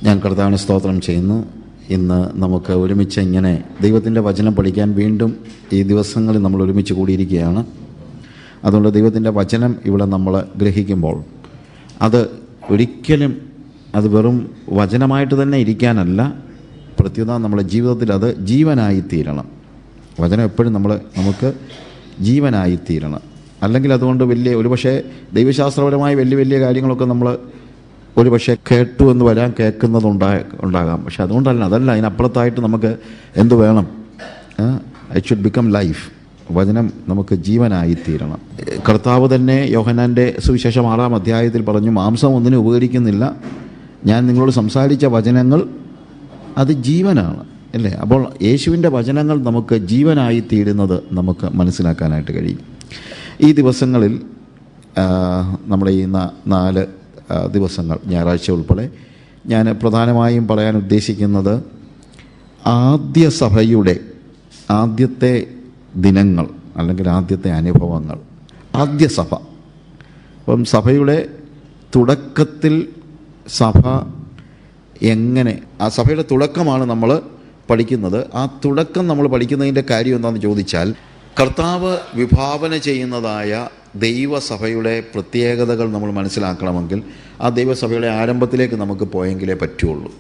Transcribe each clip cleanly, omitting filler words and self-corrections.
ഞാൻ കർത്താവിനെ സ്തോത്രം ചെയ്യുന്നു. ഇന്ന് നമുക്ക് ഒരുമിച്ച് ഇങ്ങനെ ദൈവത്തിൻ്റെ വചനം പഠിക്കാൻ വീണ്ടും ഈ ദിവസങ്ങളിൽ നമ്മൾ ഒരുമിച്ച് കൂടിയിരിക്കുകയാണ്. അതുകൊണ്ട് ദൈവത്തിൻ്റെ വചനം ഇവിടെ നമ്മൾ ഗ്രഹിക്കുമ്പോൾ അത് ഒരിക്കലും അത് വെറും വചനമായിട്ട് തന്നെ ഇരിക്കാനല്ല, പ്രത്യുത നമ്മുടെ ജീവിതത്തിൽ അത് ജീവനായിത്തീരണം. വചനം എപ്പോഴും നമുക്ക് ജീവനായിത്തീരണം. അല്ലെങ്കിൽ അതുകൊണ്ട് ഒരുപക്ഷെ ദൈവശാസ്ത്രപരമായ വലിയ കാര്യങ്ങളൊക്കെ നമ്മൾ ഒരുപക്ഷെ കേട്ടു എന്ന് വരാൻ കേൾക്കുന്നതുണ്ടാകാം. പക്ഷെ അതല്ല അതിനപ്പുറത്തായിട്ട് നമുക്ക് എന്ത് വേണം? It should become life. വചനം നമുക്ക് ജീവനായിത്തീരണം. കർത്താവ് തന്നെ യോഹന്നാൻ്റെ സുവിശേഷം 6-ാം അധ്യായത്തിൽ പറഞ്ഞു, മാംസം ഒന്നിനും ഉപകരിക്കുന്നില്ല, ഞാൻ നിങ്ങളോട് സംസാരിച്ച വചനങ്ങൾ അത് ജീവനാണ്, അല്ലേ? അപ്പോൾ യേശുവിൻ്റെ വചനങ്ങൾ നമുക്ക് ജീവനായിത്തീരുന്നത് നമുക്ക് മനസ്സിലാക്കാനായിട്ട് കഴിയും. ഈ ദിവസങ്ങളിൽ നമ്മുടെ ഈ 4 ദിവസങ്ങൾ, ഞായറാഴ്ച ഉൾപ്പെടെ, ഞാൻ പ്രധാനമായും പറയാൻ ഉദ്ദേശിക്കുന്നത് ആദ്യ സഭയുടെ ആദ്യത്തെ ദിനങ്ങൾ അല്ലെങ്കിൽ ആദ്യത്തെ അനുഭവങ്ങൾ. ആദ്യ സഭ. അപ്പം സഭയുടെ തുടക്കത്തിൽ സഭ എങ്ങനെ, ആ സഭയുടെ തുടക്കമാണ് നമ്മൾ പഠിക്കുന്നത്. ആ തുടക്കം നമ്മൾ പഠിക്കുന്നതിൻ്റെ കാര്യം എന്താണെന്ന് ചോദിച്ചാൽ, കർത്താവ് വിഭാവന ചെയ്യുന്നതായ ദൈവസഭയുടെ പ്രത്യേകതകൾ നമ്മൾ മനസ്സിലാക്കണമെങ്കിൽ ആ ദൈവസഭയുടെ ആരംഭത്തിലേക്ക് നമുക്ക് പോയെങ്കിലേ പറ്റുള്ളൂ.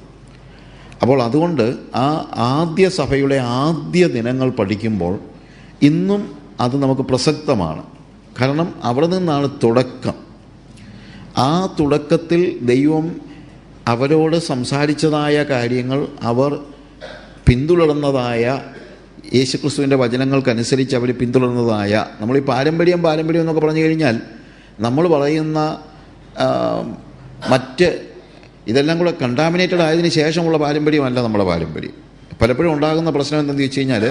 അപ്പോൾ അതുകൊണ്ട് ആ ആദ്യ സഭയുടെ ആദ്യ ദിനങ്ങൾ പഠിക്കുമ്പോൾ ഇന്നും അത് നമുക്ക് പ്രസക്തമാണ്. കാരണം അവിടെ നിന്നാണ് തുടക്കം. ആ തുടക്കത്തിൽ ദൈവം അവരോട് സംസാരിച്ചതായ കാര്യങ്ങൾ അവർ പിന്തുടർന്നതായ, യേശുക്രിസ്തുവിൻ്റെ വചനങ്ങൾക്കനുസരിച്ച് അവർ പിന്തുടർന്നതായ, നമ്മൾ ഈ പാരമ്പര്യം എന്നൊക്കെ പറഞ്ഞു കഴിഞ്ഞാൽ നമ്മൾ പറയുന്ന മറ്റ് ഇതെല്ലാം കൂടെ കണ്ടാമിനേറ്റഡ് ആയതിനു ശേഷമുള്ള പാരമ്പര്യമല്ല നമ്മുടെ പാരമ്പര്യം. പലപ്പോഴും ഉണ്ടാകുന്ന പ്രശ്നം എന്തെന്ന് ചോദിച്ചു കഴിഞ്ഞാൽ,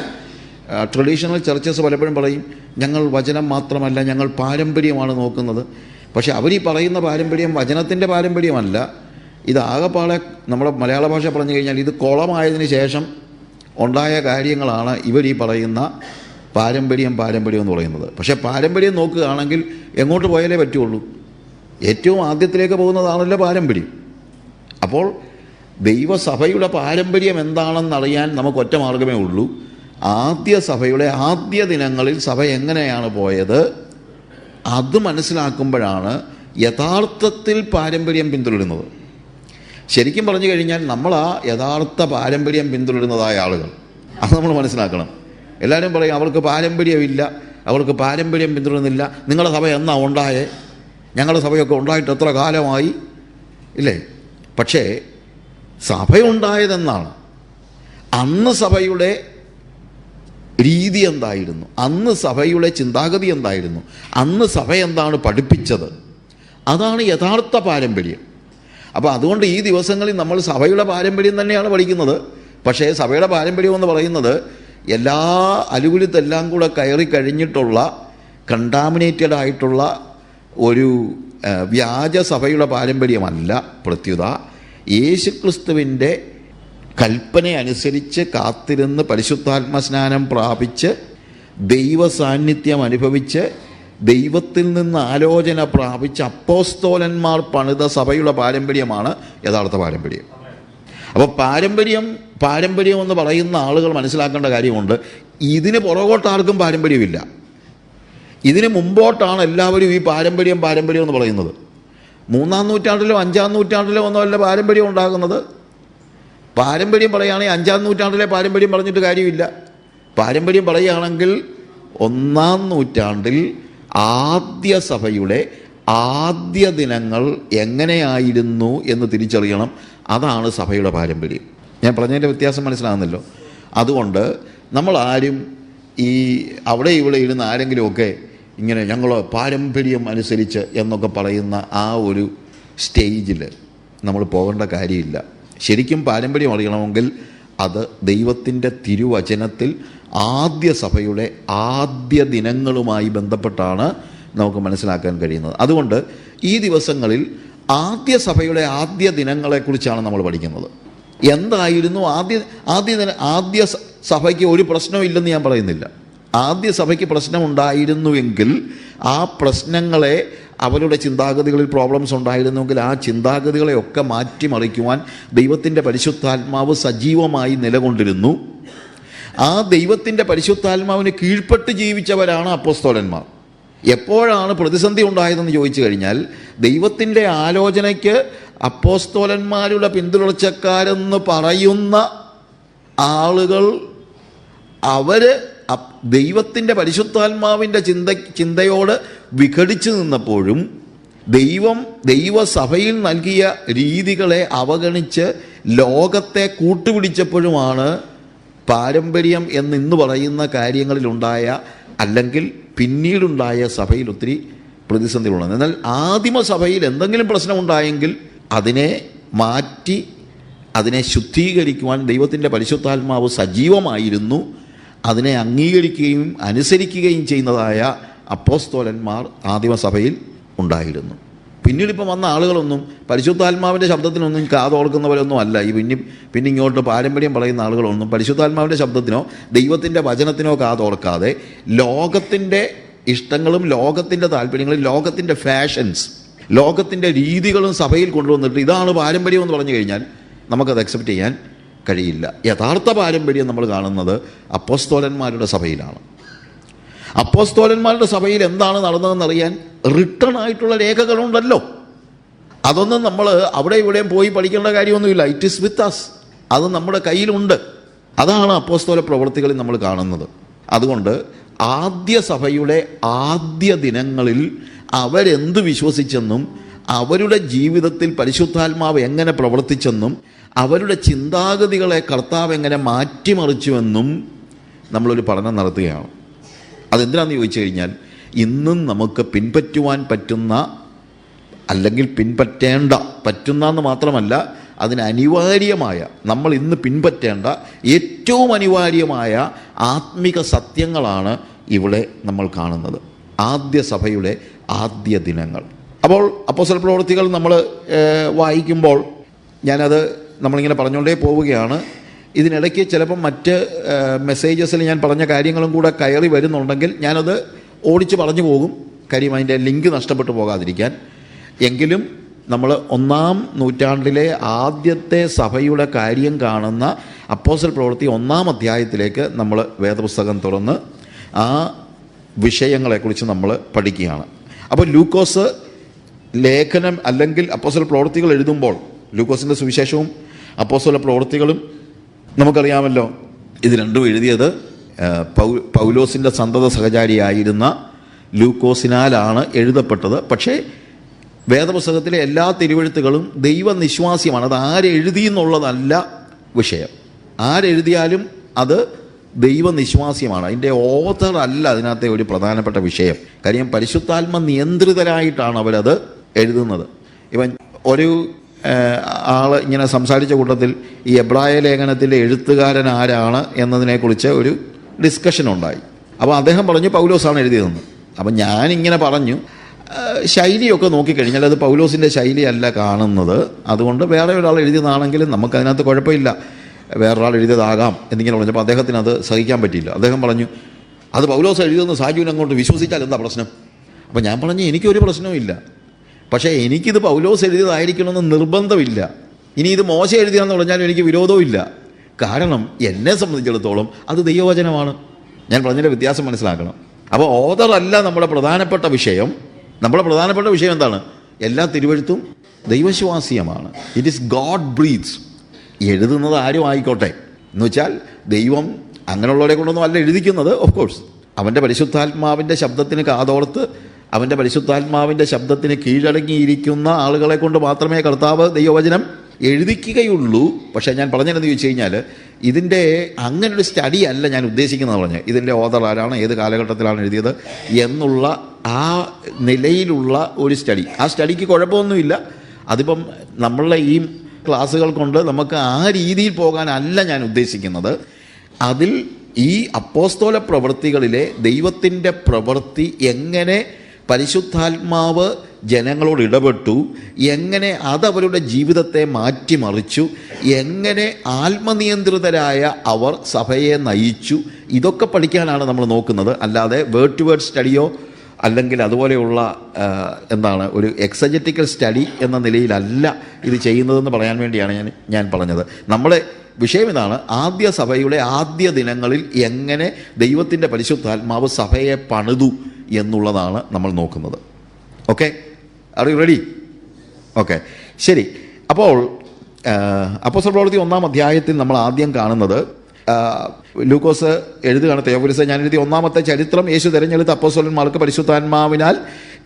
ട്രഡീഷണൽ ചർച്ചസ് പലപ്പോഴും പറയും, ഞങ്ങൾ വചനം മാത്രമല്ല, ഞങ്ങൾ പാരമ്പര്യമാണ് നോക്കുന്നത്. പക്ഷേ അവർ ഈ പറയുന്ന പാരമ്പര്യം വചനത്തിൻ്റെ പാരമ്പര്യമല്ല. ഇത് ആകെപ്പാടെ നമ്മുടെ മലയാള ഭാഷ പറഞ്ഞു കഴിഞ്ഞാൽ ഇത് കുളമായതിനു ശേഷം ഉണ്ടായ കാര്യങ്ങളാണ് ഇവർ ഈ പറയുന്ന പാരമ്പര്യം എന്ന് പറയുന്നത്. പക്ഷേ പാരമ്പര്യം നോക്കുകയാണെങ്കിൽ എങ്ങോട്ട് പോയാലേ പറ്റുള്ളൂ? ഏറ്റവും ആദ്യത്തിലേക്ക് പോകുന്നതാണല്ലോ പാരമ്പര്യം. അപ്പോൾ ദൈവസഭയുടെ പാരമ്പര്യം എന്താണെന്നറിയാൻ നമുക്ക് ഒറ്റ മാർഗമേ ഉള്ളൂ. ആദ്യ സഭയുടെ ആദ്യ ദിനങ്ങളിൽ സഭ എങ്ങനെയാണ് പോയത് അത് മനസ്സിലാക്കുമ്പോഴാണ് യഥാർത്ഥത്തിൽ പാരമ്പര്യം പിന്തുടരുന്നത്. ശരിക്കും പറഞ്ഞു കഴിഞ്ഞാൽ നമ്മൾ ആ യഥാർത്ഥ പാരമ്പര്യം പിന്തുടരുന്നതായ ആളുകൾ, അത് നമ്മൾ മനസ്സിലാക്കണം. എല്ലാവരും പറയും അവർക്ക് പാരമ്പര്യമില്ല, അവർക്ക് പാരമ്പര്യം പിന്തുടരുന്നില്ല. നിങ്ങളുടെ സഭ എന്നാ ഉണ്ടായേ? ഞങ്ങളുടെ സഭയൊക്കെ ഉണ്ടായിട്ട് എത്ര കാലമായി, ഇല്ലേ? പക്ഷേ സഭയുണ്ടായതെന്നാണ്. അന്ന് സഭയുടെ രീതി എന്തായിരുന്നു, അന്ന് സഭയുടെ ചിന്താഗതി എന്തായിരുന്നു, അന്ന് സഭ എന്താണ് പഠിപ്പിച്ചത്, അതാണ് യഥാർത്ഥ പാരമ്പര്യം. അപ്പോൾ അതുകൊണ്ട് ഈ ദിവസങ്ങളിൽ നമ്മൾ സഭയുടെ പാരമ്പര്യം തന്നെയാണ് പഠിക്കുന്നത്. പക്ഷേ സഭയുടെ പാരമ്പര്യം എന്ന് പറയുന്നത് എല്ലാ അലുകുലത്തെല്ലാം കൂടെ കയറി കഴിഞ്ഞിട്ടുള്ള കണ്ടാമിനേറ്റഡ് ആയിട്ടുള്ള ഒരു വ്യാജ സഭയുടെ പാരമ്പര്യമല്ല. പ്രത്യുത യേശുക്രിസ്തുവിൻ്റെ കൽപ്പന അനുസരിച്ച് കാത്തിരുന്ന് പരിശുദ്ധാത്മസ്നാനം പ്രാപിച്ച് ദൈവ സാന്നിധ്യം അനുഭവിച്ച് ദൈവത്തിൽ നിന്ന് ആലോചന പ്രാപിച്ച് അപ്പോസ്തോലന്മാർ പണിത സഭയുടെ പാരമ്പര്യമാണ് യഥാർത്ഥ പാരമ്പര്യം. അപ്പോൾ പാരമ്പര്യം എന്ന് പറയുന്ന ആളുകൾ മനസ്സിലാക്കേണ്ട കാര്യമുണ്ട്, ഇതിന് പുറകോട്ടാർക്കും പാരമ്പര്യമില്ല. ഇതിന് മുമ്പോട്ടാണ് എല്ലാവരും ഈ പാരമ്പര്യം എന്ന് പറയുന്നത്. 3-ാം നൂറ്റാണ്ടിലോ 5-ാം നൂറ്റാണ്ടിലോ ഒന്നുമല്ല പാരമ്പര്യം ഉണ്ടാകുന്നത്. പാരമ്പര്യം പറയുകയാണെങ്കിൽ 5-ാം നൂറ്റാണ്ടിലെ പാരമ്പര്യം പറഞ്ഞിട്ട് കാര്യമില്ല. പാരമ്പര്യം പറയുകയാണെങ്കിൽ 1-ാം നൂറ്റാണ്ടിൽ ആദ്യ സഭയുടെ ആദ്യ ദിനങ്ങൾ എങ്ങനെയായിരുന്നു എന്ന് തിരിച്ചറിയണം. അതാണ് സഭയുടെ പാരമ്പര്യം. ഞാൻ പറഞ്ഞതിൻ്റെ വ്യത്യാസം മനസ്സിലാകുന്നല്ലോ. അതുകൊണ്ട് നമ്മൾ ആരും ഈ അവിടെ ഇവിടെ ഇരുന്ന് ആരെങ്കിലുമൊക്കെ ഇങ്ങനെ ഞങ്ങൾ പാരമ്പര്യം അനുസരിച്ച് എന്നൊക്കെ പറയുന്ന ആ ഒരു സ്റ്റേജിൽ നമ്മൾ പോകേണ്ട കാര്യമില്ല. ശരിക്കും പാരമ്പര്യം അറിയണമെങ്കിൽ അത് ദൈവത്തിൻ്റെ തിരുവചനത്തിൽ ആദ്യ സഭയുടെ ആദ്യ ദിനങ്ങളുമായി ബന്ധപ്പെട്ടാണ് നമുക്ക് മനസ്സിലാക്കാൻ കഴിയുന്നത്. അതുകൊണ്ട് ഈ ദിവസങ്ങളിൽ ആദ്യ സഭയുടെ ആദ്യ ദിനങ്ങളെക്കുറിച്ചാണ് നമ്മൾ പഠിക്കുന്നത്. എന്തായിരുന്നു ആദ്യ സഭയ്ക്ക് ഒരു പ്രശ്നമില്ലെന്ന് ഞാൻ പറയുന്നില്ല. ആദ്യ സഭയ്ക്ക് പ്രശ്നമുണ്ടായിരുന്നുവെങ്കിൽ ആ പ്രശ്നങ്ങളെ അവരുടെ ചിന്താഗതികളിൽ പ്രോബ്ലംസ് ഉണ്ടായിരുന്നെങ്കിൽ ആ ചിന്താഗതികളെയൊക്കെ മാറ്റിമറിക്കുവാൻ ദൈവത്തിൻ്റെ പരിശുദ്ധാത്മാവ് സജീവമായി നിലകൊണ്ടിരുന്നു. ആ ദൈവത്തിൻ്റെ പരിശുദ്ധാത്മാവിന് കീഴ്പ്പെട്ട് ജീവിച്ചവരാണ് അപ്പോസ്തലന്മാർ. എപ്പോഴാണ് പ്രതിസന്ധി ഉണ്ടായതെന്ന് ചോദിച്ചു കഴിഞ്ഞാൽ, ദൈവത്തിൻ്റെ ആലോചനയ്ക്ക് അപ്പോസ്തലന്മാരുടെ പിന്തുടർച്ചക്കാരെന്ന് പറയുന്ന ആളുകൾ അവർ ദൈവത്തിൻ്റെ പരിശുദ്ധാത്മാവിൻ്റെ ചിന്തയോട് വിഘടിച്ചു നിന്നപ്പോഴും ദൈവസഭയിൽ നൽകിയ രീതികളെ അവഗണിച്ച് ലോകത്തെ കൂട്ടുപിടിച്ചപ്പോഴുമാണ് പാരമ്പര്യം എന്നിന്ന് പറയുന്ന കാര്യങ്ങളിലുണ്ടായ അല്ലെങ്കിൽ പിന്നീടുണ്ടായ സഭയിൽ ഒത്തിരി പ്രതിസന്ധികളുണ്ട്. എന്നാൽ ആദിമസഭയിൽ എന്തെങ്കിലും പ്രശ്നമുണ്ടായെങ്കിൽ അതിനെ മാറ്റി അതിനെ ശുദ്ധീകരിക്കുവാൻ ദൈവത്തിൻ്റെ പരിശുദ്ധാത്മാവ് സജീവമായിരുന്നു. അതിനെ അംഗീകരിക്കുകയും അനുസരിക്കുകയും ചെയ്യുന്നതായ അപ്പോസ്തലന്മാർ ആദിമസഭയിൽ ഉണ്ടായിരുന്നു. പിന്നീടിപ്പം വന്ന ആളുകളൊന്നും പരിശുദ്ധാത്മാവിൻ്റെ ശബ്ദത്തിനൊന്നും കാതോർക്കുന്നവരൊന്നും അല്ല. പിന്നെ ഇങ്ങോട്ട് പാരമ്പര്യം പറയുന്ന ആളുകളൊന്നും പരിശുദ്ധാത്മാവിൻ്റെ ശബ്ദത്തിനോ ദൈവത്തിൻ്റെ വചനത്തിനോ കാതോർക്കാതെ ലോകത്തിൻ്റെ ഇഷ്ടങ്ങളും ലോകത്തിൻ്റെ താല്പര്യങ്ങളും ലോകത്തിൻ്റെ ഫാഷൻസ്, ലോകത്തിൻ്റെ രീതികളും സഭയിൽ കൊണ്ടുവന്നിട്ട് ഇതാണ് പാരമ്പര്യം എന്ന് പറഞ്ഞു കഴിഞ്ഞാൽ നമുക്കത് അക്സെപ്റ്റ് ചെയ്യാൻ കഴിയില്ല. യഥാർത്ഥ പാരമ്പര്യം നമ്മൾ കാണുന്നത് അപ്പോസ്തലന്മാരുടെ സഭയിലാണ്. അപ്പോസ്തലന്മാരുടെ സഭയിൽ എന്താണ് നടന്നതെന്നറിയാൻ റിട്ടൺ ആയിട്ടുള്ള രേഖകളുണ്ടല്ലോ. അതൊന്നും നമ്മൾ അവിടെ ഇവിടെയും പോയി പഠിക്കേണ്ട കാര്യമൊന്നുമില്ല. It is with us. അത് നമ്മുടെ കയ്യിലുണ്ട്. അതാണ് അപ്പോസ്തല പ്രവൃത്തികളിൽ നമ്മൾ കാണുന്നത്. അതുകൊണ്ട് ആദ്യ സഭയുടെ ആദ്യ ദിനങ്ങളിൽ അവരെന്ത് വിശ്വസിച്ചെന്നും അവരുടെ ജീവിതത്തിൽ പരിശുദ്ധാത്മാവ് എങ്ങനെ പ്രവർത്തിച്ചെന്നും അവരുടെ ചിന്താഗതികളെ കർത്താവ് എങ്ങനെ മാറ്റിമറിച്ചുവെന്നും നമ്മളൊരു പഠനം നടത്തുകയാണ്. അതെന്തിനാണെന്ന് ചോദിച്ചു കഴിഞ്ഞാൽ, ഇന്നും നമുക്ക് പിൻപറ്റുവാൻ പറ്റുന്ന അല്ലെങ്കിൽ പറ്റുന്ന എന്ന് മാത്രമല്ല, അതിന് അനിവാര്യമായ, നമ്മൾ ഇന്ന് പിൻപറ്റേണ്ട ഏറ്റവും അനിവാര്യമായ ആത്മിക സത്യങ്ങളാണ് ഇവിടെ നമ്മൾ കാണുന്നത്. ആദ്യ സഭയുടെ ആദ്യ ദിനങ്ങൾ. അപ്പോൾ അപ്പോസ്തല പ്രവൃത്തികൾ നമ്മൾ വായിക്കുമ്പോൾ നമ്മളിങ്ങനെ പറഞ്ഞുകൊണ്ടേ പോവുകയാണ്. ഇതിനിടയ്ക്ക് ചിലപ്പം മറ്റ് മെസ്സേജസിൽ ഞാൻ പറഞ്ഞ കാര്യങ്ങളും കൂടെ കയറി വരുന്നുണ്ടെങ്കിൽ ഞാനത് ഓടിച്ച് പറഞ്ഞു പോകും. കാര്യം അതിൻ്റെ ലിങ്ക് നഷ്ടപ്പെട്ടു പോകാതിരിക്കാൻ. എങ്കിലും നമ്മൾ 1-ാം നൂറ്റാണ്ടിലെ ആദ്യത്തെ സഭയുടെ കാര്യം കാണുന്ന അപ്പോസ്തല പ്രവൃത്തി 1-ാം അധ്യായത്തിലേക്ക് നമ്മൾ വേദപുസ്തകം തുറന്ന് ആ വിഷയങ്ങളെക്കുറിച്ച് നമ്മൾ പഠിക്കുകയാണ്. അപ്പോൾ ലൂക്കോസ് ലേഖനം അല്ലെങ്കിൽ അപ്പോസ്തല പ്രവൃത്തികൾ എഴുതുമ്പോൾ, ലൂക്കോസിൻ്റെ സുവിശേഷവും അപ്പോസ്തല പ്രവൃത്തികളും നമുക്കറിയാമല്ലോ, ഇത് രണ്ടും എഴുതിയത് പൗലോസിൻ്റെ സന്തത സഹചാരിയായിരുന്ന ലൂക്കോസിനാലാണ് എഴുതപ്പെട്ടത്. പക്ഷേ വേദപുസ്തകത്തിലെ എല്ലാ തിരുവെഴുത്തുകളും ദൈവനിശ്വാസ്യമാണ്. അത് ആരെഴുതി എന്നുള്ളതല്ല വിഷയം. ആരെഴുതിയാലും അത് ദൈവനിശ്വാസ്യമാണ്. അതിൻ്റെ ഓഥർ അല്ല അതിനകത്തെ ഒരു പ്രധാനപ്പെട്ട വിഷയം. കാര്യം പരിശുദ്ധാത്മ നിയന്ത്രിതരായിട്ടാണ് അവരത് എഴുതുന്നത്. ഇവൻ ഒരു ആൾ ഇങ്ങനെ സംസാരിച്ച കൂട്ടത്തിൽ ഈ എബ്രായ ലേഖനത്തിലെ എഴുത്തുകാരൻ ആരാണ് എന്നതിനെക്കുറിച്ച് ഒരു ഡിസ്കഷൻ ഉണ്ടായി. അപ്പോൾ അദ്ദേഹം പറഞ്ഞു പൗലോസാണ് എഴുതിയതെന്ന്. അപ്പം ഞാനിങ്ങനെ പറഞ്ഞു, ശൈലിയൊക്കെ നോക്കിക്കഴിഞ്ഞാൽ അത് പൗലോസിൻ്റെ ശൈലിയല്ല കാണുന്നത്. അതുകൊണ്ട് വേറെ ഒരാൾ എഴുതിയതാണെങ്കിലും നമുക്കതിനകത്ത് കുഴപ്പമില്ല, വേറൊരാൾ എഴുതിയതാകാം എന്നിങ്ങനെ പറഞ്ഞപ്പോൾ അദ്ദേഹത്തിന് അത് സഹിക്കാൻ പറ്റിയില്ല. അദ്ദേഹം പറഞ്ഞു, അത് പൗലോസ് എഴുതിയെന്ന് സാജുവിനെ അങ്ങോട്ട് വിശ്വസിച്ചാൽ എന്താ പ്രശ്നം? അപ്പോൾ ഞാൻ പറഞ്ഞു, എനിക്കൊരു പ്രശ്നവും ഇല്ല. പക്ഷേ എനിക്കിത് പൗലോസ് എഴുതിയതായിരിക്കണമെന്ന് നിർബന്ധമില്ല. ഇനി ഇത് മോശ എഴുതിയാന്ന് പറഞ്ഞാലും എനിക്ക് വിരോധവും ഇല്ല. കാരണം എന്നെ സംബന്ധിച്ചിടത്തോളം അത് ദൈവവചനമാണ്. ഞാൻ പറഞ്ഞതിൻ്റെ വ്യത്യാസം മനസ്സിലാക്കണം. അപ്പോൾ ഓതറല്ല നമ്മുടെ പ്രധാനപ്പെട്ട വിഷയം. നമ്മുടെ പ്രധാനപ്പെട്ട വിഷയം എന്താണ്? എല്ലാ തിരുവെഴുത്തും ദൈവശ്വാസീയമാണ്. It is God breathes. എഴുതുന്നത് ആരും ആയിക്കോട്ടെ എന്ന് വെച്ചാൽ ദൈവം അങ്ങനെയുള്ളവരെ കൊണ്ടൊന്നും അല്ല എഴുതിക്കുന്നത്. ഓഫ് കോഴ്സ് അവൻ്റെ പരിശുദ്ധാത്മാവിൻ്റെ ശബ്ദത്തിന് കാതോർത്ത് അവൻ്റെ പരിശുദ്ധാത്മാവിൻ്റെ ശബ്ദത്തിന് കീഴടങ്ങിയിരിക്കുന്ന ആളുകളെ കൊണ്ട് മാത്രമേ കർത്താവ് ദൈവവചനം എഴുതിക്കുകയുള്ളൂ. പക്ഷേ ഞാൻ പറഞ്ഞതെന്ന് ചോദിച്ചു കഴിഞ്ഞാൽ, ഇതിൻ്റെ അങ്ങനൊരു സ്റ്റഡി അല്ല ഞാൻ ഉദ്ദേശിക്കുന്നത്. പറഞ്ഞ് ഇതിൻ്റെ ഓതർ ആരാണ്, ഏത് കാലഘട്ടത്തിലാണ് എഴുതിയത് എന്നുള്ള ആ നിലയിലുള്ള ഒരു സ്റ്റഡി. ആ സ്റ്റഡിക്ക് കുഴപ്പമൊന്നുമില്ല. അതിപ്പം നമ്മളുടെ ഈ ക്ലാസ്സുകൾ കൊണ്ട് നമുക്ക് ആ രീതിയിൽ പോകാനല്ല ഞാൻ ഉദ്ദേശിക്കുന്നത്. അതിൽ ഈ അപ്പോസ്തല പ്രവൃത്തികളിലെ ദൈവത്തിൻ്റെ പ്രവൃത്തി എങ്ങനെ പരിശുദ്ധാത്മാവ് ജനങ്ങളോട് ഇടപെട്ടു, എങ്ങനെ അതവരുടെ ജീവിതത്തെ മാറ്റിമറിച്ചു, എങ്ങനെ ആത്മനിയന്ത്രിതരായ അവർ സഭയെ നയിച്ചു, ഇതൊക്കെ പഠിക്കാനാണ് നമ്മൾ നോക്കുന്നത്. അല്ലാതെ വേർഡ് ടു വേർഡ് സ്റ്റഡിയോ അല്ലെങ്കിൽ അതുപോലെയുള്ള ഒരു എക്സജറ്റിക്കൽ സ്റ്റഡി എന്ന നിലയിലല്ല ഇത് ചെയ്യുന്നതെന്ന് പറയാൻ വേണ്ടിയാണ് ഞാൻ പറഞ്ഞത്. നമ്മുടെ വിഷയം ഇതാണ്: ആദ്യ സഭയുടെ ആദ്യ ദിനങ്ങളിൽ എങ്ങനെ ദൈവത്തിൻ്റെ പരിശുദ്ധാത്മാവ് സഭയെ പണിതു എന്നുള്ളതാണ് നമ്മൾ നോക്കുന്നത്. Okay, are you ready? Okay, ശരി. അപ്പോൾ അപ്പോസ്തല പ്രവൃത്തി 1-ാം അധ്യായത്തിൽ നമ്മൾ ആദ്യം കാണുന്നത് ലൂക്കോസ് എഴുതുകയാണ്, തെയോഫിലൂസേ, ഞാൻ എഴുതിയ ഒന്നാമത്തെ ചരിത്രം യേശു തിരഞ്ഞെടുത്ത അപ്പോസ്തലന്മാർക്ക് പരിശുദ്ധാത്മാവിനാൽ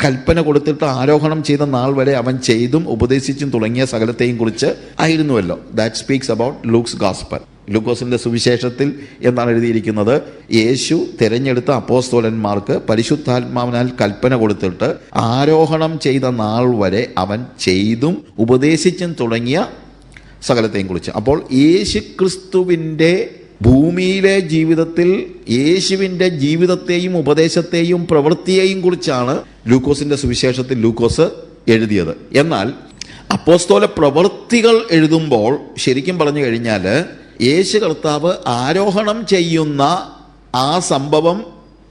കൽപ്പന കൊടുത്തിട്ട് ആരോഹണം ചെയ്ത നാൾ വരെ അവൻ ചെയ്തും ഉപദേശിച്ചും തുടങ്ങിയ സകലത്തെയും കുറിച്ച് ആയിരുന്നുവല്ലോ. That speaks about Luke's gospel. ലൂക്കോസിൻ്റെ സുവിശേഷത്തിൽ എന്താണ് എഴുതിയിരിക്കുന്നത്? യേശു തിരഞ്ഞെടുത്ത അപ്പോസ്തലന്മാർക്ക് പരിശുദ്ധാത്മാവിനാൽ കൽപ്പന കൊടുത്തിട്ട് ആരോഹണം ചെയ്ത നാൾ വരെ അവൻ ചെയ്തും ഉപദേശിച്ചും തുടങ്ങിയ സകലത്തെയും കുറിച്ച്. അപ്പോൾ യേശു ക്രിസ്തുവിൻ്റെ ഭൂമിയിലെ ജീവിതത്തിൽ യേശുവിൻ്റെ ജീവിതത്തെയും ഉപദേശത്തെയും പ്രവൃത്തിയെയും കുറിച്ചാണ് ലൂക്കോസിൻ്റെ സുവിശേഷത്തിൽ ലൂക്കോസ് എഴുതിയത്. എന്നാൽ അപ്പോസ്തല പ്രവൃത്തികൾ എഴുതുമ്പോൾ ശരിക്കും പറഞ്ഞു കഴിഞ്ഞാൽ യേശു കർത്താവ് ആരോഹണം ചെയ്യുന്ന ആ സംഭവം,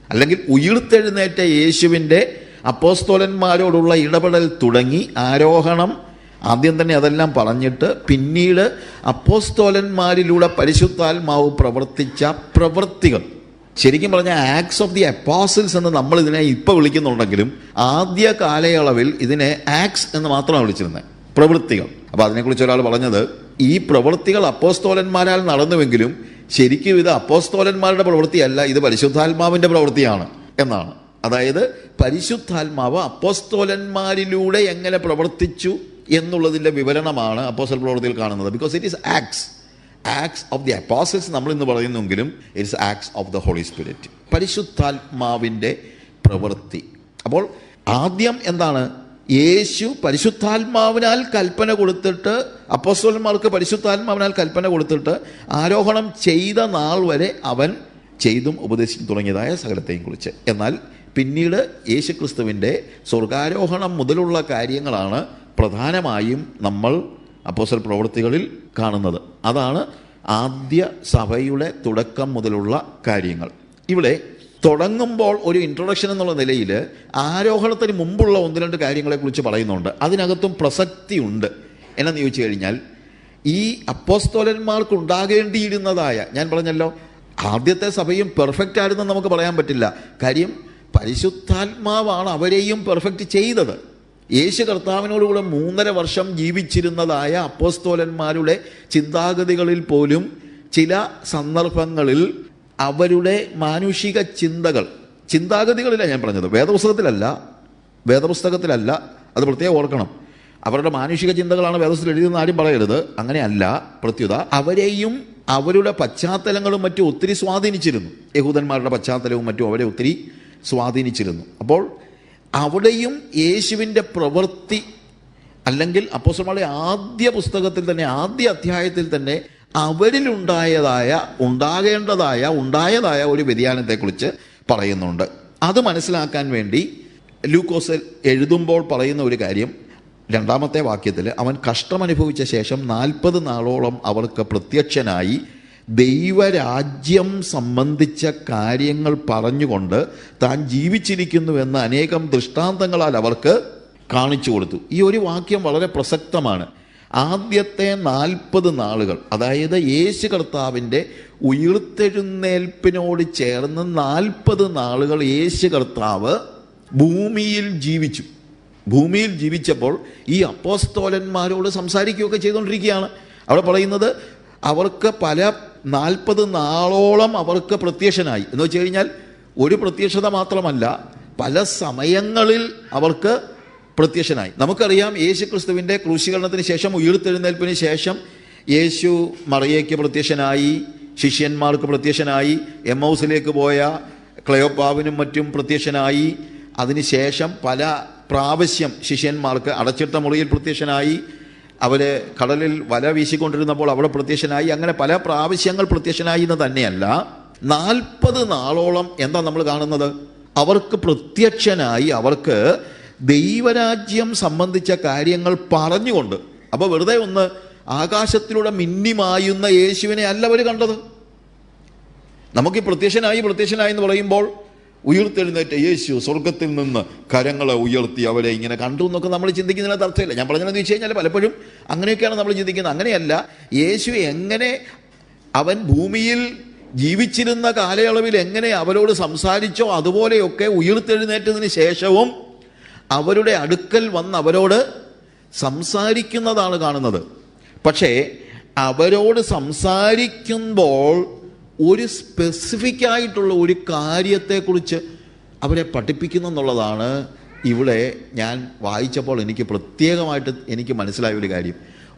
അല്ലെങ്കിൽ ഉയിർത്തെഴുന്നേറ്റ യേശുവിൻ്റെ അപ്പോസ്തലന്മാരോടുള്ള ഇടപെടൽ തുടങ്ങി ആരോഹണം ആദ്യം തന്നെ അതെല്ലാം പറഞ്ഞിട്ട് പിന്നീട് അപ്പോസ്തലന്മാരിലൂടെ പരിശുദ്ധാത്മാവ് പ്രവർത്തിച്ച പ്രവൃത്തികൾ, ശരിക്കും പറഞ്ഞാൽ ആക്ട്സ് ഓഫ് ദി അപ്പോസിൽസ് എന്ന് നമ്മൾ ഇതിനെ ഇപ്പോൾ വിളിക്കുന്നുണ്ടെങ്കിലും ആദ്യ കാലയളവിൽ ഇതിനെ ആക്ട്സ് എന്ന് മാത്രമാണ് വിളിച്ചിരുന്നത്, പ്രവൃത്തികൾ. അപ്പോൾ അതിനെക്കുറിച്ച് ഒരാൾ പറഞ്ഞത്, ഈ പ്രവൃത്തികൾ അപ്പോസ്തലന്മാരാൽ നടന്നുവെങ്കിലും ശരിക്കും ഇത് അപ്പോസ്തലന്മാരുടെ പ്രവൃത്തിയല്ല, ഇത് പരിശുദ്ധാത്മാവിൻ്റെ പ്രവൃത്തിയാണ് എന്നാണ്. അതായത് പരിശുദ്ധാത്മാവ് അപ്പോസ്തലന്മാരിലൂടെ എങ്ങനെ പ്രവർത്തിച്ചു എന്നുള്ളതിൻ്റെ വിവരണമാണ് അപ്പോസ്തല പ്രവൃത്തിയിൽ കാണുന്നത്. Because it is Acts of the Apostles നമ്മൾ ഇന്ന് പറയുന്നെങ്കിലും it's Acts of the holy Spirit, പരിശുദ്ധാത്മാവിൻ്റെ പ്രവൃത്തി. അപ്പോൾ ആദ്യം എന്താണ്? യേശു പരിശുദ്ധാത്മാവിനാൽ കൽപ്പന കൊടുത്തിട്ട്, അപ്പോസ്തലന്മാർക്ക് പരിശുദ്ധാത്മാവിനാൽ കൽപ്പന കൊടുത്തിട്ട് ആരോഹണം ചെയ്ത നാൾ വരെ അവൻ ചെയ്തും ഉപദേശിച്ചു തുടങ്ങിയതായ സകലത്തെയും കുറിച്ച്. എന്നാൽ പിന്നീട് യേശു ക്രിസ്തുവിൻ്റെ സ്വർഗാരോഹണം മുതലുള്ള കാര്യങ്ങളാണ് പ്രധാനമായും നമ്മൾ അപ്പോസ്തല പ്രവൃത്തികളിൽ കാണുന്നത്. അതാണ് ആദ്യ സഭയുടെ തുടക്കം മുതലുള്ള കാര്യങ്ങൾ. ഇവിടെ തുടങ്ങുമ്പോൾ ഒരു ഇൻട്രൊഡക്ഷൻ എന്നുള്ള നിലയിൽ ആരോഹണത്തിന് മുമ്പുള്ള 1-2 കാര്യങ്ങളെക്കുറിച്ച് പറയുന്നുണ്ട്. അതിനകത്തും പ്രസക്തിയുണ്ട്. എന്നു ചോദിച്ചു കഴിഞ്ഞാൽ, ഈ അപ്പോസ്തലന്മാർക്ക് ഉണ്ടാകേണ്ടിയിരുന്നതായ, ഞാൻ പറഞ്ഞല്ലോ ആദ്യത്തെ സഭയും പെർഫെക്റ്റ് ആയിരുന്നെന്ന് നമുക്ക് പറയാൻ പറ്റില്ല. കാര്യം പരിശുദ്ധാത്മാവാണ് അവരെയും പെർഫെക്റ്റ് ചെയ്തത്. യേശു കർത്താവിനോടുകൂടെ 3.5 വർഷം ജീവിച്ചിരുന്നതായ അപ്പോസ്തലന്മാരുടെ ചിന്താഗതികളിൽ പോലും ചില സന്ദർഭങ്ങളിൽ അവരുടെ മാനുഷിക ചിന്താഗതികളിലാണ് ഞാൻ പറഞ്ഞത്, വേദപുസ്തകത്തിലല്ല, അത് പ്രത്യേകം ഓർക്കണം. അവരുടെ മാനുഷിക ചിന്തകളാണ് വേദപുസ്തകത്തിൽ എഴുതിയെന്ന് ആരും പറയരുത്. അങ്ങനെയല്ല. പ്രത്യുത അവരെയും അവരുടെ പശ്ചാത്തലങ്ങളും മറ്റും ഒത്തിരി സ്വാധീനിച്ചിരുന്നു. യഹൂദന്മാരുടെ പശ്ചാത്തലവും മറ്റും അവരെ ഒത്തിരി സ്വാധീനിച്ചിരുന്നു. അപ്പോൾ അവിടെയും യേശുവിൻ്റെ പ്രവൃത്തി, അല്ലെങ്കിൽ അപ്പോസ്തലന്മാരുടെ ആദ്യ പുസ്തകത്തിൽ തന്നെ, ആദ്യ അധ്യായത്തിൽ തന്നെ ഉണ്ടായതായ ഒരു വ്യതിയാനത്തെക്കുറിച്ച് പറയുന്നുണ്ട്. അത് മനസ്സിലാക്കാൻ വേണ്ടി ലൂക്കോസ് എഴുതുമ്പോൾ പറയുന്ന ഒരു കാര്യം, 2-ാമത്തെ വാക്യത്തിൽ, അവൻ കഷ്ടമനുഭവിച്ച ശേഷം 40 നാളോളം അവർക്ക് പ്രത്യക്ഷനായി ദൈവരാജ്യം സംബന്ധിച്ച കാര്യങ്ങൾ പറഞ്ഞുകൊണ്ട് താൻ ജീവിച്ചിരിക്കുന്നുവെന്ന് അനേകം ദൃഷ്ടാന്തങ്ങളാൽ അവർക്ക് കാണിച്ചു കൊടുത്തു. ഈ ഒരു വാക്യം വളരെ പ്രസക്തമാണ്. ആദ്യത്തെ 40 നാളുകൾ, അതായത് യേശു കർത്താവിൻ്റെ ഉയിർത്തെഴുന്നേൽപ്പിനോട് ചേർന്ന് 40 നാളുകൾ യേശു കർത്താവ് ഭൂമിയിൽ ജീവിച്ചപ്പോൾ ഈ അപ്പോസ്തലന്മാരോട് സംസാരിക്കുകയൊക്കെ ചെയ്തുകൊണ്ടിരിക്കുകയാണ്. അവിടെ പറയുന്നത് അവർക്ക് 40 നാളോളം അവർക്ക് പ്രത്യക്ഷനായി എന്ന് വെച്ച് കഴിഞ്ഞാൽ ഒരു പ്രത്യക്ഷത മാത്രമല്ല, പല സമയങ്ങളിൽ അവർക്ക് പ്രത്യക്ഷനായി. നമുക്കറിയാം, യേശു ക്രിസ്തുവിൻ്റെ ക്രൂശീകരണത്തിന് ശേഷം, ഉയിർത്തെഴുന്നേൽപ്പിന് ശേഷം യേശു മറിയയ്ക്ക് പ്രത്യക്ഷനായി, ശിഷ്യന്മാർക്ക് പ്രത്യക്ഷനായി, എമ്മൗസിലേക്ക് പോയ ക്ലെയോപ്പാവിനും മറ്റും പ്രത്യക്ഷനായി. അതിനുശേഷം പല പ്രാവശ്യം ശിഷ്യന്മാർക്ക് അടച്ചിട്ട മുറിയിൽ പ്രത്യക്ഷനായി, അവർ കടലിൽ വല വീശിക്കൊണ്ടിരുന്നപ്പോൾ അവിടെ പ്രത്യക്ഷനായി. അങ്ങനെ പല പ്രാവശ്യങ്ങൾ പ്രത്യക്ഷനായി എന്ന് തന്നെയല്ല, 40 നാളോളം എന്താ നമ്മൾ കാണുന്നത്? അവർക്ക് പ്രത്യക്ഷനായി, അവർക്ക് ദൈവരാജ്യം സംബന്ധിച്ച കാര്യങ്ങൾ പറഞ്ഞുകൊണ്ട്. അപ്പോൾ വെറുതെ ഒന്ന് ആകാശത്തിലൂടെ മിന്നിമായുന്ന യേശുവിനെ അല്ല അവർ കണ്ടത്. നമുക്ക് പ്രത്യക്ഷനായി എന്ന് പറയുമ്പോൾ ഉയർത്തെഴുന്നേറ്റ യേശു സ്വർഗത്തിൽ നിന്ന് കരങ്ങളെ ഉയർത്തി അവരെ ഇങ്ങനെ കണ്ടു എന്നൊക്കെ നമ്മൾ ചിന്തിക്കുന്നതിനകത്ത് അർത്ഥമില്ല. ഞാൻ പറഞ്ഞതെന്ന് വെച്ച് കഴിഞ്ഞാൽ പലപ്പോഴും അങ്ങനെയൊക്കെയാണ് നമ്മൾ ചിന്തിക്കുന്നത്. അങ്ങനെയല്ല, യേശു എങ്ങനെ അവൻ ഭൂമിയിൽ ജീവിച്ചിരുന്ന കാലയളവിൽ എങ്ങനെ അവരോട് സംസാരിച്ചോ അതുപോലെയൊക്കെ ഉയർത്തെഴുന്നേറ്റതിന് ശേഷവും അവരുടെ അടുക്കൽ വന്ന് അവരോട് സംസാരിക്കുന്നതാണ് കാണുന്നത്. പക്ഷേ അവരോട് സംസാരിക്കുമ്പോൾ ഒരു സ്പെസിഫിക് ആയിട്ടുള്ള ഒരു കാര്യത്തെക്കുറിച്ച് അവരെ പഠിപ്പിക്കുന്നു എന്നുള്ളതാണ് ഇവിടെ ഞാൻ വായിച്ചപ്പോൾ എനിക്ക് പ്രത്യേകമായിട്ട് എനിക്ക് മനസ്സിലായ ഒരു കാര്യം.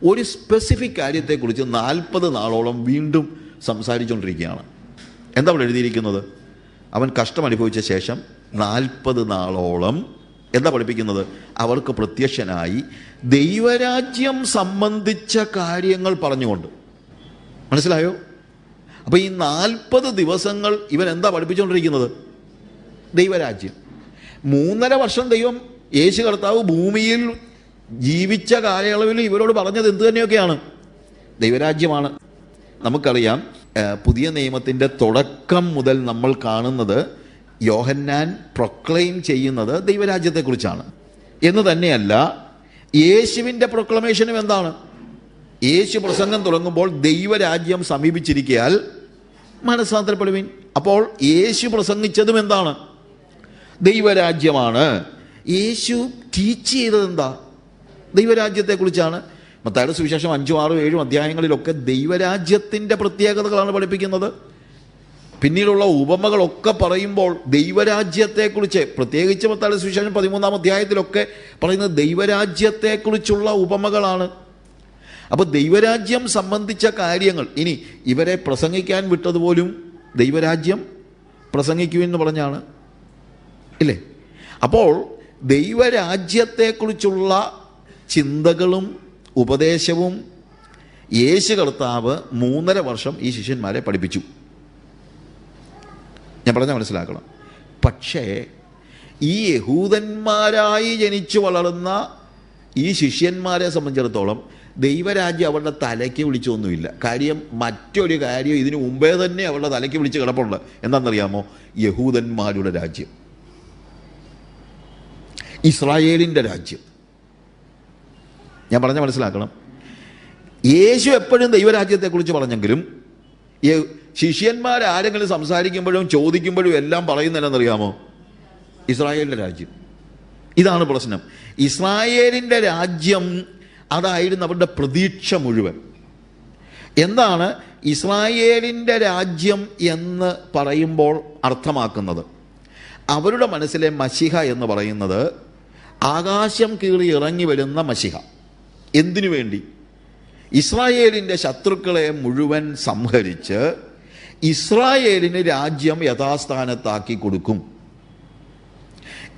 ഒരു സ്പെസിഫിക് കാര്യത്തെക്കുറിച്ച് 40 നാളോളം വീണ്ടും സംസാരിച്ചുകൊണ്ടിരിക്കുകയാണ്. എന്താ അവിടെ എഴുതിയിരിക്കുന്നത്? അവൻ കഷ്ടം അനുഭവിച്ച ശേഷം 40 നാളോളം എന്താ പഠിപ്പിക്കുന്നത്? അവർക്ക് പ്രത്യക്ഷനായി ദൈവരാജ്യം സംബന്ധിച്ച കാര്യങ്ങൾ പറഞ്ഞുകൊണ്ട്. മനസ്സിലായോ? അപ്പോൾ ഈ 40 ദിവസങ്ങൾ ഇവൻ എന്താ പഠിപ്പിച്ചുകൊണ്ടിരിക്കുന്നത്? ദൈവരാജ്യം. 3.5 വർഷം ദൈവം യേശു കർത്താവ് ഭൂമിയിൽ ജീവിച്ച കാലയളവിൽ ഇവരോട് പറഞ്ഞത് എന്ത് തന്നെയൊക്കെയാണ്? ദൈവരാജ്യമാണ്. നമുക്കറിയാം, പുതിയ നിയമത്തിൻ്റെ തുടക്കം മുതൽ നമ്മൾ കാണുന്നത് യോഹന്നാൻ പ്രൊക്ലെയിം ചെയ്യുന്നത് ദൈവരാജ്യത്തെക്കുറിച്ചാണ് എന്ന് തന്നെയല്ല, യേശുവിൻ്റെ പ്രൊക്ലമേഷനും എന്താണ്? യേശു പ്രസംഗം തുടങ്ങുമ്പോൾ ദൈവരാജ്യം സമീപിച്ചിരിക്കയാൽ മനസ്സാന്തരപ്പെടുവിൻ. അപ്പോൾ യേശു പ്രസംഗിച്ചതും എന്താണ്? ദൈവരാജ്യമാണ്. യേശു ടീച്ച് ചെയ്തത് എന്താ? ദൈവരാജ്യത്തെക്കുറിച്ചാണ്. മത്തായിയുടെ സുവിശേഷം 5, 6, 7 അധ്യായങ്ങളിലൊക്കെ ദൈവരാജ്യത്തിൻ്റെ പ്രത്യേകതകളാണ് പഠിപ്പിക്കുന്നത്. പിന്നീടുള്ള ഉപമകളൊക്കെ പറയുമ്പോൾ ദൈവരാജ്യത്തെക്കുറിച്ച്, പ്രത്യേകിച്ച് മത്തായിയുടെ സുവിശേഷം 13-ാം അധ്യായത്തിലൊക്കെ പറയുന്നത് ദൈവരാജ്യത്തെക്കുറിച്ചുള്ള ഉപമകളാണ്. അപ്പോൾ ദൈവരാജ്യം സംബന്ധിച്ച കാര്യങ്ങൾ, ഇനി ഇവരെ പ്രസംഗിക്കാൻ വിട്ടതുപോലും ദൈവരാജ്യം പ്രസംഗിക്കുമെന്ന് പറഞ്ഞാണ്, ഇല്ലേ? അപ്പോൾ ദൈവരാജ്യത്തെക്കുറിച്ചുള്ള ചിന്തകളും ഉപദേശവും യേശു കർത്താവ് 3.5 വർഷം ഈ ശിഷ്യന്മാരെ പഠിപ്പിച്ചു. ഞാൻ പറഞ്ഞാൽ മനസ്സിലാക്കണം. പക്ഷേ ഈ യഹൂദന്മാരായി ജനിച്ചു വളർന്ന ഈ ശിഷ്യന്മാരെ സംബന്ധിച്ചിടത്തോളം ദൈവരാജ്യം അവരുടെ തലയ്ക്ക് വിളിച്ചൊന്നുമില്ല. കാര്യം, മറ്റൊരു കാര്യം ഇതിനു മുമ്പേ തന്നെ അവരുടെ തലയ്ക്ക് വിളിച്ച് കിടപ്പുണ്ട്. എന്താണെന്നറിയാമോ? യഹൂദന്മാരുടെ രാജ്യം, ഇസ്രായേലിൻ്റെ രാജ്യം. ഞാൻ പറഞ്ഞാൽ മനസ്സിലാക്കണം. യേശു എപ്പോഴും ദൈവരാജ്യത്തെക്കുറിച്ച് പറഞ്ഞെങ്കിലും ശിഷ്യന്മാരാരെങ്കിലും സംസാരിക്കുമ്പോഴും ചോദിക്കുമ്പോഴും എല്ലാം പറയുന്നതെന്നറിയാമോ? ഇസ്രായേലിൻ്റെ രാജ്യം. ഇതാണ് പ്രശ്നം. ഇസ്രായേലിൻ്റെ രാജ്യം അതായിരുന്നു അവരുടെ പ്രതീക്ഷ മുഴുവൻ. എന്താണ് ഇസ്രായേലിൻ്റെ രാജ്യം എന്ന് പറയുമ്പോൾ അർത്ഥമാക്കുന്നത്? അവരുടെ മനസ്സിലെ മശിഹ എന്ന് പറയുന്നത് ആകാശം കീറി ഇറങ്ങി വരുന്ന മശിഹ. എന്തിനു വേണ്ടി? ഇസ്രായേലിൻ്റെ ശത്രുക്കളെ മുഴുവൻ സംഹരിച്ച് ഇസ്രായേലിന് രാജ്യം യഥാസ്ഥാനത്താക്കി കൊടുക്കും.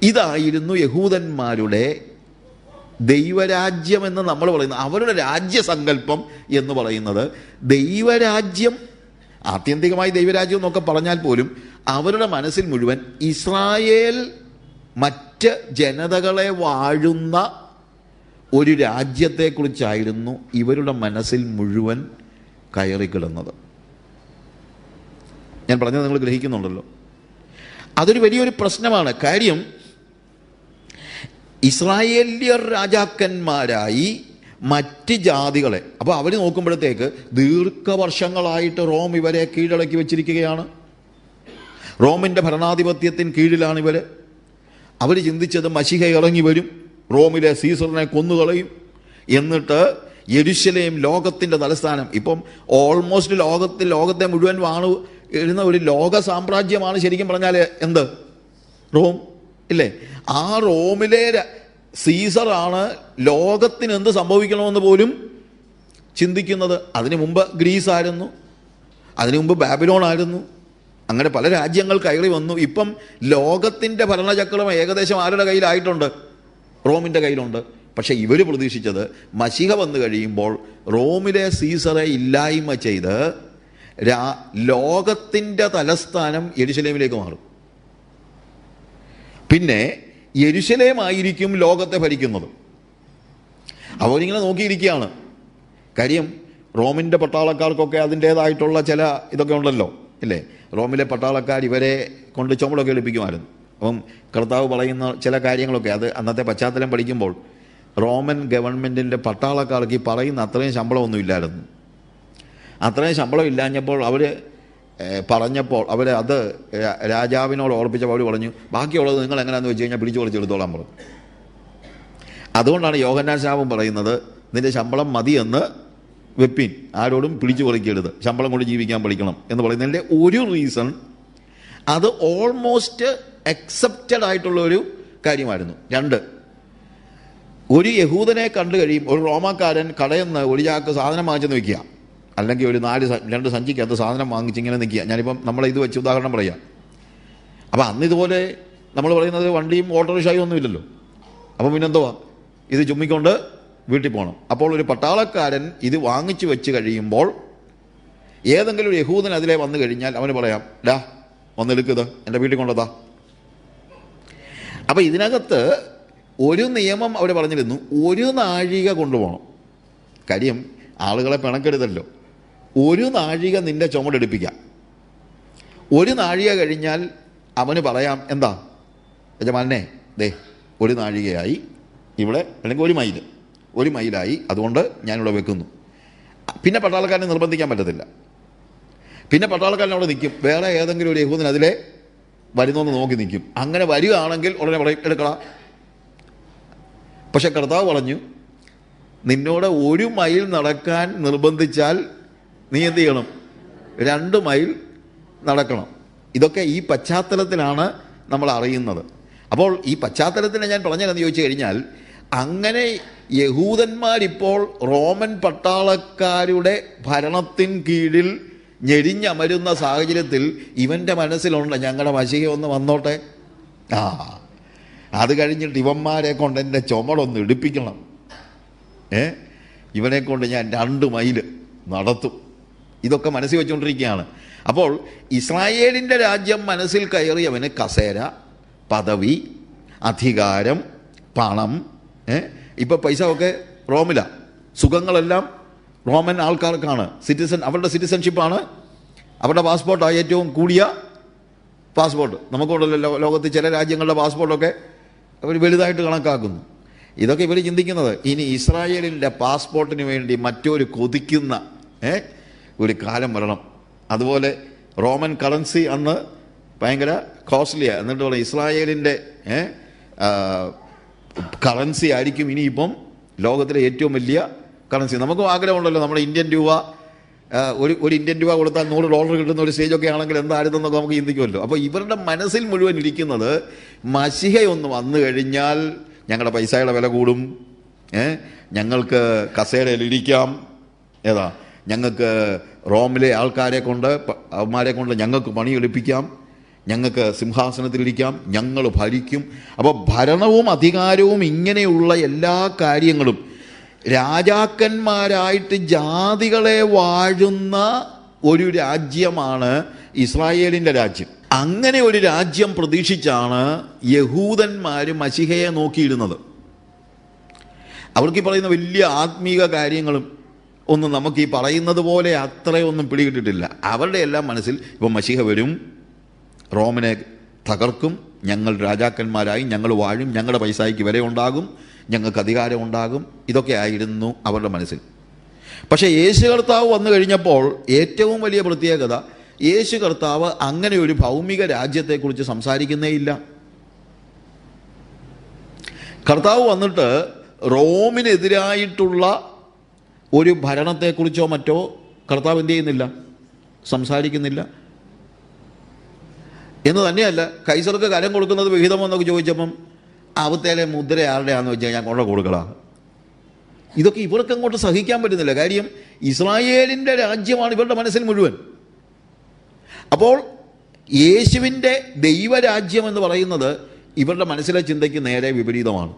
ഇതായിരുന്നു യഹൂദന്മാരുടെ ദൈവരാജ്യം എന്ന് നമ്മൾ പറയുന്നത്. അവരുടെ രാജ്യസങ്കല്പം എന്ന് പറയുന്നത് ദൈവരാജ്യം, ആത്യന്തികമായി ദൈവരാജ്യം എന്നൊക്കെ പറഞ്ഞാൽ പോലും അവരുടെ മനസ്സിൽ മുഴുവൻ ഇസ്രായേൽ മറ്റ് ജനതകളെ വാഴുന്ന ഒരു രാജ്യത്തെക്കുറിച്ചായിരുന്നു ഇവരുടെ മനസ്സിൽ മുഴുവൻ കയറിക്കിടുന്നത്. ഞാൻ പറഞ്ഞത് നിങ്ങൾ ഗ്രഹിക്കുന്നുണ്ടല്ലോ. അതൊരു വലിയൊരു പ്രശ്നമാണ്. കാര്യം, ഇസ്രായേല്യർ രാജാക്കന്മാരായി മറ്റ് ജാതികളെ, അപ്പോൾ അവർ നോക്കുമ്പോഴത്തേക്ക് ദീർഘവർഷങ്ങളായിട്ട് റോം ഇവരെ കീഴടക്കി വെച്ചിരിക്കുകയാണ്. റോമിൻ്റെ ഭരണാധിപത്യത്തിന് കീഴിലാണ് ഇവർ. അവർ ചിന്തിച്ചത് മശിഹ ഇറങ്ങി വരും, റോമിലെ സീസറിനെ കൊന്നുകളയും, എന്നിട്ട് യെരുശലേം ലോകത്തിൻ്റെ തലസ്ഥാനം. ഇപ്പം ഓൾമോസ്റ്റ് ലോകത്തെ മുഴുവൻ വാണു എഴുന്ന ഒരു ലോക സാമ്രാജ്യമാണ് ശരിക്കും പറഞ്ഞാൽ എന്ത്? റോം, ഇല്ലേ? ആ റോമിലെ സീസറാണ് ലോകത്തിന് എന്ത് സംഭവിക്കണമെന്ന് പോലും ചിന്തിക്കുന്നത്. അതിനു മുമ്പ് ഗ്രീസ് ആയിരുന്നു, അതിനു മുമ്പ് ബാബിലോൺ ആയിരുന്നു. അങ്ങനെ പല രാജ്യങ്ങൾ കയറി വന്നു. ഇപ്പം ലോകത്തിൻ്റെ ഭരണചക്രം ഏകദേശം ആരുടെ കയ്യിലായിട്ടുണ്ട്? റോമിൻ്റെ കയ്യിലുണ്ട്. പക്ഷേ ഇവർ പ്രതീക്ഷിച്ചത് മശിഹ വന്നു കഴിയുമ്പോൾ റോമിലെ സീസറെ ഇല്ലായ്മ ചെയ്ത് ലോകത്തിൻ്റെ തലസ്ഥാനം യെരുശലേമിലേക്ക് മാറും. പിന്നെ യെരുശലേമായിരിക്കും ലോകത്തെ ഭരിക്കുന്നത്. അവരിങ്ങനെ നോക്കിയിരിക്കുകയാണ്. കാര്യം, റോമിൻ്റെ പട്ടാളക്കാർക്കൊക്കെ അതിൻ്റേതായിട്ടുള്ള ചില ഇതൊക്കെ ഉണ്ടല്ലോ. ഇല്ലേ? റോമിലെ പട്ടാളക്കാർ ഇവരെ കൊണ്ട് ചുമടൊക്കെ എടുപ്പിക്കുമായിരുന്നു. അപ്പം കർത്താവ് പറയുന്ന ചില കാര്യങ്ങളൊക്കെ അത് അന്നത്തെ പശ്ചാത്തലം പഠിക്കുമ്പോൾ റോമൻ ഗവൺമെൻറ്റിൻ്റെ പട്ടാളക്കാർക്ക് ഈ പറയുന്ന അത്രയും ശമ്പളമൊന്നും ഇല്ലായിരുന്നു. അത്രയും ശമ്പളം ഇല്ലാഞ്ഞപ്പോൾ അവർ പറഞ്ഞപ്പോൾ അത് രാജാവിനോട് ഓർപ്പിച്ചപ്പോൾ അവർ പറഞ്ഞു, ബാക്കിയുള്ളത് നിങ്ങൾ എങ്ങനെയാണെന്ന് വെച്ച് കഴിഞ്ഞാൽ പിടിച്ചു പൊളിച്ചെടുത്തോളാൻ പറഞ്ഞു. അതുകൊണ്ടാണ് യോഹന്നാൻ സ്നാപകൻ പറയുന്നത്, നിൻ്റെ ശമ്പളം മതിയെന്ന് വെപ്പിൻ, ആരോടും പിടിച്ചു പൊളിക്കരുത്, ശമ്പളം കൊണ്ട് ജീവിക്കാൻ പഠിക്കണം എന്ന് പറയുന്നതിൻ്റെ ഒരു റീസൺ അത് ഓൾമോസ്റ്റ് അക്സെപ്റ്റഡ് ആയിട്ടുള്ള ഒരു കാര്യമായിരുന്നു. 2, ഒരു യഹൂദനെ കണ്ടു കഴിയും ഒരു റോമാക്കാരൻ കടയിൽ നിന്ന് ഒരു ചാക്ക് സാധനം വാങ്ങിച്ചെന്ന് വെക്കുക, അല്ലെങ്കിൽ ഒരു 2 സഞ്ചിക്കകത്ത് സാധനം വാങ്ങിച്ചിങ്ങനെ നിൽക്കുക. ഞാനിപ്പം ഇത് വെച്ച് ഉദാഹരണം പറയാം. അപ്പം അന്ന് ഇതുപോലെ നമ്മൾ പറയുന്നത് വണ്ടിയും ഓട്ടോറിക്ഷയും ഒന്നും ഇല്ലല്ലോ. അപ്പം പിന്നെന്തുവാ, ഇത് ചുമ്മിക്കൊണ്ട് വീട്ടിൽ പോകണം. അപ്പോൾ ഒരു പട്ടാളക്കാരൻ ഇത് വാങ്ങിച്ചു വെച്ച് കഴിയുമ്പോൾ ഏതെങ്കിലും ഒരു യഹൂദൻ അതിലെ വന്നു കഴിഞ്ഞാൽ അവന് പറയാം, ഡാ വന്നെടുക്കുക, എൻ്റെ വീട്ടിൽ കൊണ്ടതാ. അപ്പം ഇതിനകത്ത് ഒരു നിയമം അവർ പറഞ്ഞിരുന്നു, 1 നാഴിക കൊണ്ടുപോകണം. കാര്യം ആളുകളെ പിണക്കരുതല്ലോ. 1 നാഴിക നിൻ്റെ ചുമടെടുപ്പിക്കാം. 1 നാഴിക കഴിഞ്ഞാൽ അവന് പറയാം, എന്താ യജമാനെ, ദേ 1 നാഴികയായി ഇവിടെ, അല്ലെങ്കിൽ 1 മൈലായി, അതുകൊണ്ട് ഞാനിവിടെ വെക്കുന്നു. പിന്നെ പട്ടാളക്കാരനെ നിർബന്ധിക്കാൻ പറ്റത്തില്ല. പിന്നെ പട്ടാളക്കാരൻ അവിടെ നിൽക്കും. വേറെ ഏതെങ്കിലും ഒരു യഹൂദൻ അതിലെ വരുന്നോന്ന് നോക്കി നിൽക്കും. അങ്ങനെ വരികയാണെങ്കിൽ ഉടനെ പറയും, എടുക്കടാ. പക്ഷെ കർത്താവ് പറഞ്ഞു, നിന്നോട് 1 മൈൽ നടക്കാൻ നിർബന്ധിച്ചാൽ നീ എന്ത് ചെയ്യണം? 2 മൈൽ നടക്കണം. ഇതൊക്കെ ഈ പശ്ചാത്തലത്തിലാണ് നമ്മൾ അറിയുന്നത്. അപ്പോൾ ഈ പശ്ചാത്തലത്തിന് ഞാൻ പറഞ്ഞതെന്ന് ചോദിച്ചു കഴിഞ്ഞാൽ, അങ്ങനെ യഹൂദന്മാരിപ്പോൾ റോമൻ പട്ടാളക്കാരുടെ ഭരണത്തിൻ കീഴിൽ ഞെരിഞ്ഞമരുന്ന സാഹചര്യത്തിൽ ഇവൻ്റെ മനസ്സിലുണ്ട്, ഞങ്ങളുടെ മശിഹ ഒന്ന് വന്നോട്ടെ, അത് കഴിഞ്ഞിട്ട് ഇവന്മാരെ കൊണ്ട് എൻ്റെ ചുമടൊന്ന് ഇടിപ്പിക്കണം, ഇവനെ കൊണ്ട് ഞാൻ 2 മൈൽ നടത്തും. ഇതൊക്കെ മനസ്സിൽ വെച്ചുകൊണ്ടിരിക്കുകയാണ്. അപ്പോൾ ഇസ്രായേലിൻ്റെ രാജ്യം മനസ്സിൽ കയറിയവന് കസേര, പദവി, അധികാരം, പണം, ഇപ്പോൾ പൈസ ഒക്കെ റോമിലാണ്, സുഖങ്ങളെല്ലാം റോമൻ ആൾക്കാർക്കാണ്. അവരുടെ സിറ്റിസൺഷിപ്പാണ്, അവരുടെ പാസ്പോർട്ടാണ് ഏറ്റവും കൂടിയ പാസ്പോർട്ട്. നമുക്കുണ്ടല്ലോ ലോകത്ത് ചില രാജ്യങ്ങളുടെ പാസ്പോർട്ടൊക്കെ അവർ വലുതായിട്ട് കണക്കാക്കുന്നു. ഇതൊക്കെ ഇവർ ചിന്തിക്കുന്നത്, ഇനി ഇസ്രായേലിൻ്റെ പാസ്പോർട്ടിന് വേണ്ടി മറ്റൊരു കൊതിക്കുന്ന ഒരു കാലം വരണം. അതുപോലെ റോമൻ കറൻസി അന്ന് ഭയങ്കര കോസ്റ്റ്ലിയാണ്. എന്നിട്ട് പറയും ഇസ്രായേലിൻ്റെ കറൻസി ആയിരിക്കും ഇനിയിപ്പം ലോകത്തിലെ ഏറ്റവും വലിയ കറൻസി. നമുക്കും ആഗ്രഹമുണ്ടല്ലോ, നമ്മുടെ ഇന്ത്യൻ രൂപ ഒരു ഇന്ത്യൻ രൂപ കൊടുത്താൽ $100 കിട്ടുന്ന ഒരു സ്റ്റേജൊക്കെ ആണെങ്കിൽ എന്തായിരുന്നെന്നൊക്കെ നമുക്ക് ചിന്തിക്കുമല്ലോ. അപ്പോൾ ഇവരുടെ മനസ്സിൽ മുഴുവൻ ഇരിക്കുന്നത്, മശിഹ ഒന്ന് വന്നു കഴിഞ്ഞാൽ ഞങ്ങളുടെ പൈസയുടെ വില കൂടും, ഞങ്ങൾക്ക് കസേരയിൽ ഇരിക്കാം, ഞങ്ങൾക്ക് റോമിലെ അവന്മാരെ കൊണ്ട് ഞങ്ങൾക്ക് പണിയെടുപ്പിക്കാം, ഞങ്ങൾക്ക് സിംഹാസനത്തിലിരിക്കാം, ഞങ്ങൾ ഭരിക്കും. അപ്പോൾ ഭരണവും അധികാരവും ഇങ്ങനെയുള്ള എല്ലാ കാര്യങ്ങളും രാജാക്കന്മാരായിട്ട് ജാതികളെ വാഴുന്ന ഒരു രാജ്യമാണ് ഇസ്രായേലിൻ്റെ രാജ്യം. അങ്ങനെ ഒരു രാജ്യം പ്രതീക്ഷിച്ചാണ് യഹൂദന്മാർ മശിഹയെ നോക്കിയിരുന്നത്. അവർക്ക് ഈ പറയുന്ന വലിയ ആത്മീക കാര്യങ്ങളും ഒന്നും നമുക്ക് ഈ പറയുന്നത് പോലെ അത്രയൊന്നും പിടികിട്ടിട്ടില്ല. അവരുടെ എല്ലാം മനസ്സിൽ ഇപ്പം മശിഹ വരും, റോമിനെ തകർക്കും, ഞങ്ങൾ രാജാക്കന്മാരായി ഞങ്ങൾ വാഴും, ഞങ്ങളുടെ പൈസയ്ക്ക് വില ഉണ്ടാകും, ഞങ്ങൾക്ക് അധികാരം ഉണ്ടാകും. ഇതൊക്കെ ആയിരുന്നു അവരുടെ മനസ്സിൽ. പക്ഷേ യേശു കർത്താവ് വന്നു കഴിഞ്ഞപ്പോൾ ഏറ്റവും വലിയ പ്രത്യേകത, യേശു കർത്താവ് അങ്ങനെ ഒരു ഭൗമിക രാജ്യത്തെക്കുറിച്ച് സംസാരിക്കുന്നേയില്ല. കർത്താവ് വന്നിട്ട് റോമിനെതിരായിട്ടുള്ള ഒരു ഭരണത്തെക്കുറിച്ചോ മറ്റോ കർത്താവ് എന്ത് ചെയ്യുന്നില്ല, സംസാരിക്കുന്നില്ല. എന്ന് തന്നെയല്ല, കൈസർക്ക് കരം കൊടുക്കുന്നത് വിഹിതമെന്നൊക്കെ ചോദിച്ചപ്പം അവത്തേലെ മുദ്ര ആരുടെയാണെന്ന് വെച്ചാൽ ഞാൻ കൊണ്ട് കൊടുക്കണം. ഇതൊക്കെ ഇവർക്ക് അങ്ങോട്ട് സഹിക്കാൻ പറ്റുന്നില്ല. കാര്യം ഇസ്രായേലിൻ്റെ രാജ്യമാണ് ഇവരുടെ മനസ്സിൽ മുഴുവൻ. അപ്പോൾ യേശുവിൻ്റെ ദൈവരാജ്യം എന്ന് പറയുന്നത് ഇവരുടെ മനസ്സിലെ ചിന്തയ്ക്ക് നേരെ വിപരീതമാണ്.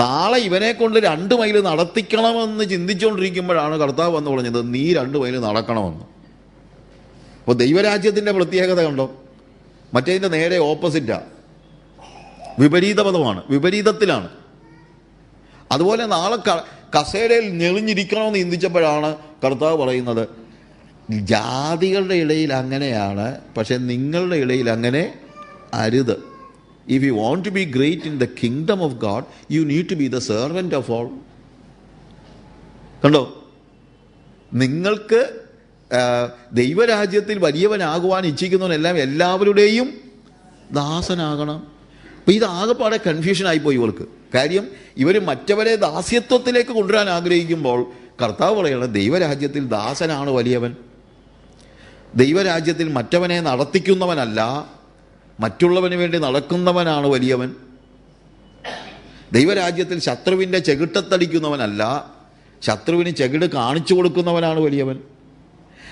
നാളെ ഇവനെ കൊണ്ട് 2 മൈൽ നടത്തിക്കണമെന്ന് ചിന്തിച്ചുകൊണ്ടിരിക്കുമ്പോഴാണ് കർത്താവ് വന്ന് പറഞ്ഞത്, നീ 2 മൈൽ നടക്കണമെന്ന്. അപ്പോൾ ദൈവരാജ്യത്തിൻ്റെ പ്രത്യേകത കണ്ടോ, മറ്റേതിൻ്റെ നേരെ ഓപ്പോസിറ്റാണ്, വിപരീതപദമാണ്, വിപരീതത്തിലാണ്. അതുപോലെ നാളെ കസേരയിൽ ഞെളിഞ്ഞിരിക്കണമെന്ന് ചിന്തിച്ചപ്പോഴാണ് കർത്താവ് പറയുന്നത്, ജാതികളുടെ ഇടയിൽ അങ്ങനെയാണ്, പക്ഷെ നിങ്ങളുടെ ഇടയിൽ അങ്ങനെ അരുത്. If you want to be great in the kingdom of God, you need to be the servant of all. കണ്ടോ, നിങ്ങൾക്ക് ദൈവരാജ്യത്തിൽ വലിയവനാകുവാൻ ഇച്ഛിക്കുന്നവനെല്ലാം എല്ലാവരുടെയും ദാസനാകണം. അപ്പോൾ ഇത് ആകെപ്പാടെ കൺഫ്യൂഷനായിപ്പോയി ഇവർക്ക്. കാര്യം ഇവർ മറ്റവരെ ദാസ്യത്വത്തിലേക്ക് കൊണ്ടുവരാൻ ആഗ്രഹിക്കുമ്പോൾ കർത്താവ് പറയണം, ദൈവരാജ്യത്തിൽ ദാസനാണ് വലിയവൻ. ദൈവരാജ്യത്തിൽ മറ്റവനെ നടത്തിക്കുന്നവനല്ല, മറ്റുള്ളവന് വേണ്ടി നടക്കുന്നവനാണ് വലിയവൻ. ദൈവരാജ്യത്തിൽ ശത്രുവിൻ്റെ ചെകിട്ടത്തടിക്കുന്നവനല്ല, ശത്രുവിന് ചെകിട് കാണിച്ചു കൊടുക്കുന്നവനാണ് വലിയവൻ.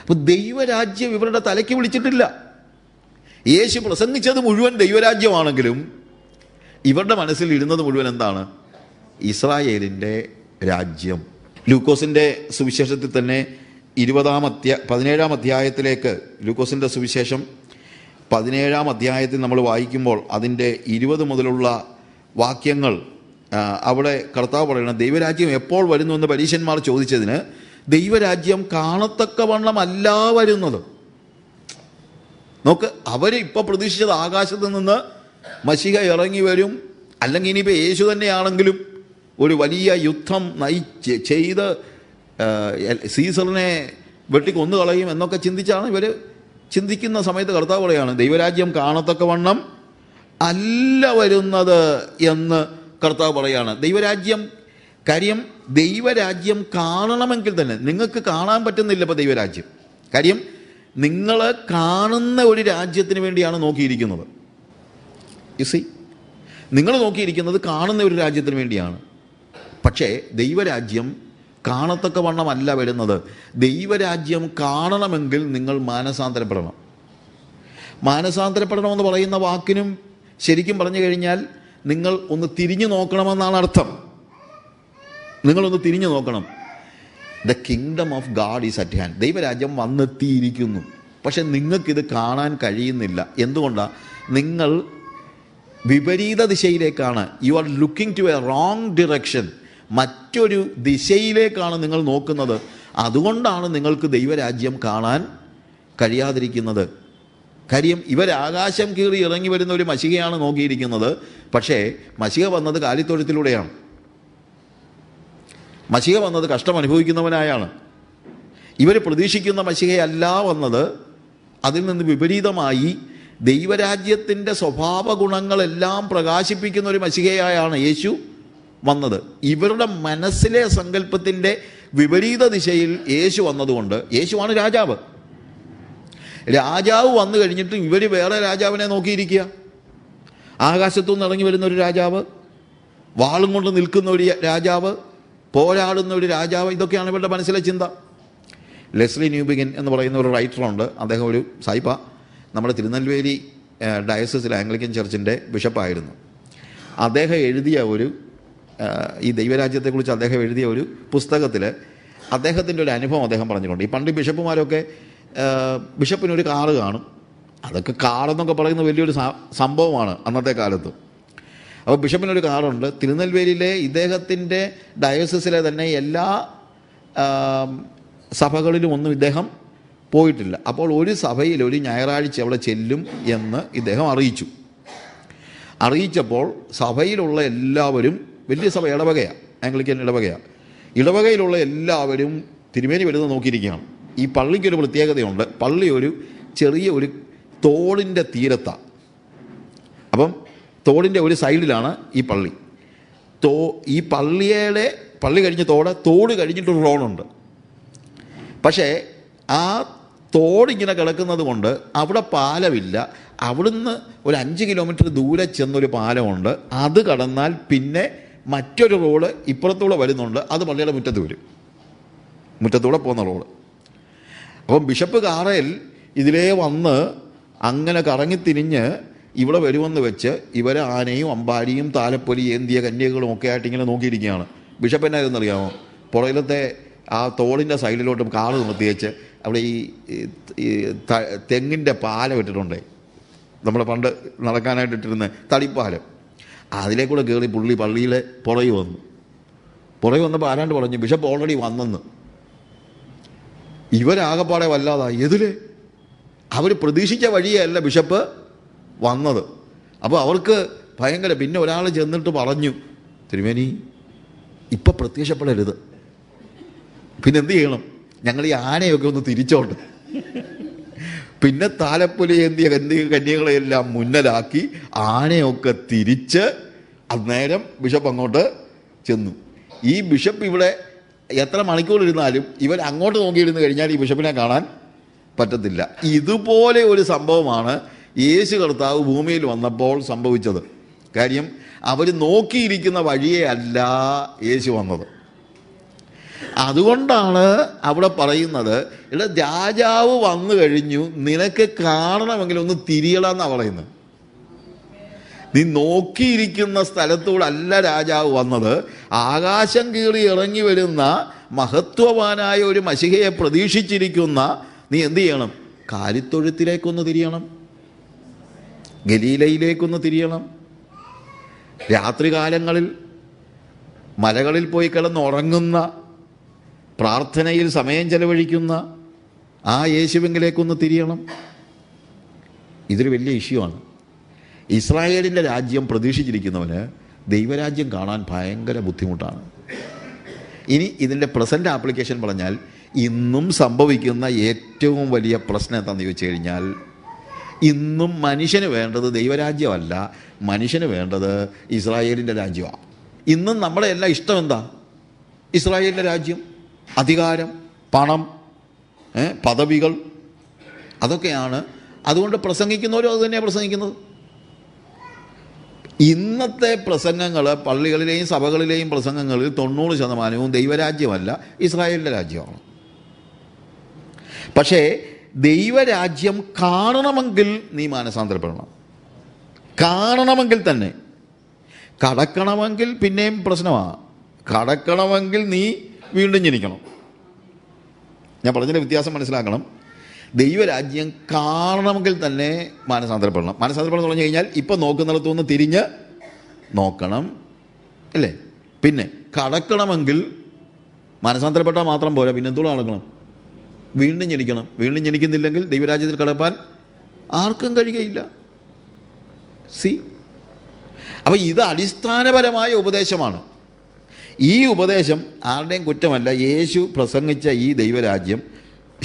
അപ്പോൾ ദൈവരാജ്യം ഇവരുടെ തലയ്ക്ക് വിളിച്ചിട്ടില്ല. യേശു പ്രസംഗിച്ചത് മുഴുവൻ ദൈവരാജ്യമാണെങ്കിലും ഇവരുടെ മനസ്സിൽ ഇരുന്നത് മുഴുവൻ എന്താണ്? ഇസ്രായേലിൻ്റെ രാജ്യം. ലൂക്കോസിൻ്റെ സുവിശേഷത്തിൽ തന്നെ 17-ാം അധ്യായത്തിലേക്ക്, ലൂക്കോസിൻ്റെ സുവിശേഷം 17-ാം അധ്യായത്തിൽ നമ്മൾ വായിക്കുമ്പോൾ അതിൻ്റെ 20 മുതലുള്ള വാക്യങ്ങൾ, അവിടെ കർത്താവ് പറയണം, ദൈവരാജ്യം എപ്പോൾ വരുന്നു എന്ന് പരീശന്മാർ ചോദിച്ചതിന്, ദൈവരാജ്യം കാണത്തക്കവണ്ണമല്ല വരുന്നത്. നോക്ക്, അവർ ഇപ്പോൾ പ്രതീക്ഷിച്ചത് ആകാശത്ത് നിന്ന് മശിഹ ഇറങ്ങി വരും, അല്ലെങ്കിൽ ഇനിയിപ്പോൾ യേശു തന്നെയാണെങ്കിലും ഒരു വലിയ യുദ്ധം ചെയ്ത് സീസറിനെ വെട്ടിക്കൊന്നു കളയും എന്നൊക്കെ ചിന്തിച്ചാണ് ഇവർ ചിന്തിക്കുന്ന സമയത്ത് കർത്താവ് പറയാണ്, ദൈവരാജ്യം കാണത്തക്കവണ്ണം അല്ല വരുന്നത് എന്ന് കർത്താവ് പറയാണ്. ദൈവരാജ്യം, കാര്യം ദൈവരാജ്യം കാണണമെങ്കിൽ തന്നെ നിങ്ങൾക്ക് കാണാൻ പറ്റുന്നില്ല ഇപ്പോൾ ദൈവരാജ്യം. കാര്യം നിങ്ങൾ കാണുന്ന ഒരു രാജ്യത്തിന് വേണ്ടിയാണ് നോക്കിയിരിക്കുന്നത്. നിങ്ങൾ നോക്കിയിരിക്കുന്നത് കാണുന്ന ഒരു രാജ്യത്തിന് വേണ്ടിയാണ്. പക്ഷേ ദൈവരാജ്യം കാണത്തക്ക വണ്ണമല്ല വരുന്നത്. ദൈവരാജ്യം കാണണമെങ്കിൽ നിങ്ങൾ മാനസാന്തരപ്പെടണം. മാനസാന്തരപ്പെടണമെന്ന് പറയുന്ന വാക്കിനും ശരിക്കും പറഞ്ഞു കഴിഞ്ഞാൽ നിങ്ങൾ ഒന്ന് തിരിഞ്ഞു നോക്കണമെന്നാണ് അർത്ഥം. നിങ്ങളൊന്ന് തിരിഞ്ഞു നോക്കണം. The kingdom of God is at hand. ദൈവരാജ്യം വന്നെത്തിയിരിക്കുന്നു. പക്ഷെ നിങ്ങൾക്കിത് കാണാൻ കഴിയുന്നില്ല. എന്തുകൊണ്ടാണ്? നിങ്ങൾ വിപരീത ദിശയിലേക്കാണ്. You are looking to a wrong direction. മറ്റൊരു ദിശയിലേക്കാണ് നിങ്ങൾ നോക്കുന്നത്. അതുകൊണ്ടാണ് നിങ്ങൾക്ക് ദൈവരാജ്യം കാണാൻ കഴിയാതിരിക്കുന്നത്. കാര്യം ഇവരാകാശം കീറി ഇറങ്ങി വരുന്ന ഒരു മശികയാണ് നോക്കിയിരിക്കുന്നത്. പക്ഷേ മശിക വന്നത് കാലിത്തൊഴുത്തിലൂടെയാണ്. മശിക വന്നത് കഷ്ടം അനുഭവിക്കുന്നവനായാണ്. ഇവർ പ്രതീക്ഷിക്കുന്ന മശികയല്ല വന്നത്. അതിൽ നിന്ന് വിപരീതമായി ദൈവരാജ്യത്തിൻ്റെ സ്വഭാവ ഗുണങ്ങളെല്ലാം പ്രകാശിപ്പിക്കുന്ന ഒരു മശികയായാണ് യേശു വന്നത്. ഇവരുടെ മനസ്സിലെ സങ്കല്പത്തിൻ്റെ വിപരീത ദിശയിൽ യേശു വന്നതുകൊണ്ട്, യേശുവാണ് രാജാവ്. രാജാവ് വന്നു കഴിഞ്ഞിട്ട് ഇവർ വേറെ രാജാവിനെ നോക്കിയിരിക്കുക. ആകാശത്തുനിന്ന് ഇറങ്ങി വരുന്ന ഒരു രാജാവ്, വാളും കൊണ്ട് നിൽക്കുന്ന ഒരു രാജാവ്, പോരാടുന്ന ഒരു രാജാവ്. ഇതൊക്കെയാണ് ഇവരുടെ മനസ്സിലെ ചിന്ത. ലെസ്ലി ന്യൂബിഗൻ എന്ന് പറയുന്ന ഒരു റൈറ്ററുണ്ട്. അദ്ദേഹം ഒരു സായിപ്പ, നമ്മുടെ തിരുനെൽവേലി ഡയസസിലെ ആംഗ്ലിക്കൻ ചർച്ചിൻ്റെ ബിഷപ്പായിരുന്നു. അദ്ദേഹം എഴുതിയ ഒരു ഈ ദൈവരാജ്യത്തെക്കുറിച്ച് അദ്ദേഹം എഴുതിയ ഒരു പുസ്തകത്തിൽ അദ്ദേഹത്തിൻ്റെ ഒരു അനുഭവം അദ്ദേഹം പറഞ്ഞിട്ടുണ്ട്. ഈ പണ്ട് ബിഷപ്പുമാരൊക്കെ ബിഷപ്പിനൊരു കാറ് കാണും. അതൊക്കെ കാറെന്നൊക്കെ പറയുന്ന വലിയൊരു സംഭവമാണ് അന്നത്തെ കാലത്ത്. അപ്പോൾ ബിഷപ്പിനൊരു കാറുണ്ട്. തിരുനെൽവേലിയിലെ ഇദ്ദേഹത്തിൻ്റെ ഡയസസിലെ തന്നെ എല്ലാ സഭകളിലും ഒന്നും ഇദ്ദേഹം പോയിട്ടില്ല. അപ്പോൾ ഒരു സഭയിൽ ഒരു ഞായറാഴ്ച അവിടെ ചെല്ലും എന്ന് ഇദ്ദേഹം അറിയിച്ചപ്പോൾ സഭയിലുള്ള എല്ലാവരും, വലിയ സഭ ഇടവകയാണ്, ആംഗ്ലിക്കൻ ഇടവകയാണ്, ഇടവകയിലുള്ള എല്ലാവരും തിരുമേനി വരുന്നത് നോക്കിയിരിക്കുകയാണ്. ഈ പള്ളിക്കൊരു പ്രത്യേകതയുണ്ട്. പള്ളി ഒരു ചെറിയ ഒരു തോടിൻ്റെ തീരത്താണ്. അപ്പം തോടിൻ്റെ ഒരു സൈഡിലാണ് ഈ പള്ളി. ഈ പള്ളി കഴിഞ്ഞ് തോട് കഴിഞ്ഞിട്ടൊരു റോഡുണ്ട്. പക്ഷേ ആ തോടിങ്ങനെ കിടക്കുന്നത് കൊണ്ട് അവിടെ പാലമില്ല. അവിടുന്ന് ഒരു 5 കിലോമീറ്റർ ദൂരെ ചെന്നൊരു പാലമുണ്ട്. അത് കടന്നാൽ പിന്നെ മറ്റൊരു റോഡ് ഇപ്പുറത്തൂടെ വരുന്നുണ്ട്. അത് പള്ളിയുടെ മുറ്റത്തൂടെ പോകുന്ന റോഡ്. അപ്പം ബിഷപ്പ് കാറയിൽ ഇതിലേ വന്ന് അങ്ങനെ കറങ്ങിത്തിരിഞ്ഞ് ഇവിടെ വരുമെന്ന് വെച്ച് ഇവർ ആനയും അമ്പാരിയും താലപ്പൊലി ഏന്തിയ കന്യകകളും ഒക്കെ ആയിട്ട് ഇങ്ങനെ നോക്കിയിരിക്കുകയാണ്. ബിഷപ്പ് എന്നാ ഇതെന്നറിയാമോ? പുറകിലത്തെ ആ തോടിൻ്റെ സൈഡിലോട്ടും കാറ് നിർത്തിയേച്ച് അവിടെ ഈ തെങ്ങിൻ്റെ പാലം ഇട്ടിട്ടുണ്ടേ, നമ്മൾ പണ്ട് നടക്കാനായിട്ട് ഇട്ടിരുന്ന തടിപ്പാലം. അതിലേക്കൂടെ കയറി പുള്ളി പള്ളിയിലെ പുറകെ വന്നപ്പോൾ ആരാണ്ട് പറഞ്ഞു, ബിഷപ്പ് ഓൾറെഡി വന്നെന്ന്. ഇവരാകപ്പാടെ വല്ലാതായി. എതിലെ അവർ പ്രതീക്ഷിച്ച വഴിയല്ല ബിഷപ്പ് വന്നത്. അപ്പോൾ അവർക്ക് ഭയങ്കര. പിന്നെ ഒരാൾ ചെന്നിട്ട് പറഞ്ഞു, തിരുമേനി ഇപ്പം പ്രത്യക്ഷപ്പെടരുത്, പിന്നെ എന്ത് ചെയ്യണം, ഞങ്ങൾ ഈ ആനയൊക്കെ ഒന്ന് തിരിച്ചോണ്ട്. പിന്നെ താലപ്പൊലി എന്തിയ കന്യകളെയെല്ലാം മുന്നിലാക്കി ആനയൊക്കെ തിരിച്ച് അന്നേരം ബിഷപ്പ് അങ്ങോട്ട് ചെന്നു. ഈ ബിഷപ്പ് ഇവിടെ എത്ര മണിക്കൂർ ഇരുന്നാലും ഇവർ അങ്ങോട്ട് നോക്കിയിരുന്നു കഴിഞ്ഞാൽ ഈ ബിഷപ്പിനെ കാണാൻ പറ്റത്തില്ല. ഇതുപോലെ ഒരു സംഭവമാണ് യേശു കർത്താവ് ഭൂമിയിൽ വന്നപ്പോൾ സംഭവിച്ചത്. കാര്യം അവർ നോക്കിയിരിക്കുന്ന വഴിയേ അല്ല യേശു വന്നത്. അതുകൊണ്ടാണ് അവിടെ പറയുന്നത്, ഇവിടെ രാജാവ് വന്നു കഴിഞ്ഞു, നിനക്ക് കാണണമെങ്കിൽ ഒന്ന് തിരിയണമെന്നാണ് പറയുന്നത്. നീ നോക്കിയിരിക്കുന്ന സ്ഥലത്തൂടെ അല്ല രാജാവ് വന്നത്. ആകാശം കീറി ഇറങ്ങി വരുന്ന മഹത്വവാനായ ഒരു മശിഹയെ പ്രതീക്ഷിച്ചിരിക്കുന്ന നീ എന്ത് ചെയ്യണം? കാലിത്തൊഴുത്തിലേക്കൊന്ന് തിരിയണം, ഗലീലയിലേക്കൊന്ന് തിരിയണം. രാത്രികാലങ്ങളിൽ മലകളിൽ പോയി കിടന്നുറങ്ങുന്ന, പ്രാർത്ഥനയിൽ സമയം ചെലവഴിക്കുന്ന ആ യേശുവിങ്കിലേക്കൊന്ന് തിരിയണം. ഇതൊരു വലിയ ഇഷ്യൂ ആണ്. ഇസ്രായേലിൻ്റെ രാജ്യം പ്രതീക്ഷിച്ചിരിക്കുന്നവന് ദൈവരാജ്യം കാണാൻ ഭയങ്കര ബുദ്ധിമുട്ടാണ്. ഇനി ഇതിൻ്റെ പ്രസൻറ്റ് ആപ്ലിക്കേഷൻ പറഞ്ഞാൽ ഇന്നും സംഭവിക്കുന്ന ഏറ്റവും വലിയ പ്രശ്നം എന്താണെന്ന് ചോദിച്ചു കഴിഞ്ഞാൽ, ഇന്നും മനുഷ്യന് വേണ്ടത് ദൈവരാജ്യമല്ല, മനുഷ്യന് വേണ്ടത് ഇസ്രായേലിൻ്റെ രാജ്യമാണ്. ഇന്നും നമ്മുടെ എല്ലാം ഇഷ്ടം എന്താ? ഇസ്രായേലിൻ്റെ രാജ്യം, അധികാരം, പണം, പദവികൾ, അതൊക്കെയാണ്. അതുകൊണ്ട് പ്രസംഗിക്കുന്നവരും അത് തന്നെയാണ് പ്രസംഗിക്കുന്നത്. ഇന്നത്തെ പ്രസംഗങ്ങൾ, പള്ളികളിലെയും സഭകളിലെയും പ്രസംഗങ്ങളിൽ 90% ദൈവരാജ്യമല്ല, ഇസ്രായേലിൻ്റെ രാജ്യമാണ്. പക്ഷേ ദൈവരാജ്യം കാണണമെങ്കിൽ നീ മാനസാന്തരപ്പെടണം. കാണണമെങ്കിൽ തന്നെ. കടക്കണമെങ്കിൽ പിന്നെയും പ്രശ്നമാണ്. കടക്കണമെങ്കിൽ നീ വീണ്ടും ജനിക്കണം. ഞാൻ പറഞ്ഞതിൻ്റെ വ്യത്യാസം മനസ്സിലാക്കണം. ദൈവരാജ്യം കാണണമെങ്കിൽ തന്നെ മാനസാന്തരപ്പെടണം. മാനസാന്തരപ്പെടണം എന്ന് പറഞ്ഞു കഴിഞ്ഞാൽ ഇപ്പം നോക്കുന്നിടത്തുനിന്ന് തിരിഞ്ഞ് നോക്കണം, അല്ലേ? പിന്നെ കടക്കണമെങ്കിൽ മാനസാന്തരപ്പെട്ടാൽ മാത്രം പോരാ, പിന്നെ എന്തുകൂടെ നടക്കണം? വീണ്ടും ജനിക്കണം. വീണ്ടും ജനിക്കുന്നില്ലെങ്കിൽ ദൈവരാജ്യത്തിൽ കടപ്പാൻ ആർക്കും കഴിയുകയില്ല. അപ്പോൾ ഇത് അടിസ്ഥാനപരമായ ഉപദേശമാണ്. ഈ ഉപദേശം ആരുടെയും കുറ്റമല്ല. യേശു പ്രസംഗിച്ച ഈ ദൈവരാജ്യം,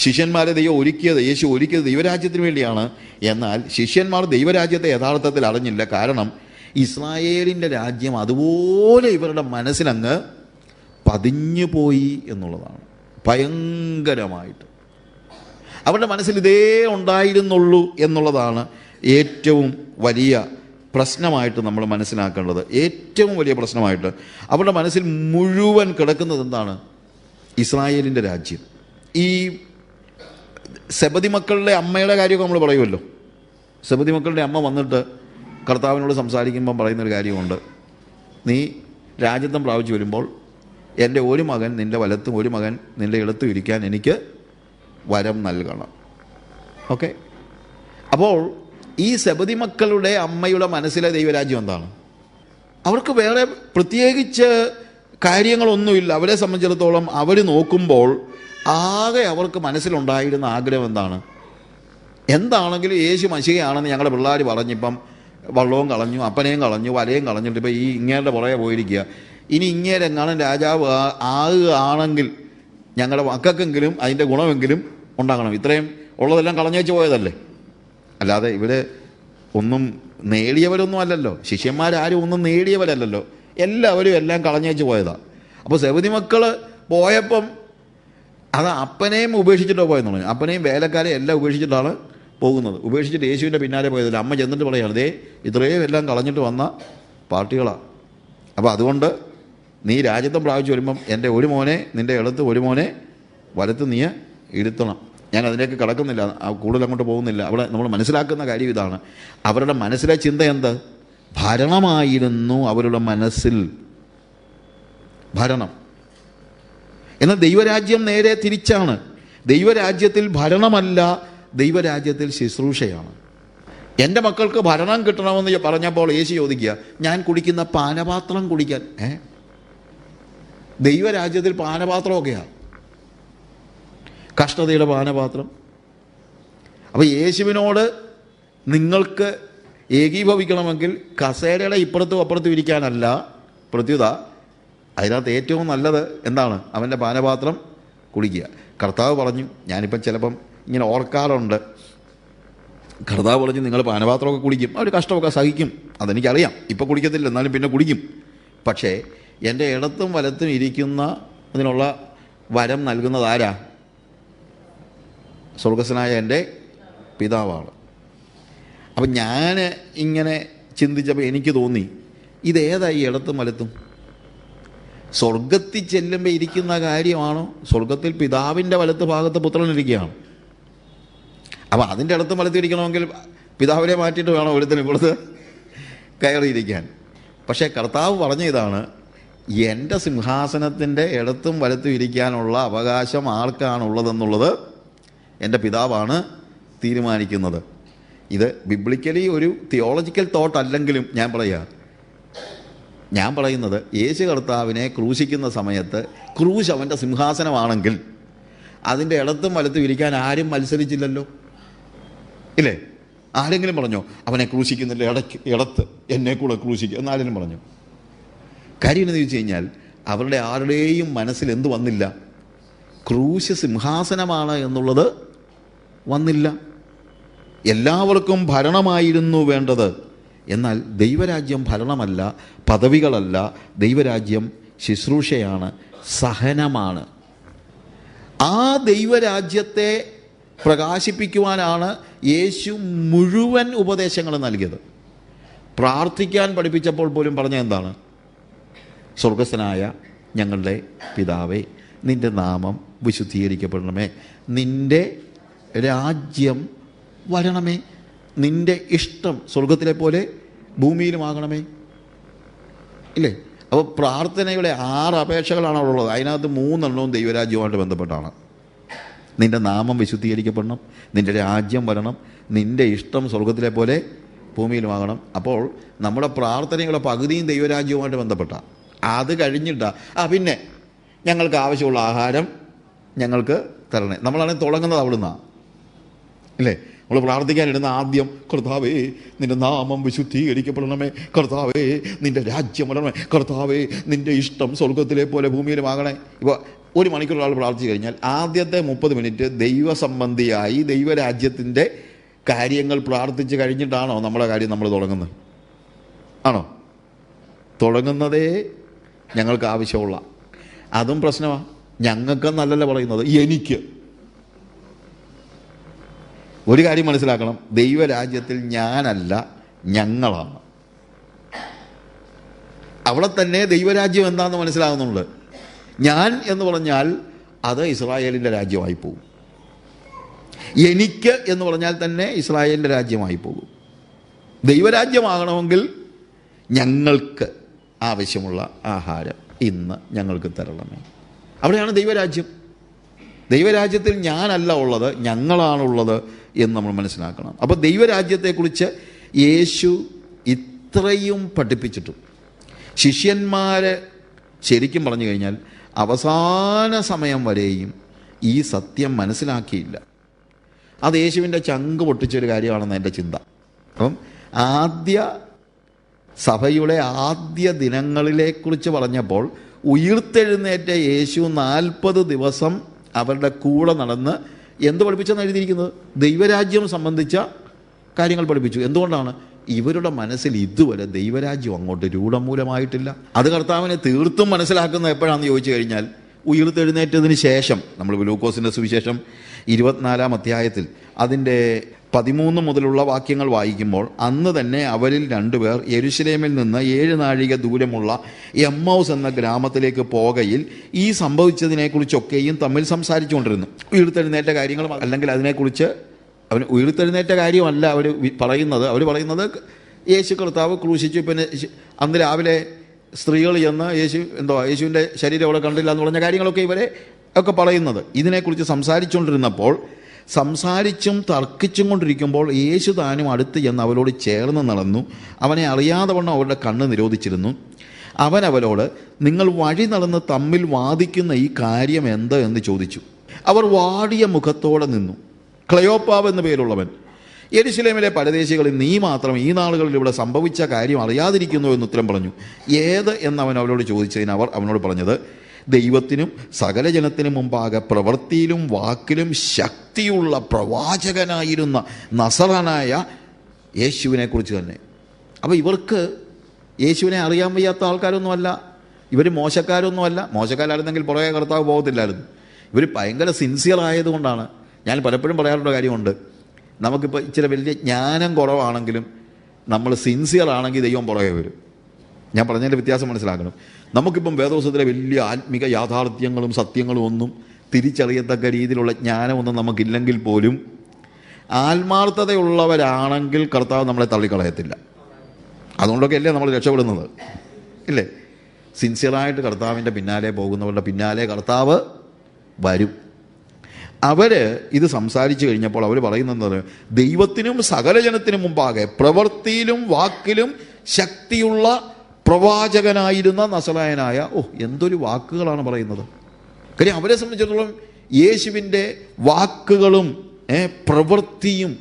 ശിഷ്യന്മാരെ യേശു ഒരുക്കിയത് ദൈവരാജ്യത്തിന് വേണ്ടിയാണ്. എന്നാൽ ശിഷ്യന്മാർ ദൈവരാജ്യത്തെ യഥാർത്ഥത്തിൽ അറിഞ്ഞില്ല. കാരണം ഇസ്രായേലിൻ്റെ രാജ്യം അതുപോലെ ഇവരുടെ മനസ്സിലങ്ങ് പതിഞ്ഞു പോയി എന്നുള്ളതാണ്. ഭയങ്കരമായിട്ട് അവരുടെ മനസ്സിൽ ഇതേ ഉണ്ടായിരുന്നുള്ളൂ എന്നുള്ളതാണ് ഏറ്റവും വലിയ പ്രശ്നമായിട്ട് നമ്മൾ മനസ്സിലാക്കേണ്ടത്. ഏറ്റവും വലിയ പ്രശ്നമായിട്ട് അവരുടെ മനസ്സിൽ മുഴുവൻ കിടക്കുന്നത് എന്താണ്? ഇസ്രായേലിൻ്റെ രാജ്യം. ഈ സെബദി മക്കളുടെ അമ്മയുടെ കാര്യമൊക്കെ നമ്മൾ പറയുമല്ലോ. സെബദി മക്കളുടെ അമ്മ വന്നിട്ട് കർത്താവിനോട് സംസാരിക്കുമ്പം പറയുന്നൊരു കാര്യമുണ്ട്. നീ രാജ്യത്വം പ്രാപിച്ചു വരുമ്പോൾ എൻ്റെ ഒരു മകൻ നിൻ്റെ വലത്തും ഒരു മകൻ നിൻ്റെ ഇടത്തും ഇരിക്കാൻ എനിക്ക് വരം നൽകണം. ഓക്കെ. അപ്പോൾ ഈ സെബദി മക്കളുടെ അമ്മയുടെ മനസ്സിലെ ദൈവരാജ്യം എന്താണ്? അവർക്ക് വേറെ പ്രത്യേകിച്ച് കാര്യങ്ങളൊന്നുമില്ല. അവരെ സംബന്ധിച്ചിടത്തോളം അവർ നോക്കുമ്പോൾ ആകെ അവർക്ക് മനസ്സിലുണ്ടായിരുന്ന ആഗ്രഹം എന്താണ്? എന്താണെങ്കിലും യേശു മശിഹയാണെന്ന് ഞങ്ങളുടെ പിള്ളേർ പറഞ്ഞിപ്പം വള്ളവും കളഞ്ഞു, അപ്പനെയും കളഞ്ഞു, വലയും കളഞ്ഞിട്ട് ഇപ്പോൾ ഈ ഇങ്ങേരുടെ പുറകെ പോയിരിക്കുക. ഇനി ഇങ്ങേരെങ്ങാനും രാജാവ് ആകുകയാണെങ്കിൽ ഞങ്ങളുടെ മക്കൾക്കെങ്കിലും അതിൻ്റെ ഗുണമെങ്കിലും ഉണ്ടാകണം. ഇത്രയും ഉള്ളതെല്ലാം കളഞ്ഞു വെച്ച് പോയതല്ലേ. അല്ലാതെ ഇവിടെ ഒന്നും നേടിയവരൊന്നും അല്ലല്ലോ. ശിഷ്യന്മാരാരും ഒന്നും നേടിയവരല്ലല്ലോ. എല്ലാവരും എല്ലാം കളഞ്ഞു വെച്ച് പോയതാണ്. അപ്പോൾ സെബദി മക്കൾ പോയപ്പം അത് അപ്പനെയും ഉപേക്ഷിച്ചിട്ടോ പോയെന്ന് പറഞ്ഞു. അപ്പനെയും വേലക്കാരെ എല്ലാം ഉപേക്ഷിച്ചിട്ടാണ് പോകുന്നത്. ഉപേക്ഷിച്ചിട്ട് യേശുവിൻ്റെ പിന്നാലെ പോയതല്ല. അമ്മ ചെന്നിട്ട് പറയുകയാണ്, ദേ ഇത്രയും എല്ലാം കളഞ്ഞിട്ട് വന്ന പാർട്ടികളാണ്. അപ്പോൾ അതുകൊണ്ട് നീ രാജ്യത്വം പ്രാപിച്ചു വരുമ്പം എൻ്റെ ഒരു മോനെ നിൻ്റെ ഇടത്ത്, ഒരു മോനെ വലത്ത് നീ ഇരുത്തണം. ഞാൻ അതിലേക്ക് കടക്കുന്നില്ല, കൂടുതൽ അങ്ങോട്ട് പോകുന്നില്ല. അവിടെ നമ്മൾ മനസ്സിലാക്കുന്ന കാര്യം ഇതാണ്. അവരുടെ മനസ്സിലെ ചിന്ത എന്ത്? ഭരണമായിരുന്നു അവരുടെ മനസ്സിൽ, ഭരണം. എന്നാൽ ദൈവരാജ്യം നേരെ തിരിച്ചാണ്. ദൈവരാജ്യത്തിൽ ഭരണമല്ല, ദൈവരാജ്യത്തിൽ ശുശ്രൂഷയാണ്. എൻ്റെ മക്കൾക്ക് ഭരണം കിട്ടണമെന്ന് പറഞ്ഞപ്പോൾ യേശു ചോദിക്കുക, ഞാൻ കുടിക്കുന്ന പാനപാത്രം കുടിക്കാൻ. ദൈവരാജ്യത്തിൽ പാനപാത്രമൊക്കെയാണ്. കഷ്ടതയുടെ പാനപാത്രം. അപ്പോൾ യേശുവിനോട് നിങ്ങൾക്ക് ഏകീഭവിക്കണമെങ്കിൽ കസേരയുടെ ഇപ്പുറത്തും അപ്പുറത്തും ഇരിക്കാനല്ല, പ്രത്യുത അതിനകത്ത് ഏറ്റവും നല്ലത് എന്താണ്? അവൻ്റെ പാനപാത്രം കുടിക്കുക. കർത്താവ് പറഞ്ഞു, ഞാനിപ്പം ചിലപ്പം ഇങ്ങനെ ഓർക്കാറുണ്ട്, കർത്താവ് പറഞ്ഞു നിങ്ങൾ പാനപാത്രമൊക്കെ കുടിക്കും, അവർ കഷ്ടമൊക്കെ സഹിക്കും, അതെനിക്കറിയാം, ഇപ്പം കുടിക്കത്തില്ല, എന്നാലും പിന്നെ കുടിക്കും. പക്ഷേ എൻ്റെ ഇടത്തും വലത്തും ഇരിക്കുന്ന അതിനുള്ള വരം നൽകുന്നത് ആരാ? സ്വർഗസ്ഥനായ എൻ്റെ പിതാവാണ്. അപ്പം ഞാൻ ഇങ്ങനെ ചിന്തിച്ചപ്പോൾ എനിക്ക് തോന്നി, ഇതേതായി ഇടത്തും വലത്തും? സ്വർഗത്തിൽ ചെല്ലുമ്പോൾ ഇരിക്കുന്ന കാര്യമാണോ? സ്വർഗത്തിൽ പിതാവിൻ്റെ വലത്ത് ഭാഗത്ത് പുത്രനിരിക്കുകയാണ്. അപ്പോൾ അതിൻ്റെ ഇടത്തും വലത്തും ഇരിക്കണമെങ്കിൽ പിതാവിനെ മാറ്റിയിട്ട് വേണം ഒരുത്തിന് ഇവിടുത്തെ കയറിയിരിക്കാൻ. പക്ഷേ കർത്താവ് പറഞ്ഞ ഇതാണ്, എൻ്റെ സിംഹാസനത്തിൻ്റെ ഇടത്തും വലത്തും ഇരിക്കാനുള്ള അവകാശം ആർക്കാണുള്ളതെന്നുള്ളത് എൻ്റെ പിതാവാണ് തീരുമാനിക്കുന്നത്. ഇത് ബിബ്ലിക്കലി ഒരു തിയോളജിക്കൽ തോട്ട് അല്ലെങ്കിലും ഞാൻ പറയുന്നത് യേശു കർത്താവിനെ ക്രൂശിക്കുന്ന സമയത്ത് ക്രൂശ് അവൻ്റെ സിംഹാസനമാണെങ്കിൽ അതിൻ്റെ ഇടത്തും വലത്തും ഇരിക്കാൻ ആരും മത്സരിച്ചില്ലല്ലോ, ഇല്ലേ? ആരെങ്കിലും പറഞ്ഞോ അവനെ ക്രൂശിക്കുന്നില്ല, ഇടത്ത് എന്നെ കൂടെ ക്രൂശിക്കുക എന്നാരെങ്കിലും പറഞ്ഞു? കാര്യം എന്ന് ചോദിച്ചു കഴിഞ്ഞാൽ അവരുടെ ആരുടെയും മനസ്സിൽ എന്ത് വന്നില്ല? ക്രൂശ് സിംഹാസനമാണ് എന്നുള്ളത് വന്നില്ല. എല്ലാവർക്കും ഭരണമായിരുന്നു വേണ്ടത്. എന്നാൽ ദൈവരാജ്യം ഭരണമല്ല, പദവികളല്ല. ദൈവരാജ്യം ശുശ്രൂഷയാണ്, സഹനമാണ്. ആ ദൈവരാജ്യത്തെ പ്രകാശിപ്പിക്കുവാനാണ് യേശു മുഴുവൻ ഉപദേശങ്ങളും നൽകിയത്. പ്രാർത്ഥിക്കാൻ പഠിപ്പിച്ചപ്പോൾ പോലും പറഞ്ഞ എന്താണ്? സ്വർഗസ്ഥനായ ഞങ്ങളുടെ പിതാവേ, നിൻ്റെ നാമം വിശുദ്ധീകരിക്കപ്പെടണമേ, നിൻ്റെ രാജ്യം വരണമേ, നിൻ്റെ ഇഷ്ടം സ്വർഗത്തിലെ പോലെ ഭൂമിയിലുമാകണമേ, ഇല്ലേ? അപ്പോൾ പ്രാർത്ഥനയുടെ 6 അപേക്ഷകളാണ് അവിടെ ഉള്ളത്. അതിനകത്ത് 3 എണ്ണവും ദൈവരാജ്യവുമായിട്ട് ബന്ധപ്പെട്ടാണ്. നിൻ്റെ നാമം വിശുദ്ധീകരിക്കപ്പെടണം, നിൻ്റെ രാജ്യം വരണം, നിൻ്റെ ഇഷ്ടം സ്വർഗത്തിലെ പോലെ ഭൂമിയിലുമാകണം. അപ്പോൾ നമ്മുടെ പ്രാർത്ഥനയുടെ പകുതിയും ദൈവരാജ്യവുമായിട്ട് ബന്ധപ്പെട്ടാണ്. അത് കഴിഞ്ഞിട്ടാണ് പിന്നെ ഞങ്ങൾക്ക് ആവശ്യമുള്ള ആഹാരം ഞങ്ങൾക്ക് തരണേ. നമ്മളാണെങ്കിൽ തുടങ്ങുന്നത് അവിടുന്നാണ്, ഇല്ലേ? നമ്മൾ പ്രാർത്ഥിക്കാനിടുന്ന ആദ്യം കർത്താവേ നിൻ്റെ നാമം വിശുദ്ധീകരിക്കപ്പെടണമേ, കർത്താവേ നിൻ്റെ രാജ്യം വരണമേ, കർത്താവേ നിൻ്റെ ഇഷ്ടം സ്വർഗത്തിലെ പോലെ ഭൂമിയിലുമാകണേ. ഇപ്പോൾ 1 മണിക്കൂർ ഒരാൾ പ്രാർത്ഥിച്ചു കഴിഞ്ഞാൽ ആദ്യത്തെ 30 മിനിറ്റ് ദൈവസംബന്ധിയായി ദൈവരാജ്യത്തിൻ്റെ കാര്യങ്ങൾ പ്രാർത്ഥിച്ച് കഴിഞ്ഞിട്ടാണോ നമ്മുടെ കാര്യം നമ്മൾ തുടങ്ങുന്നത്? ആണോ? തുടങ്ങുന്നതേ ഞങ്ങൾക്ക് ആവശ്യമുള്ള. അതും പ്രശ്നമാണ്. ഞങ്ങൾക്കെന്നല്ലല്ലോ പറയുന്നത്, എനിക്ക്. ഒരു കാര്യം മനസ്സിലാക്കണം, ദൈവരാജ്യത്തിൽ ഞാനല്ല, ഞങ്ങളാണ്. അവിടെ തന്നെ ദൈവരാജ്യം എന്താണെന്ന് മനസ്സിലാകുന്നുണ്ട്. ഞാൻ എന്ന് പറഞ്ഞാൽ അത് ഇസ്രായേലിൻ്റെ രാജ്യമായി പോകും. എനിക്ക് എന്ന് പറഞ്ഞാൽ തന്നെ ഇസ്രായേലിൻ്റെ രാജ്യമായി പോകും. ദൈവരാജ്യമാകണമെങ്കിൽ ഞങ്ങൾക്ക് ആവശ്യമുള്ള ആഹാരം ഇന്ന് ഞങ്ങൾക്ക് തരണമേ. അവിടെയാണ് ദൈവരാജ്യം. ദൈവരാജ്യത്തിൽ ഞാനല്ല ഉള്ളത്, ഞങ്ങളാണുള്ളത് എന്ന് നമ്മൾ മനസ്സിലാക്കണം. അപ്പോൾ ദൈവരാജ്യത്തെക്കുറിച്ച് യേശു ഇത്രയും പഠിപ്പിച്ചിട്ടും ശിഷ്യന്മാർ ശരിക്കും പറഞ്ഞു കഴിഞ്ഞാൽ അവസാന സമയം വരെയും ഈ സത്യം മനസ്സിലാക്കിയില്ല. അത് യേശുവിൻ്റെ ചങ്ക് പൊട്ടിച്ചൊരു കാര്യമാണെന്ന് എൻ്റെ ചിന്ത. അപ്പം സഭയുടെ ആദ്യ ദിനങ്ങളിലെക്കുറിച്ച് പറഞ്ഞപ്പോൾ ഉയിർത്തെഴുന്നേറ്റ യേശു 40 ദിവസം അവരുടെ കൂടെ നടന്ന് എന്ത് പഠിപ്പിച്ചെന്ന് എഴുതിയിരിക്കുന്നത്? ദൈവരാജ്യം സംബന്ധിച്ച കാര്യങ്ങൾ പഠിപ്പിച്ചു. എന്തുകൊണ്ടാണ്? ഇവരുടെ മനസ്സിൽ ഇതുവരെ ദൈവരാജ്യം അങ്ങോട്ട് രൂഢമൂലമായിട്ടില്ല. അത് കർത്താവിനെ തീർത്തും മനസ്സിലാക്കുന്നത് എപ്പോഴാണെന്ന് ചോദിച്ചു കഴിഞ്ഞാൽ ഉയിർത്തെഴുന്നേറ്റതിന് ശേഷം. നമ്മൾ ലൂക്കോസിൻ്റെ സുവിശേഷം 24-ാം അധ്യായത്തിൽ അതിൻ്റെ 13 മുതലുള്ള വാക്യങ്ങൾ വായിക്കുമ്പോൾ, അന്ന് തന്നെ അവരിൽ 2 പേർ യെരുശലേമിൽ നിന്ന് 7 നാഴിക ദൂരമുള്ള എമ്മൗസ് എന്ന ഗ്രാമത്തിലേക്ക് പോകയിൽ ഈ സംഭവിച്ചതിനെക്കുറിച്ചൊക്കെയും തമ്മിൽ സംസാരിച്ചുകൊണ്ടിരുന്നു. ഉയിർത്തെഴുന്നേറ്റ കാര്യങ്ങൾ അല്ലെങ്കിൽ അതിനെക്കുറിച്ച് അവന് ഉയിർത്തെഴുന്നേറ്റ കാര്യമല്ല അവർ പറയുന്നത് യേശു കർത്താവ് ക്രൂശിച്ചു. പിന്നെ അന്ന് രാവിലെ സ്ത്രീകൾ ചെന്ന് യേശുവിൻ്റെ ശരീരം അവിടെ കണ്ടില്ല എന്ന് പറഞ്ഞ കാര്യങ്ങളൊക്കെ ഇവരെ ഒക്കെ പറയുന്നത്. ഇതിനെക്കുറിച്ച് സംസാരിച്ചും തർക്കിച്ചും കൊണ്ടിരിക്കുമ്പോൾ യേശു താനും അടുത്ത് ചെന്ന് അവരോട് ചേർന്ന് നടന്നു. അവനെ അറിയാതെ വണ്ണം അവരുടെ കണ്ണ് നിരോധിച്ചിരുന്നു. അവൻ അവരോട്, നിങ്ങൾ വഴി നടന്ന് തമ്മിൽ വാദിക്കുന്ന ഈ കാര്യം എന്ത് എന്ന് ചോദിച്ചു. അവർ വാടിയ മുഖത്തോടെ നിന്നു. ക്ലയോപ്പാവ് എന്ന പേരുള്ളവൻ യെരുശലേമിലെ പരദേശികളിൽ നീ മാത്രം ഈ നാളുകളിൽ ഇവിടെ സംഭവിച്ച കാര്യം അറിയാതിരിക്കുന്നു എന്ന് ഉത്തരം പറഞ്ഞു. ഏത് എന്നവൻ അവരോട് ചോദിച്ചതിന് അവർ അവനോട് പറഞ്ഞത്, ദൈവത്തിനും സകല ജനത്തിനും മുമ്പാകെ പ്രവൃത്തിയിലും വാക്കിലും ശക്തിയുള്ള പ്രവാചകനായിരുന്ന നസറനായ യേശുവിനെ കുറിച്ച് തന്നെ. അപ്പോൾ ഇവർക്ക് യേശുവിനെ അറിയാൻ വയ്യാത്ത ആൾക്കാരൊന്നുമല്ല, ഇവർ മോശക്കാരൊന്നുമല്ല. മോശക്കാരായിരുന്നെങ്കിൽ പുറകെ കർത്താവ് പോകത്തില്ലായിരുന്നു. ഇവർ ഭയങ്കര സിൻസിയർ ആയതുകൊണ്ടാണ്. ഞാൻ പലപ്പോഴും പറയാറുള്ള കാര്യമുണ്ട്, നമുക്കിപ്പോൾ ഇച്ചിരി വലിയ ജ്ഞാനം കുറവാണെങ്കിലും നമ്മൾ സിൻസിയർ ആണെങ്കിൽ ദൈവം പുറകെ വരും. ഞാൻ പറഞ്ഞതിൻ്റെ വ്യത്യാസം മനസ്സിലാക്കണം. നമുക്കിപ്പം വേദോസത്തിലെ വലിയ ആത്മിക യാഥാർത്ഥ്യങ്ങളും സത്യങ്ങളും ഒന്നും തിരിച്ചറിയത്തക്ക രീതിയിലുള്ള ജ്ഞാനമൊന്നും നമുക്കില്ലെങ്കിൽ പോലും ആത്മാർത്ഥതയുള്ളവരാണെങ്കിൽ കർത്താവ് നമ്മളെ തള്ളിക്കളയത്തില്ല. അതുകൊണ്ടൊക്കെ അല്ലേ നമ്മൾ രക്ഷപ്പെടുന്നത്, ഇല്ലേ? സിൻസിയറായിട്ട് കർത്താവിൻ്റെ പിന്നാലെ പോകുന്നവരുടെ പിന്നാലെ കർത്താവ് വരും. അവർ ഇത് സംസാരിച്ചു കഴിഞ്ഞപ്പോൾ അവർ പറയുന്നത്, ദൈവത്തിനും സകല ജനത്തിനും മുമ്പാകെ പ്രവൃത്തിയിലും വാക്കിലും ശക്തിയുള്ള പ്രവാചകനായിരുന്ന നസറായനായ. എന്തൊരു വാക്കുകളാണ് പറയുന്നത്! കാര്യം അവരെ സംബന്ധിച്ചിടത്തോളം യേശുവിൻ്റെ വാക്കുകളും പ്രവൃത്തിയും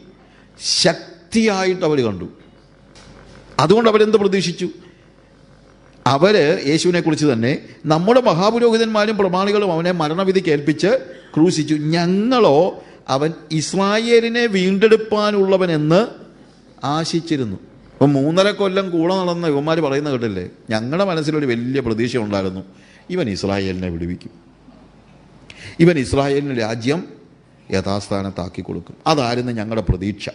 ശക്തിയായിട്ട് അവർ കണ്ടു. അതുകൊണ്ട് അവരെന്ത് പ്രതീക്ഷിച്ചു? അവർ യേശുവിനെ കുറിച്ച് തന്നെ, നമ്മുടെ മഹാപുരോഹിതന്മാരും പ്രമാണികളും അവനെ മരണവിധിക്ക് ഏൽപ്പിച്ച് ക്രൂശിച്ചു, ഞങ്ങളോ അവൻ ഇസ്രായേലിനെ വീണ്ടെടുപ്പാനുള്ളവനെന്ന് ആശിച്ചിരുന്നു. അപ്പം 3.5 കൊല്ലം കൂടെ നടന്ന യുവന്മാർ പറയുന്ന കേട്ടില്ലേ, ഞങ്ങളുടെ മനസ്സിലൊരു വലിയ പ്രതീക്ഷ ഉണ്ടായിരുന്നു, ഇവൻ ഇസ്രായേലിനെ വിടുവിക്കും, ഇവൻ ഇസ്രായേലിന് രാജ്യം യഥാസ്ഥാനത്താക്കി കൊടുക്കും. അതായിരുന്നു ഞങ്ങളുടെ പ്രതീക്ഷ.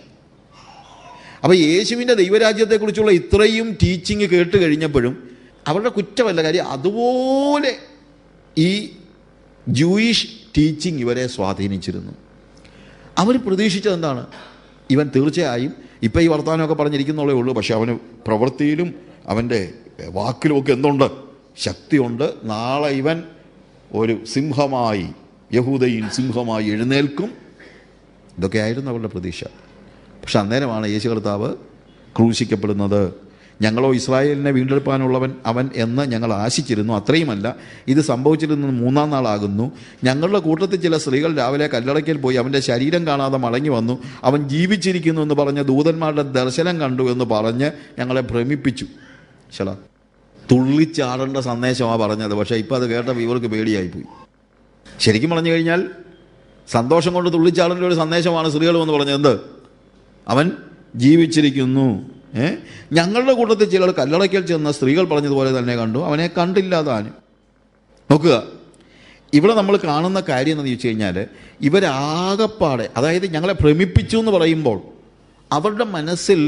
അപ്പോൾ യേശുവിൻ്റെ ദൈവരാജ്യത്തെക്കുറിച്ചുള്ള ഇത്രയും ടീച്ചിങ് കേട്ട് കഴിഞ്ഞപ്പോഴും അവരുടെ കുറ്റമല്ല, കാര്യം അതുപോലെ ഈ ജൂയിഷ് ടീച്ചിങ് ഇവരെ സ്വാധീനിച്ചിരുന്നു. അവർ പ്രതീക്ഷിച്ചത് എന്താണ്? ഇവൻ തീർച്ചയായും ഇപ്പം ഈ വർത്തമാനമൊക്കെ പറഞ്ഞിരിക്കുന്നുള്ളേ ഉള്ളൂ, പക്ഷെ അവന് പ്രവൃത്തിയിലും അവൻ്റെ വാക്കിലുമൊക്കെ എന്തുണ്ട്? ശക്തിയുണ്ട്. നാളെ ഇവൻ ഒരു സിംഹമായി, യഹൂദയിൽ സിംഹമായി എഴുന്നേൽക്കും. ഇതൊക്കെയായിരുന്നു അവരുടെ പ്രതീക്ഷ. പക്ഷെ അന്നേരമാണ് യേശു കർത്താവ് ക്രൂശിക്കപ്പെടുന്നത്. ഞങ്ങളോ ഇസ്രായേലിനെ വീണ്ടെടുപ്പാനുള്ളവൻ അവൻ എന്ന് ഞങ്ങൾ ആശിച്ചിരുന്നു, അത്രയുമല്ല, ഇത് സംഭവിച്ചിരുന്നത് 3-ാം നാളാകുന്നു. ഞങ്ങളുടെ കൂട്ടത്തിൽ ചില സ്ത്രീകൾ രാവിലെ കല്ലറയ്ക്കൽ പോയി അവൻ്റെ ശരീരം കാണാതെ മടങ്ങി വന്നു. അവൻ ജീവിച്ചിരിക്കുന്നു എന്ന് പറഞ്ഞ് ദൂതന്മാരുടെ ദർശനം കണ്ടു എന്ന് പറഞ്ഞ് ഞങ്ങളെ ഭ്രമിപ്പിച്ചു. ശല തുള്ളിച്ചാടേണ്ട സന്ദേശമാണ് പറഞ്ഞത്. പക്ഷേ ഇപ്പം അത് കേട്ടപ്പോൾ ഇവർക്ക് പേടിയായിപ്പോയി. ശരിക്കും പറഞ്ഞു കഴിഞ്ഞാൽ സന്തോഷം കൊണ്ട് തുള്ളിച്ചാടേണ്ട ഒരു സന്ദേശമാണ് സ്ത്രീകൾ എന്ന് പറഞ്ഞത്. എന്ത്? അവൻ ജീവിച്ചിരിക്കുന്നു. ഞങ്ങളുടെ കൂട്ടത്തിൽ ചിലർ കല്ലറയ്ക്കൽ ചെന്ന സ്ത്രീകൾ പറഞ്ഞതുപോലെ തന്നെ കണ്ടു, അവനെ കണ്ടില്ല താനും. നോക്കുക, ഇവിടെ നമ്മൾ കാണുന്ന കാര്യം എന്ന് ചോദിച്ചു കഴിഞ്ഞാൽ, ഇവരാകപ്പാടെ, അതായത് ഞങ്ങളെ ഭ്രമിപ്പിച്ചു എന്ന് പറയുമ്പോൾ അവരുടെ മനസ്സിൽ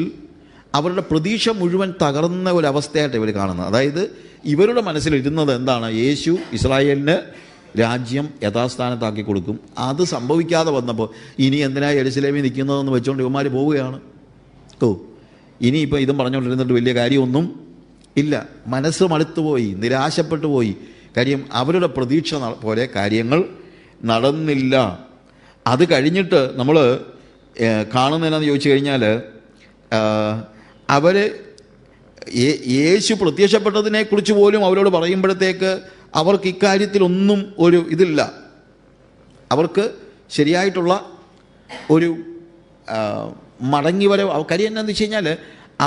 അവരുടെ പ്രതീക്ഷ മുഴുവൻ തകർന്ന ഒരവസ്ഥയായിട്ട് ഇവർ കാണുന്നത്. അതായത് ഇവരുടെ മനസ്സിലിരുന്നത് എന്താണ്? യേശു ഇസ്രായേലിന് രാജ്യം യഥാസ്ഥാനത്താക്കി കൊടുക്കും. അത് സംഭവിക്കാതെ വന്നപ്പോൾ ഇനി എന്തിനാ യെരുശലേമിൽ നിൽക്കുന്നതെന്ന് വെച്ചുകൊണ്ട് ഇവന്മാർ പോവുകയാണ്. ഇനിയിപ്പോൾ ഇതും പറഞ്ഞുകൊണ്ടിരുന്നിട്ട് വലിയ കാര്യമൊന്നും ഇല്ല. മനസ്സ് മടുത്തുപോയി, നിരാശപ്പെട്ടു പോയി. കാര്യം അവരുടെ പ്രതീക്ഷ പോലെ കാര്യങ്ങൾ നടന്നില്ല. അത് കഴിഞ്ഞിട്ട് നമ്മൾ കാണുന്നതെന്നു ചോദിച്ചു കഴിഞ്ഞാൽ, അവർ യേശു പ്രത്യക്ഷപ്പെട്ടതിനെക്കുറിച്ച് പോലും അവരോട് പറയുമ്പോഴത്തേക്ക് അവർക്ക് ഇക്കാര്യത്തിലൊന്നും ഒരു ഇതില്ല. അവർക്ക് ശരിയായിട്ടുള്ള ഒരു മടങ്ങിവരവ്. കാര്യം എന്നാന്ന് വെച്ച് കഴിഞ്ഞാൽ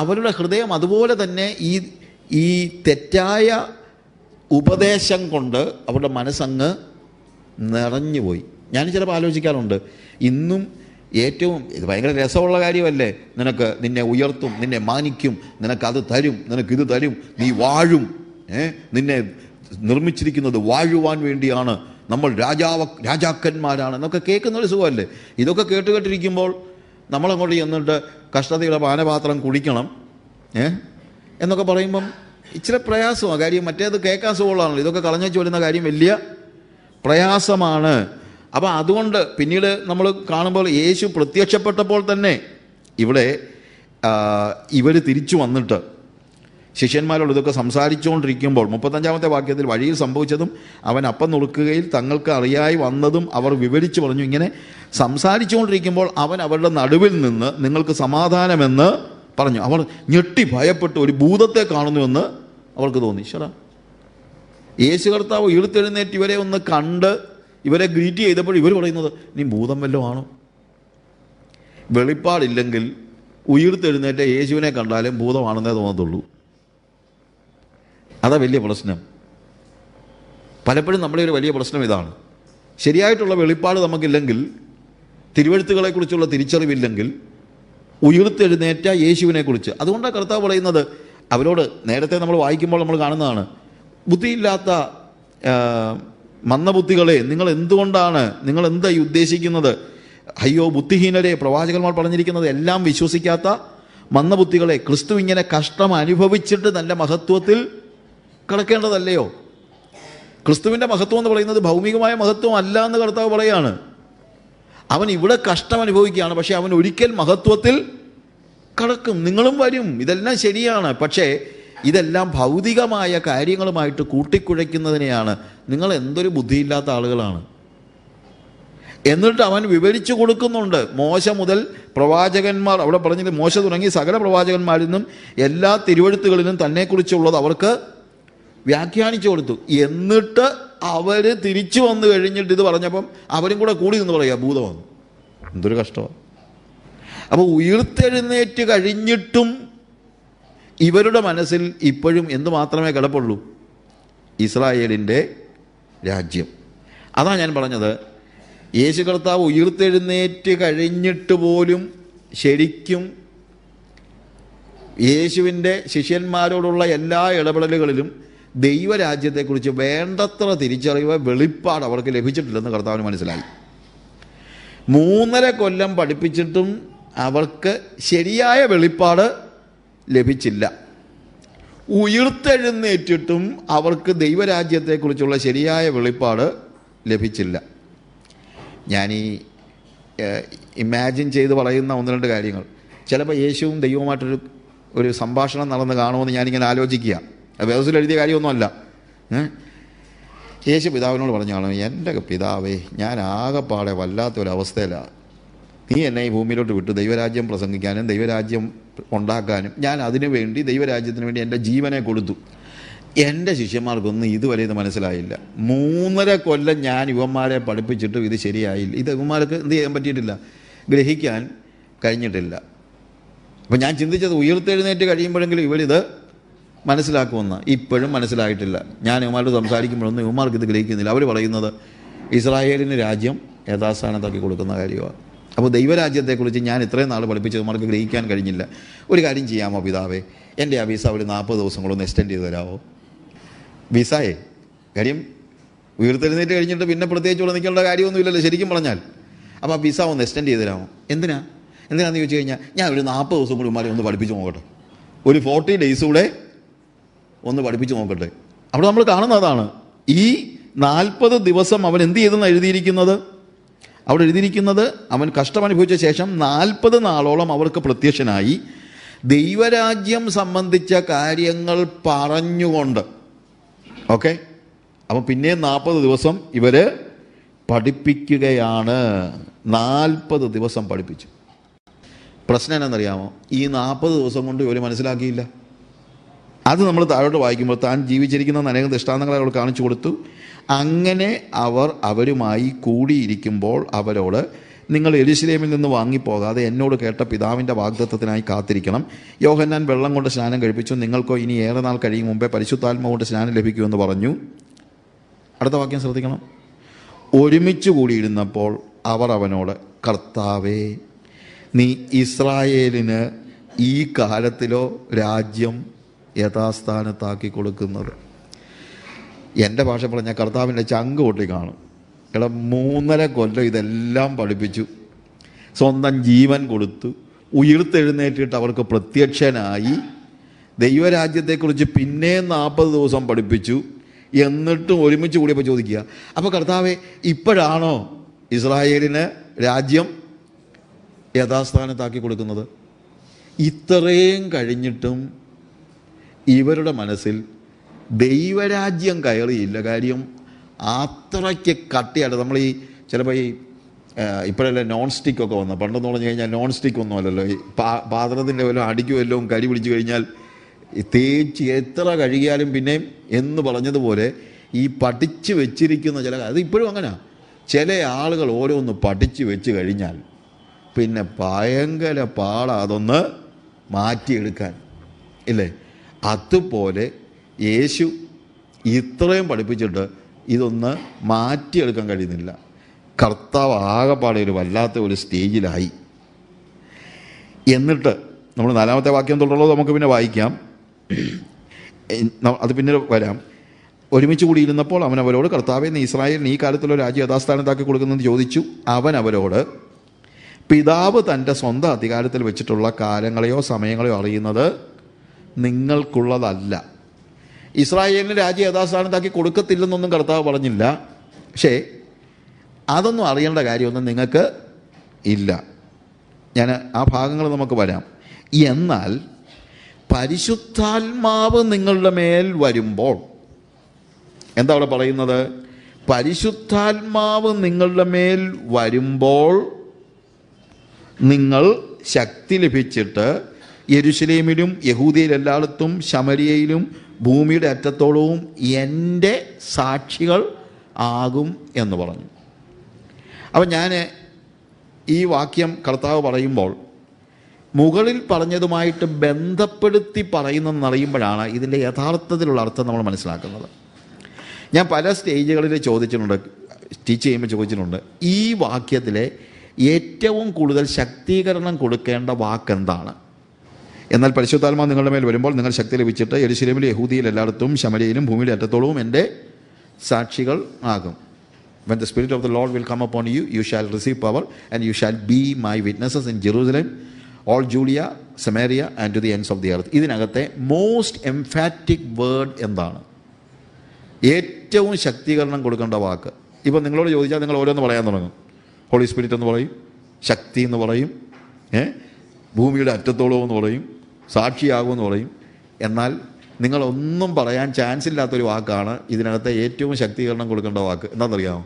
അവരുടെ ഹൃദയം അതുപോലെ തന്നെ ഈ തെറ്റായ ഉപദേശം കൊണ്ട് അവരുടെ മനസ്സങ്ങ് നിറഞ്ഞുപോയി. ഞാൻ ചിലപ്പോൾ ആലോചിക്കാറുണ്ട്, ഇന്നും ഏറ്റവും ഇത് ഭയങ്കര രസമുള്ള കാര്യമല്ലേ, നിന്നെ ഉയർത്തും, നിന്നെ മാനിക്കും, നിനക്കത് തരും, നിനക്കിത് തരും, നീ വാഴും, നിന്നെ നിർമ്മിച്ചിരിക്കുന്നത് വാഴുവാൻ വേണ്ടിയാണ്, നമ്മൾ രാജാക്കന്മാരാണ് എന്നൊക്കെ കേൾക്കുന്നൊരു സുഖമല്ലേ. ഇതൊക്കെ കേട്ടിരിക്കുമ്പോൾ നമ്മളങ്ങോട്ട് ചെന്നിട്ട് കഷ്ടതയുടെ പാനപാത്രം കുടിക്കണം എന്നൊക്കെ പറയുമ്പം ഇച്ചിരി പ്രയാസമാണ്. കാര്യം മറ്റേത് കേൾക്കാൻ സുഖമുള്ളതാണല്ലോ, ഇതൊക്കെ കളഞ്ഞു വരുന്ന കാര്യം വലിയ പ്രയാസമാണ്. അപ്പോൾ അതുകൊണ്ട് പിന്നീട് നമ്മൾ കാണുമ്പോൾ യേശു പ്രത്യക്ഷപ്പെട്ടപ്പോൾ തന്നെ ഇവിടെ ഇവർ തിരിച്ചു വന്നിട്ട് ശിഷ്യന്മാരോട് ഇതൊക്കെ സംസാരിച്ചുകൊണ്ടിരിക്കുമ്പോൾ 35-ാമത്തെ വാക്യത്തിൽ വഴിയിൽ സംഭവിച്ചതും അവൻ അപ്പം നുറുക്കുകയിൽ തങ്ങൾക്ക് അറിയായി വന്നതും അവർ വിവരിച്ചു പറഞ്ഞു. ഇങ്ങനെ സംസാരിച്ചുകൊണ്ടിരിക്കുമ്പോൾ അവൻ അവരുടെ നടുവിൽ നിന്ന് നിങ്ങൾക്ക് സമാധാനമെന്ന് പറഞ്ഞു. അവർ ഞെട്ടി ഭയപ്പെട്ട് ഒരു ഭൂതത്തെ കാണുന്നുവെന്ന് അവർക്ക് തോന്നി. ശരാ, യേശു കർത്താവ് ഉയർത്തെഴുന്നേറ്റ് ഇവരെ ഒന്ന് കണ്ട് ഇവരെ ഗ്രീറ്റ് ചെയ്തപ്പോൾ ഇവർ പറയുന്നത് നീ ഭൂതം വല്ലതും ആണോ? വെളിപ്പാടില്ലെങ്കിൽ ഉയിർത്തെഴുന്നേറ്റ യേശുവിനെ കണ്ടാലും ഭൂതമാണെന്നേ തോന്നത്തുള്ളൂ. അതാ വലിയ പ്രശ്നം. പലപ്പോഴും നമ്മുടെ ഒരു വലിയ പ്രശ്നം ഇതാണ്. ശരിയായിട്ടുള്ള വെളിപ്പാട് നമുക്കില്ലെങ്കിൽ, തിരുവെഴുത്തുകളെക്കുറിച്ചുള്ള തിരിച്ചറിവില്ലെങ്കിൽ, ഉയിർത്തെഴുന്നേറ്റ യേശുവിനെക്കുറിച്ച്. അതുകൊണ്ടാണ് കർത്താവ് പറയുന്നത് അവരോട്. നേരത്തെ നമ്മൾ വായിക്കുമ്പോൾ നമ്മൾ കാണുന്നതാണ്, ബുദ്ധിയില്ലാത്ത മന്ദബുദ്ധികളെ, നിങ്ങൾ എന്തുകൊണ്ടാണ്, നിങ്ങൾ എന്തായി ഉദ്ദേശിക്കുന്നത്? അയ്യോ ബുദ്ധിഹീനരെ, പ്രവാചകന്മാർ പറഞ്ഞിരിക്കുന്നത് എല്ലാം വിശ്വസിക്കാത്ത മന്ദബുദ്ധികളെ, ക്രിസ്തു ഇങ്ങനെ കഷ്ടം അനുഭവിച്ചിട്ട് നല്ല മഹത്വത്തിൽ കിടക്കേണ്ടതല്ലയോ? ക്രിസ്തുവിൻ്റെ മഹത്വം എന്ന് പറയുന്നത് ഭൗമികമായ മഹത്വം അല്ല എന്ന് കർത്താവ് പറയാണ്. അവൻ ഇവിടെ കഷ്ടം അനുഭവിക്കുകയാണ്, പക്ഷേ അവൻ ഒരിക്കൽ മഹത്വത്തിൽ കടക്കും. നിങ്ങളും വരും. ഇതെല്ലാം ശരിയാണ്. പക്ഷേ ഇതെല്ലാം ഭൗതികമായ കാര്യങ്ങളുമായിട്ട് കൂട്ടിക്കുഴയ്ക്കുന്നതിനെയാണ്. നിങ്ങൾ എന്തൊരു ബുദ്ധിയില്ലാത്ത ആളുകളാണ്. എന്നിട്ട് അവൻ വിവരിച്ചു കൊടുക്കുന്നുണ്ട്. മോശ മുതൽ പ്രവാചകന്മാർ, അവിടെ പറഞ്ഞത് മോശ തുടങ്ങി സകല പ്രവാചകന്മാരിൽ നിന്നും എല്ലാ തിരുവെഴുത്തുകളിലും തന്നെക്കുറിച്ചുള്ളത് അവർക്ക് വ്യാഖ്യാനിച്ചു കൊടുത്തു. എന്നിട്ട് അവർ തിരിച്ചു വന്നു കഴിഞ്ഞിട്ട് ഇത് പറഞ്ഞപ്പം അവരും കൂടെ കൂടി നിന്ന് പറയുക ഭൂതമാണ്. എന്തൊരു കഷ്ടമാണ്. അപ്പോൾ ഉയിർത്തെഴുന്നേറ്റ് കഴിഞ്ഞിട്ടും ഇവരുടെ മനസ്സിൽ ഇപ്പോഴും എന്ത് മാത്രമേ കിടപ്പുള്ളൂ? ഇസ്രായേലിൻ്റെ രാജ്യം. അതാണ് ഞാൻ പറഞ്ഞത്, യേശു കർത്താവ് ഉയിർത്തെഴുന്നേറ്റ് കഴിഞ്ഞിട്ട് പോലും ശരിക്കും യേശുവിൻ്റെ ശിഷ്യന്മാരോടുള്ള എല്ലാ ഇടപെടലുകളിലും ദൈവരാജ്യത്തെക്കുറിച്ച് വേണ്ടത്ര തിരിച്ചറിവ്, വെളിപ്പാട് അവർക്ക് ലഭിച്ചിട്ടില്ലെന്ന് കർത്താവിന് മനസ്സിലായി. 3.5 കൊല്ലം പഠിപ്പിച്ചിട്ടും അവർക്ക് ശരിയായ വെളിപ്പാട് ലഭിച്ചില്ല. ഉയിർത്തെഴുന്നേറ്റിട്ടും അവർക്ക് ദൈവരാജ്യത്തെക്കുറിച്ചുള്ള ശരിയായ വെളിപ്പാട് ലഭിച്ചില്ല. ഞാനീ ഇമാജിൻ ചെയ്ത് പറയുന്ന 1-2 കാര്യങ്ങൾ. ചിലപ്പോൾ യേശുവും ദൈവവുമായിട്ടൊരു സംഭാഷണം നടന്ന് കാണുമെന്ന് ഞാനിങ്ങനെ ആലോചിക്കുക. വേദത്തിൽ എഴുതിയ കാര്യമൊന്നുമല്ല. യേശു പിതാവിനോട് പറഞ്ഞാണ്, എൻ്റെ പിതാവേ, ഞാൻ ആകെപ്പാടെ വല്ലാത്തൊരവസ്ഥയിലാണ്. നീ എന്നെ ഈ ഭൂമിയിലോട്ട് വിട്ടു ദൈവരാജ്യം പ്രസംഗിക്കാനും ദൈവരാജ്യം ഉണ്ടാക്കാനും. ഞാൻ അതിനു വേണ്ടി, ദൈവരാജ്യത്തിന് വേണ്ടി എൻ്റെ ജീവനെ കൊടുത്തു. എൻ്റെ ശിഷ്യന്മാർക്കൊന്നും ഇതുവരെ ഇത് മനസ്സിലായില്ല. 3.5 കൊല്ലം ഞാൻ ഇവന്മാരെ പഠിപ്പിച്ചിട്ടും ഇത് ശരിയായില്ല. ഇത് ഇവന്മാർക്ക് എന്ത് ചെയ്യാൻ പറ്റിയിട്ടില്ല, ഗ്രഹിക്കാൻ കഴിഞ്ഞിട്ടില്ല. അപ്പം ഞാൻ ചിന്തിച്ചത് ഉയിർത്തെഴുന്നേറ്റ് കഴിയുമ്പോഴെങ്കിലും ഇവരിത് മനസ്സിലാക്കുമെന്ന്. ഇപ്പോഴും മനസ്സിലായിട്ടില്ല. ഞാൻ ഇവന്മാരോട് സംസാരിക്കുമ്പോഴൊന്നും ഇവന്മാർക്ക് ഇത് ഗ്രഹിക്കുന്നില്ല. അവർ പറയുന്നത് ഇസ്രായേലിന് രാജ്യം യഥാസ്ഥാനത്താക്കി കൊടുക്കുന്ന കാര്യമാണ്. അപ്പോൾ ദൈവരാജ്യത്തെക്കുറിച്ച് ഞാൻ ഇത്രയും നാൾ പഠിപ്പിച്ചത് ഇവന്മാർക്ക് ഗ്രഹിക്കാൻ കഴിഞ്ഞില്ല. ഒരു കാര്യം ചെയ്യാമോ പിതാവേ, എൻ്റെ ആ വിസ ഒരു 40 ദിവസം കൂടെ ഒന്ന് എക്സ്റ്റെൻഡ് ചെയ്ത് തരാമോ? വിസയെ കാര്യം ഉയിർത്തെഴുന്നേറ്റ് കഴിഞ്ഞിട്ട് പിന്നെ പ്രത്യേകിച്ച് ഇവിടെ നിൽക്കേണ്ട കാര്യമൊന്നുമില്ലല്ലോ ശരിക്കും പറഞ്ഞാൽ. അപ്പോൾ ആ വിസ ഒന്ന് എക്സ്റ്റെൻഡ് ചെയ്ത് തരാമോ? എന്തിനാന്ന് ചോദിച്ചു കഴിഞ്ഞാൽ, ഞാൻ ഒരു 40 ദിവസം കൂടി ഇവന്മാരെ ഒന്ന് പഠിപ്പിച്ച് നോക്കട്ടെ, ഒരു 40 ഡേയ്സ് കൂടെ ഒന്ന് പഠിപ്പിച്ച് നോക്കട്ടെ. അവിടെ നമ്മൾ കാണുന്നതാണ്, ഈ 40 ദിവസം അവൻ എന്ത് ചെയ്തെന്ന് എഴുതിയിരിക്കുന്നത്. അവിടെ എഴുതിയിരിക്കുന്നത്, അവൻ കഷ്ടമനുഭവിച്ച ശേഷം 40 നാളോളം അവർക്ക് പ്രത്യക്ഷനായി ദൈവരാജ്യം സംബന്ധിച്ച കാര്യങ്ങൾ പറഞ്ഞുകൊണ്ട്. ഓക്കെ, അപ്പം പിന്നെ 40 ദിവസം ഇവർ പഠിപ്പിക്കുകയാണ്. 40 ദിവസം പഠിപ്പിച്ചു. പ്രശ്നം എന്നാണെന്നറിയാമോ? ഈ 40 ദിവസം കൊണ്ട് ഇവർ മനസ്സിലാക്കിയില്ല. അത് നമ്മൾ താഴോട്ട് വായിക്കുമ്പോൾ, താൻ ജീവിച്ചിരിക്കുന്ന അനേകം ദൃഷ്ടാന്തങ്ങളെ അവൾ കാണിച്ചു കൊടുത്തു. അങ്ങനെ അവർ അവരുമായി കൂടിയിരിക്കുമ്പോൾ അവരോട്, നിങ്ങൾ യെരൂശലേമിൽ നിന്ന് വാങ്ങിപ്പോകാതെ എന്നോട് കേട്ട പിതാവിൻ്റെ വാഗ്ദത്തത്തിനായി കാത്തിരിക്കണം. യോഹന്നാൻ വെള്ളം കൊണ്ട് സ്നാനം കഴിപ്പിച്ചു, നിങ്ങൾക്കോ ഇനി ഏറെ നാൾ കഴിയും മുമ്പേ പരിശുദ്ധാത്മാവ് കൊണ്ട് സ്നാനം ലഭിക്കുമെന്ന് പറഞ്ഞു. അടുത്ത വാക്യം ശ്രദ്ധിക്കണം. ഒരുമിച്ച് കൂടിയിരുന്നപ്പോൾ അവർ അവനോട്, കർത്താവേ, നീ ഇസ്രായേലിന് ഈ കാലത്തിലോ രാജ്യം യഥാസ്ഥാനത്താക്കി കൊടുക്കുന്നത്? എൻ്റെ ഭാഷ പറഞ്ഞാൽ കർത്താവിൻ്റെ ചങ്ക് പൊട്ടി കാണും. 3.5 കൊല്ലം ഇതെല്ലാം പഠിപ്പിച്ചു, സ്വന്തം ജീവൻ കൊടുത്തു, ഉയിർത്തെഴുന്നേറ്റിട്ട് അവർക്ക് പ്രത്യക്ഷനായി, ദൈവരാജ്യത്തെക്കുറിച്ച് പിന്നെ 40 ദിവസം പഠിപ്പിച്ചു. എന്നിട്ടും ഒരുമിച്ച് കൂടിയപ്പോൾ ചോദിക്കുക, അപ്പോൾ കർത്താവെ, ഇപ്പോഴാണോ ഇസ്രായേലിന് രാജ്യം യഥാസ്ഥാനത്താക്കി കൊടുക്കുന്നത്? ഇത്രയും കഴിഞ്ഞിട്ടും ഇവരുടെ മനസ്സിൽ ദൈവരാജ്യം കയറിയില്ല. കാര്യം അത്രയ്ക്ക് കട്ടിയായിട്ട്. നമ്മൾ ഈ ചിലപ്പോൾ ഈ ഇപ്പോഴല്ലേ നോൺ സ്റ്റിക്കൊക്കെ വന്നത്. പണ്ടെന്ന് പറഞ്ഞു കഴിഞ്ഞാൽ നോൺ സ്റ്റിക്ക് ഒന്നും അല്ലല്ലോ, ഈ പാത്രത്തിൻ്റെ വല്ലതും അടിക്കുമല്ലോ കരി പിടിച്ചു കഴിഞ്ഞാൽ തേച്ച് എത്ര കഴുകിയാലും പിന്നെയും എന്ന് പറഞ്ഞതുപോലെ ഈ പഠിച്ച് വെച്ചിരിക്കുന്ന ചില, അത് ഇപ്പോഴും അങ്ങനെയാണ്. ചില ആളുകൾ ഓരോന്ന് പഠിച്ച് വെച്ച് കഴിഞ്ഞാൽ പിന്നെ ഭയങ്കര പാടാ അതൊന്ന് മാറ്റിയെടുക്കാൻ, ഇല്ലേ? അതുപോലെ യേശു ഇത്രയും പഠിപ്പിച്ചിട്ട് ഇതൊന്ന് മാറ്റിയെടുക്കാൻ കഴിയുന്നില്ല. കർത്താവ് ആകെപ്പാടെ ഒരു വല്ലാത്ത ഒരു സ്റ്റേജിലായി. എന്നിട്ട് നമ്മൾ 4-ാമത്തെ വാക്യം തുടരുള്ളത് നമുക്ക് പിന്നെ വായിക്കാം, അത് പിന്നെ വരാം. ഒരുമിച്ച് കൂടിയിരുന്നപ്പോൾ അവൻ അവരോട്, കർത്താവേ, നീ ഇസ്രായേലിന് ഈ കാലത്തുള്ള രാജ്യം യഥാസ്ഥാനത്താക്കി കൊടുക്കുന്നെന്ന് ചോദിച്ചു. അവൻ അവരോട്, പിതാവ് തൻ്റെ സ്വന്തം അധികാരത്തിൽ വെച്ചിട്ടുള്ള കാലങ്ങളെയോ സമയങ്ങളെയോ അറിയുന്നത് നിങ്ങൾക്കുള്ളതല്ല. ഇസ്രായേലിന് രാജ്യം യഥാസ്ഥാനത്താക്കി കൊടുക്കത്തില്ലെന്നൊന്നും കർത്താവ് പറഞ്ഞില്ല. പക്ഷേ അതൊന്നും അറിയേണ്ട കാര്യമൊന്നും നിങ്ങൾക്ക് ഇല്ല. ഞാൻ ആ ഭാഗങ്ങൾ നമുക്ക് വരാം. എന്നാൽ പരിശുദ്ധാത്മാവ് നിങ്ങളുടെ മേൽ വരുമ്പോൾ, എന്താ അവിടെ പറയുന്നത്? പരിശുദ്ധാത്മാവ് നിങ്ങളുടെ മേൽ വരുമ്പോൾ നിങ്ങൾ ശക്തി ലഭിച്ചിട്ട് യെരുശലേമിലും യഹൂദയിലെല്ലായിടത്തും ശമരിയയിലും ഭൂമിയുടെ അറ്റത്തോളവും എൻ്റെ സാക്ഷികൾ ആകും എന്ന് പറഞ്ഞു. അപ്പം ഞാൻ ഈ വാക്യം കർത്താവ് പറയുമ്പോൾ മുകളിൽ പറഞ്ഞതുമായിട്ട് ബന്ധപ്പെടുത്തി പറയുന്നതെന്നറിയുമ്പോഴാണ് ഇതിൻ്റെ യഥാർത്ഥത്തിലുള്ള അർത്ഥം നമ്മൾ മനസ്സിലാക്കുന്നത്. ഞാൻ പല സ്റ്റേജുകളിൽ ചോദിച്ചിട്ടുണ്ട്, ടീച്ച് ചെയ്യുമ്പോൾ ചോദിച്ചിട്ടുണ്ട്, ഈ വാക്യത്തിലെ ഏറ്റവും കൂടുതൽ ശക്തീകരണം കൊടുക്കേണ്ട വാക്കെന്താണ്? എന്നാൽ പരിശുദ്ധാത്മാവ് നിങ്ങളുടെ മേൽ വരുമ്പോൾ നിങ്ങൾ ശക്തി ലഭിച്ചിട്ട് യെരുശലേമിലും യഹൂദിയിൽ എല്ലായിടത്തും ശമരിയയിലും ഭൂമിയുടെ അറ്റത്തോളവും എൻ്റെ സാക്ഷികൾ ആകും. When the Spirit of the Lord will come upon you, you shall receive power, and you shall be my witnesses in Jerusalem, all Judea, Samaria, and to the ends of the earth. ഇതിനകത്തെ most emphatic word എന്താണ്? ഏറ്റവും ശക്തീകരണം കൊടുക്കേണ്ട വാക്ക്. ഇപ്പം നിങ്ങളോട് ചോദിച്ചാൽ നിങ്ങൾ ഓരോന്ന് പറയാൻ തുടങ്ങും. ഹോളി സ്പിരിറ്റ് എന്ന് പറയും, ശക്തി എന്ന് പറയും, ഭൂമിയുടെ അറ്റത്തോളം എന്ന് പറയും, സാക്ഷിയാകുമെന്ന് പറയും. എന്നാൽ നിങ്ങളൊന്നും പറയാൻ ചാൻസ് ഇല്ലാത്തൊരു വാക്കാണ് ഇതിനകത്തെ ഏറ്റവും ശക്തീകരണം കൊടുക്കേണ്ട വാക്ക്. എന്താണെന്നറിയാമോ?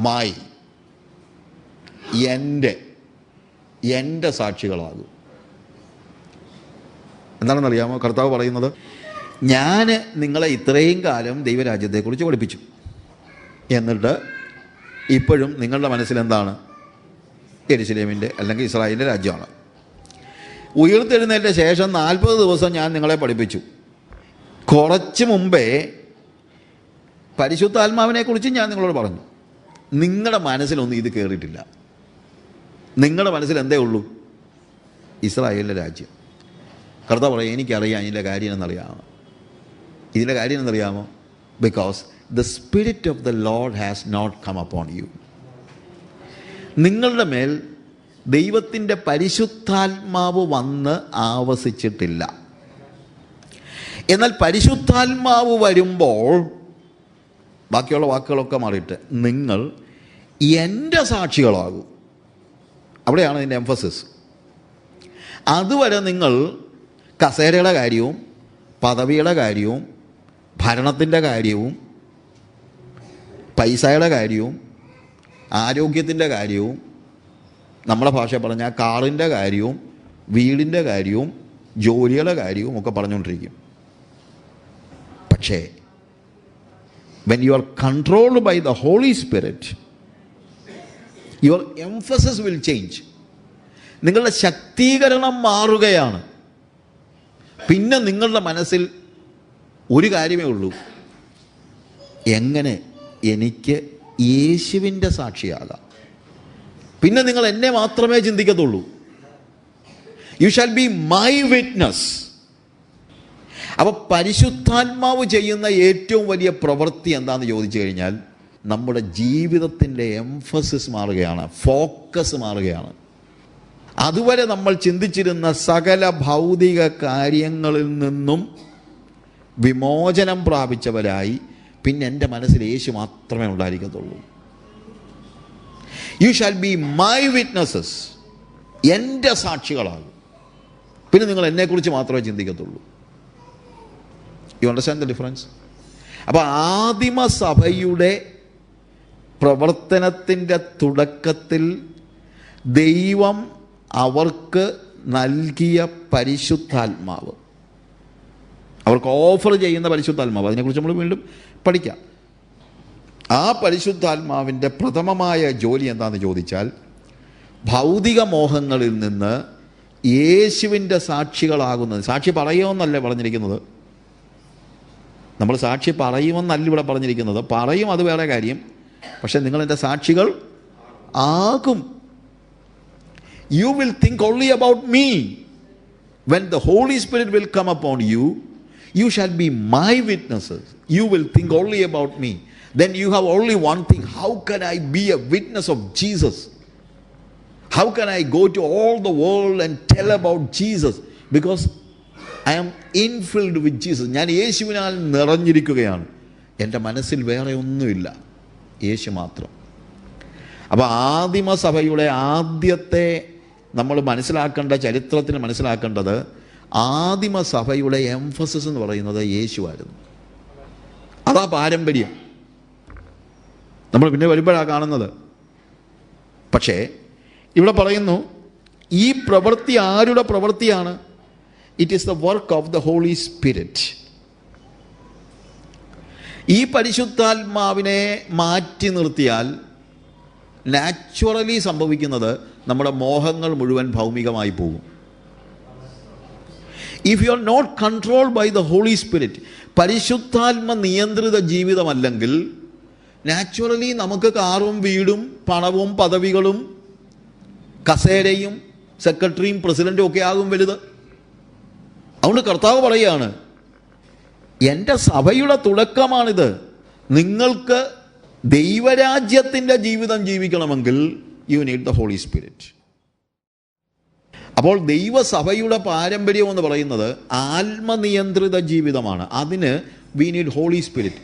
മൈ, എൻ്റെ സാക്ഷികളാകും. എന്താണെന്നറിയാമോ കർത്താവ് പറയുന്നത്? ഞാൻ നിങ്ങളെ ഇത്രയും കാലം ദൈവരാജ്യത്തെക്കുറിച്ച് പഠിപ്പിച്ചു, എന്നിട്ട് ഇപ്പോഴും നിങ്ങളുടെ മനസ്സിൽ എന്താണ്? യെരുശലേമിൻ്റെ അല്ലെങ്കിൽ ഇസ്രായേലിൻ്റെ രാജ്യമാണ്. ഉയർത്തെഴുന്നേറ്റ ശേഷം 40 ദിവസം ഞാൻ നിങ്ങളെ പഠിപ്പിച്ചു. കുറച്ച് മുമ്പേ പരിശുദ്ധാത്മാവിനെക്കുറിച്ച് ഞാൻ നിങ്ങളോട് പറഞ്ഞു. നിങ്ങളുടെ മനസ്സിലൊന്നും ഇത് കയറിയിട്ടില്ല. നിങ്ങളുടെ മനസ്സിൽ എന്തേ ഉള്ളൂ? ഇസ്രായേലിൻ്റെ രാജ്യം. കർത്താവ് പറയും, എനിക്കറിയാം ഇതിൻ്റെ കാര്യം എന്നറിയാമോ? ഇതിൻ്റെ കാര്യം എന്നറിയാമോ? Because the spirit of the Lord has not come upon you. നിങ്ങളുടെ മേൽ ദൈവത്തിൻ്റെ പരിശുദ്ധാത്മാവ് വന്ന് ആവസിച്ചിട്ടില്ല. എന്നാൽ പരിശുദ്ധാത്മാവ് വരുമ്പോൾ ബാക്കിയുള്ള വാക്കുകളൊക്കെ മാറിയിട്ട് നിങ്ങൾ എൻ്റെ സാക്ഷികളാകും. അവിടെയാണ് ഇതിൻ്റെ എംഫസിസ്. അതുവരെ നിങ്ങൾ കസേരയുടെ കാര്യവും പദവിയുടെ കാര്യവും ഭരണത്തിൻ്റെ കാര്യവും പൈസയുടെ കാര്യവും ആരോഗ്യത്തിൻ്റെ കാര്യവും നമ്മുടെ ഭാഷ പറഞ്ഞാൽ കാറിൻ്റെ കാര്യവും വീടിൻ്റെ കാര്യവും ജോലിയുടെ കാര്യവും ഒക്കെ പറഞ്ഞുകൊണ്ടിരിക്കും. പക്ഷേ when you are controlled by the Holy Spirit, your emphasis will change. നിങ്ങളുടെ ശക്തീകരണം മാറുകയാണ്. പിന്നെ നിങ്ങളുടെ മനസ്സിൽ ഒരു കാര്യമേ ഉള്ളൂ, എങ്ങനെ എനിക്ക് യേശുവിൻ്റെ സാക്ഷിയാകാം. പിന്നെ നിങ്ങൾ എന്നെ മാത്രമേ ചിന്തിക്കത്തുള്ളൂ. You shall be my witness. അപ്പോൾ പരിശുദ്ധാത്മാവ് ചെയ്യുന്ന ഏറ്റവും വലിയ പ്രവൃത്തി എന്താണെന്ന് ചോദിച്ചു കഴിഞ്ഞാൽ നമ്മുടെ ജീവിതത്തിൻ്റെ എംഫസിസ് മാറുകയാണ്, ഫോക്കസ് മാറുകയാണ്. അതുവരെ നമ്മൾ ചിന്തിച്ചിരുന്ന സകല ഭൗതിക കാര്യങ്ങളിൽ നിന്നും വിമോചനം പ്രാപിച്ചവരായി പിന്നെ എൻ്റെ മനസ്സിൽ യേശു മാത്രമേ ഉണ്ടായിരിക്കത്തുള്ളൂ. You shall be my witnesses. എൻ്റെ സാക്ഷികളാകും. പിന്നെ നിങ്ങൾ എന്നെക്കുറിച്ച് മാത്രമേ ചിന്തിക്കത്തുള്ളൂ. You understand the difference? അപ്പോൾ ആദിമസഭയുടെ പ്രവർത്തനത്തിൻ്റെ തുടക്കത്തിൽ ദൈവം അവർക്ക് നൽകിയ പരിശുദ്ധാത്മാവ്, അവർക്ക് ഓഫർ ചെയ്യുന്ന പരിശുദ്ധാത്മാവ്, അതിനെക്കുറിച്ച് നമ്മൾ വീണ്ടും പഠിക്കാം. ആ പരിശുദ്ധാത്മാവിൻ്റെ പ്രഥമമായ ജോലി എന്താണെന്ന് ചോദിച്ചാൽ, ഭൗതിക മോഹങ്ങളിൽ നിന്ന് യേശുവിൻ്റെ സാക്ഷികളാകുന്നത്. സാക്ഷി പറയുമെന്നല്ല പറഞ്ഞിരിക്കുന്നത്, നമ്മൾ സാക്ഷി പറയുമെന്നല്ല ഇവിടെ പറഞ്ഞിരിക്കുന്നത്. പറയും, അത് വേറെ കാര്യം. പക്ഷെ നിങ്ങളെൻ്റെ സാക്ഷികൾ ആകും. You will think only about me. When the Holy Spirit will come upon you, you shall be my witnesses. You will think only about me. Then you have only one thing: how can I be a witness of Jesus? How can I go to all the world and tell about Jesus? Because I am infilled with Jesus. ഞാൻ യേശുവിനാൽ നിറഞ്ഞിരിക്കുകയാണ്. എൻ്റെ മനസ്സിൽ വേറെ ഒന്നുമില്ല, യേശു മാത്രം. അപ്പോൾ ആദിമസഭയുടെ ആദ്യത്തെ നമ്മൾ മനസ്സിലാക്കേണ്ട, ചരിത്രത്തിൽ മനസ്സിലാക്കേണ്ടത്, ആദിമസഭയുടെ എംഫസിസ് എന്ന് പറയുന്നത് യേശുവായിരുന്നു. അതാ പാരമ്പര്യം. നമ്മൾ പിന്നെ വരുമ്പോഴാണ് കാണുന്നത്. പക്ഷേ ഇവിടെ പറയുന്നു, ഈ പ്രവൃത്തി ആരുടെ പ്രവൃത്തിയാണ്? It is the work of the holy Spirit. ഈ പരിശുദ്ധാത്മാവിനെ മാറ്റി നിർത്തിയാൽ നാച്ചുറലി സംഭവിക്കുന്നത് നമ്മുടെ മോഹങ്ങൾ മുഴുവൻ ഭൗമികമായി പോകും. If you are not controlled by the holy Spirit, പരിശുദ്ധാത്മ നിയന്ത്രിത ജീവിതമല്ലെങ്കിൽ നാച്ചുറലി നമുക്ക് കാറും വീടും പണവും പദവികളും കസേരയും സെക്രട്ടറിയും പ്രസിഡൻറ്റും ഒക്കെ ആകും വലുത്. അതുകൊണ്ട് കർത്താവ് പറയുകയാണ്, എൻ്റെ സഭയുടെ തുടക്കമാണിത്. നിങ്ങൾക്ക് ദൈവരാജ്യത്തിൻ്റെ ജീവിതം ജീവിക്കണമെങ്കിൽ you need the holy Spirit. അപ്പോൾ ദൈവസഭയുടെ പാരമ്പര്യം എന്ന് പറയുന്നത് ആത്മനിയന്ത്രിത ജീവിതമാണ്. അതിന് വി നീഡ് ഹോളി സ്പിരിറ്റ്.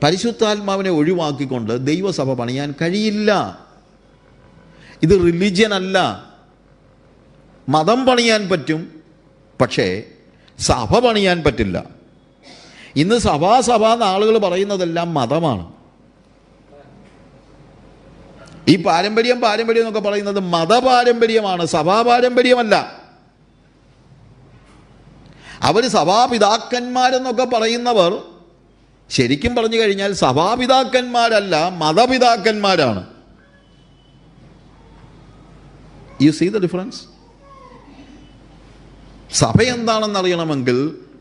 പരിശുദ്ധാത്മാവിനെ ഒഴിവാക്കിക്കൊണ്ട് ദൈവസഭ പണിയാൻ കഴിയില്ല. ഇത് റിലിജ്യൻ അല്ല. മതം പണിയാൻ പറ്റും, പക്ഷേ സഭ പണിയാൻ പറ്റില്ല. ഇന്ന് സഭ എന്ന് ആളുകൾ പറയുന്നതെല്ലാം മതമാണ്. ഈ പാരമ്പര്യം എന്നൊക്കെ പറയുന്നത് മതപാരമ്പര്യമാണ്, സഭാപാരമ്പര്യമല്ല. അവർ സഭാപിതാക്കന്മാരെന്നൊക്കെ പറയുന്നവർ ശരിക്കും പറഞ്ഞു കഴിഞ്ഞാൽ സഭാപിതാക്കന്മാരല്ല, മതപിതാക്കന്മാരാണ്. You see the difference? സഭ എന്താണെന്ന് അറിയണമെങ്കിൽ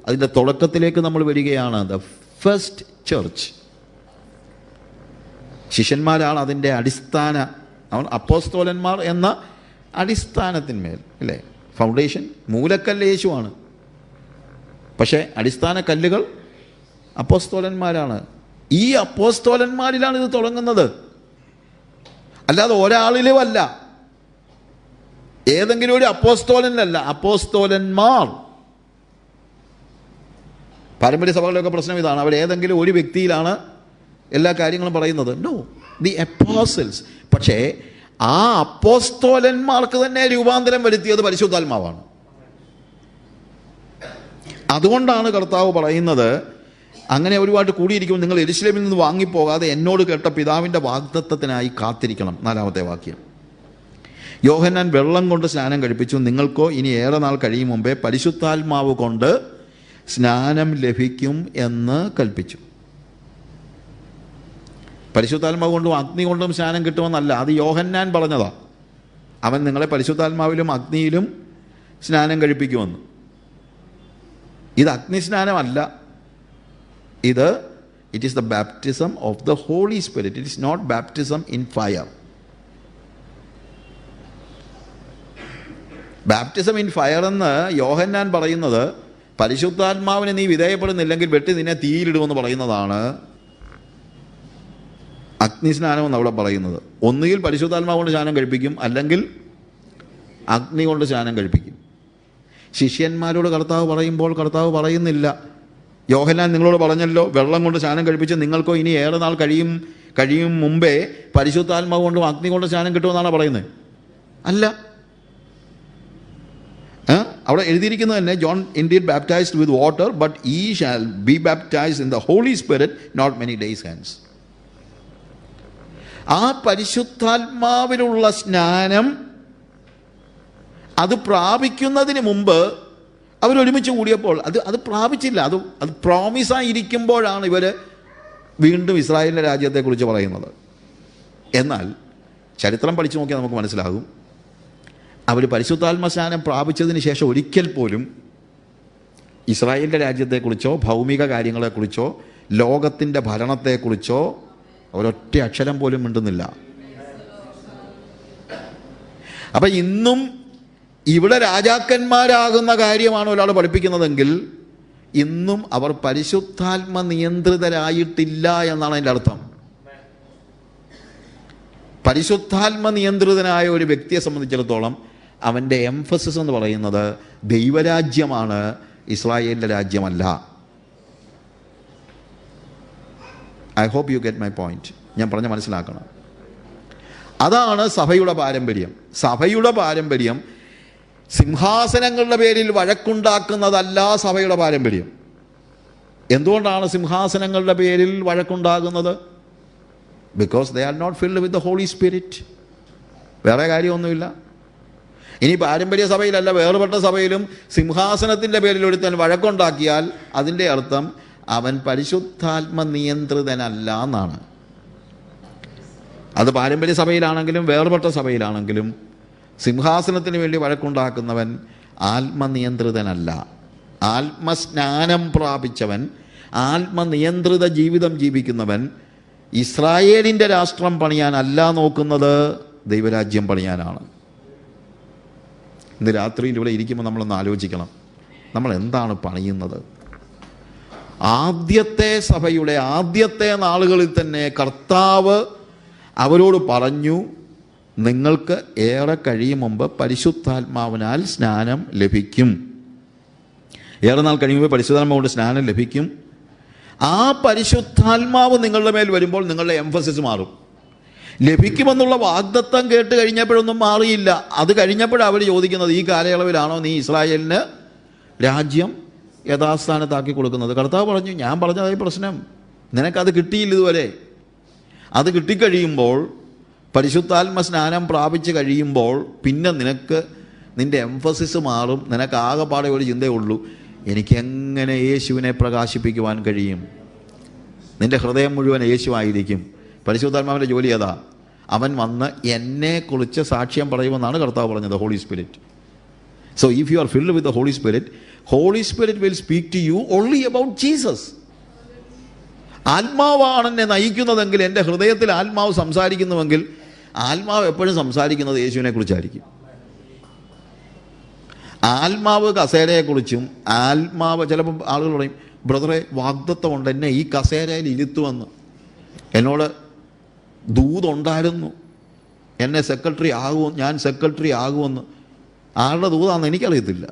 അതിൻ്റെ തുടക്കത്തിലേക്ക് നമ്മൾ വരികയാണ്. The first church. ശിഷ്യന്മാരാണ് അതിൻ്റെ അടിസ്ഥാന, അപ്പോസ്തോലന്മാർ എന്ന അടിസ്ഥാനത്തിന്മേൽ, അല്ലേ? ഫൗണ്ടേഷൻ, മൂലക്കല്ല് യേശുവാണ്. പക്ഷേ അടിസ്ഥാന കല്ലുകൾ അപ്പോസ്തോലന്മാരാണ്. ഈ അപ്പോസ്തോലന്മാരിലാണ് ഇത് തുടങ്ങുന്നത്, അല്ലാതെ ഒരാളിലുമല്ല, ഏതെങ്കിലും ഒരു അപ്പോസ്തോലനല്ല. അപ്പോസ്തോലന്മാർ. പാരമ്പര്യ സഭകളിലൊക്കെ പ്രശ്നം ഇതാണ്, അവർ ഏതെങ്കിലും ഒരു വ്യക്തിയിലാണ് എല്ലാ കാര്യങ്ങളും പറയുന്നത്. No, the apostles. പക്ഷേ ആ അപ്പോസ്തോലന്മാർക്ക് തന്നെ രൂപാന്തരം വരുത്തിയത് പരിശുദ്ധാത്മാവാണ്. അതുകൊണ്ടാണ് കർത്താവ് പറയുന്നത്, അങ്ങനെ ഒരുപാട് കൂടിയിരിക്കുമ്പോൾ നിങ്ങൾ യെരൂശലേമിൽ നിന്ന് വാങ്ങിപ്പോകാതെ എന്നോട് കേട്ട പിതാവിൻ്റെ വാഗ്ദത്തത്തിനായി കാത്തിരിക്കണം. 4-ാമത്തെ വാക്യം. യോഹന്നാൻ വെള്ളം കൊണ്ട് സ്നാനം കഴിപ്പിച്ചു, നിങ്ങൾക്കോ ഇനി ഏറെ നാൾ കഴിയും മുമ്പേ പരിശുദ്ധാത്മാവ് കൊണ്ട് സ്നാനം ലഭിക്കും എന്ന് കൽപ്പിച്ചു. പരിശുദ്ധാത്മാവ് കൊണ്ടും അഗ്നി കൊണ്ടും സ്നാനം കിട്ടുമെന്നല്ല, അത് യോഹന്നാൻ പറഞ്ഞതാ. അവൻ നിങ്ങളെ പരിശുദ്ധാത്മാവിലും അഗ്നിയിലും സ്നാനം കഴിപ്പിക്കുമെന്ന്. ഇത് അഗ്നിസ്നാനമല്ല, ഇത് it is the baptism of the holy Spirit. It is not baptism in fire. Baptism in fire എന്ന് യോഹന്നാൻ പറയുന്നത് പരിശുദ്ധാത്മാവിന് നീ വിധേയപ്പെടുന്നില്ലെങ്കിൽ വെട്ടി നിന്നെ തീയിലിടുമെന്ന് പറയുന്നതാണ് അഗ്നിസ്നാനം എന്ന് അവിടെ പറയുന്നത്. ഒന്നുകിൽ പരിശുദ്ധാത്മാവ് കൊണ്ട് സ്നാനം കഴിപ്പിക്കും, അല്ലെങ്കിൽ അഗ്നി കൊണ്ട് സ്നാനം കഴിപ്പിക്കും. ശിഷ്യന്മാരോട് കർത്താവ് പറയുമ്പോൾ കർത്താവ് പറയുന്നില്ല, യോഹന്നാൻ നിങ്ങളോട് പറഞ്ഞല്ലോ വെള്ളം കൊണ്ട് സ്നാനം കഴിപ്പിച്ച് നിങ്ങൾക്കോ ഇനി ഏറെ നാൾ കഴിയും മുമ്പേ പരിശുദ്ധാത്മാവ് കൊണ്ടും അഗ്നി കൊണ്ട് സ്നാനം കിട്ടുമെന്നാണ് പറയുന്നത്. അല്ല, അവിടെ എഴുതിയിരിക്കുന്നത് തന്നെ, John indeed baptised with water but he shall be baptized in the Holy Spirit not many days hence. ആ പരിശുദ്ധാത്മാവിലുള്ള സ്നാനം അത് പ്രാപിക്കുന്നതിന് മുമ്പ് അവരൊരുമിച്ച് കൂടിയപ്പോൾ അത് പ്രാപിച്ചില്ല. അത് പ്രോമിസായിരിക്കുമ്പോഴാണ് ഇവർ വീണ്ടും ഇസ്രായേലിൻ്റെ രാജ്യത്തെക്കുറിച്ച് പറയുന്നത്. എന്നാൽ ചരിത്രം പഠിച്ചു നോക്കിയാൽ നമുക്ക് മനസ്സിലാകും, അവർ പരിശുദ്ധാത്മ സ്നാനം പ്രാപിച്ചതിന് ശേഷം ഒരിക്കൽ പോലും ഇസ്രായേലിൻ്റെ രാജ്യത്തെക്കുറിച്ചോ ഭൗമിക കാര്യങ്ങളെക്കുറിച്ചോ ലോകത്തിൻ്റെ ഭരണത്തെക്കുറിച്ചോ ഒരൊറ്റ അക്ഷരം പോലും മിണ്ടുന്നില്ല. അപ്പം ഇന്നും ഇവിടെ രാജാക്കന്മാരാകുന്ന കാര്യമാണ് ഒരാൾ പഠിപ്പിക്കുന്നതെങ്കിൽ ഇന്നും അവർ പരിശുദ്ധാത്മ നിയന്ത്രിതരായിട്ടില്ല എന്നാണ് അതിൻ്റെ അർത്ഥം. പരിശുദ്ധാത്മ നിയന്ത്രിതനായ ഒരു വ്യക്തിയെ സംബന്ധിച്ചിടത്തോളം അവൻ്റെ എംഫസിസ് എന്ന് പറയുന്നത് ദൈവരാജ്യമാണ്, ഇസ്രായേലിൻ്റെ രാജ്യമല്ല. I hope you get my point. ഞാൻ പറഞ്ഞ മനസ്സിലാക്കണം. അതാണ് സഭയുടെ പാരമ്പര്യം. സഭയുടെ പാരമ്പര്യം സിംഹാസനങ്ങളുടെ പേരിൽ വഴക്കുണ്ടാക്കുന്നതല്ല സഭയുടെ പാരമ്പര്യം. എന്തുകൊണ്ടാണ് സിംഹാസനങ്ങളുടെ പേരിൽ വഴക്കുണ്ടാകുന്നത്? Because they are not filled with the holy Spirit. വേറെ കാര്യമൊന്നുമില്ല. ഇനി പാരമ്പര്യ സഭയിലല്ല, വേറുപെട്ട സഭയിലും സിംഹാസനത്തിൻ്റെ പേരിൽ ഒരുത്തൻ വഴക്കുണ്ടാക്കിയാൽ അതിൻ്റെ അർത്ഥം അവൻ പരിശുദ്ധാത്മ നിയന്ത്രിതനല്ല എന്നാണ്. അത് പാരമ്പര്യ സഭയിലാണെങ്കിലും വേറുപെട്ട സഭയിലാണെങ്കിലും സിംഹാസനത്തിന് വേണ്ടി വഴക്കുണ്ടാക്കുന്നവൻ ആത്മനിയന്ത്രിതനല്ല. ആത്മസ്നാനം പ്രാപിച്ചവൻ, ആത്മനിയന്ത്രിത ജീവിതം ജീവിക്കുന്നവൻ ഇസ്രായേലിൻ്റെ രാഷ്ട്രം പണിയാനല്ല നോക്കുന്നത്, ദൈവരാജ്യം പണിയാനാണ്. ഇന്ന് രാത്രിയിൽ ഇവിടെ ഇരിക്കുമ്പോൾ നമ്മളൊന്ന് ആലോചിക്കണം, നമ്മൾ എന്താണ് പണിയുന്നത്? ആദ്യത്തെ സഭയുടെ ആദ്യത്തെ നാളുകളിൽ തന്നെ കർത്താവ് അവരോട് പറഞ്ഞു, നിങ്ങൾക്ക് ഏറെ കഴിയും മുമ്പ് പരിശുദ്ധാത്മാവിനാൽ സ്നാനം ലഭിക്കും. ഏറെ നാൾ കഴിയുമ്പോൾ പരിശുദ്ധാത്മാവ് കൊണ്ട് സ്നാനം ലഭിക്കും. ആ പരിശുദ്ധാത്മാവ് നിങ്ങളുടെ മേൽ വരുമ്പോൾ നിങ്ങളുടെ എംഫസിസ് മാറും. ലഭിക്കുമെന്നുള്ള വാഗ്ദത്തം കേട്ട് കഴിഞ്ഞപ്പോഴൊന്നും മാറിയില്ല. അത് കഴിഞ്ഞപ്പോഴാണ് അവർ ചോദിക്കുന്നത്, ഈ കാലയളവിലാണോ നീ ഇസ്രായേലിന് രാജ്യം യഥാസ്ഥാനത്താക്കി കൊടുക്കുന്നത്? കർത്താവ് പറഞ്ഞു, ഞാൻ പറഞ്ഞതായി പ്രശ്നം, നിനക്കത് കിട്ടിയില്ല ഇതുവരെ. അത് കിട്ടിക്കഴിയുമ്പോൾ, പരിശുദ്ധാത്മ സ്നാനം പ്രാപിച്ച് കഴിയുമ്പോൾ പിന്നെ നിൻ്റെ എംഫസിസ് മാറും. നിനക്ക് ആകെപ്പാടെ ഒരു ചിന്തയേ ഉള്ളൂ, എനിക്കെങ്ങനെ യേശുവിനെ പ്രകാശിപ്പിക്കുവാൻ കഴിയും? നിൻ്റെ ഹൃദയം മുഴുവൻ യേശുവായിരിക്കും. പരിശുദ്ധാത്മാവിൻ്റെ ജോലി അതാ. അവൻ വന്ന് എന്നെക്കുറിച്ച് സാക്ഷ്യം പറയുമെന്നാണ് കർത്താവ് പറഞ്ഞത്, Holy Spirit. So if you are filled with the holy spirit will speak to you only about Jesus. ആത്മാവാണ് എന്നെ നയിക്കുന്നതെങ്കിൽ, എൻ്റെ ഹൃദയത്തിൽ ആത്മാവ് സംസാരിക്കുന്നുവെങ്കിൽ, ആത്മാവ് എപ്പോഴും സംസാരിക്കുന്നത് യേശുവിനെ കുറിച്ചായിരിക്കും. ആത്മാവ് കസേരയെക്കുറിച്ചും, ആത്മാവ് ചിലപ്പോൾ ആളുകൾ പറയും, ബ്രദറെ വാഗ്ദത്തമുണ്ട് എന്നെ ഈ കസേരയിൽ ഇരുത്തുമെന്ന്, എന്നോട് ദൂതുണ്ടായിരുന്നു എന്നെ ഞാൻ സെക്രട്ടറി ആകുമെന്ന്. ആരുടെ ദൂതാണെന്ന് എനിക്കറിയത്തില്ല.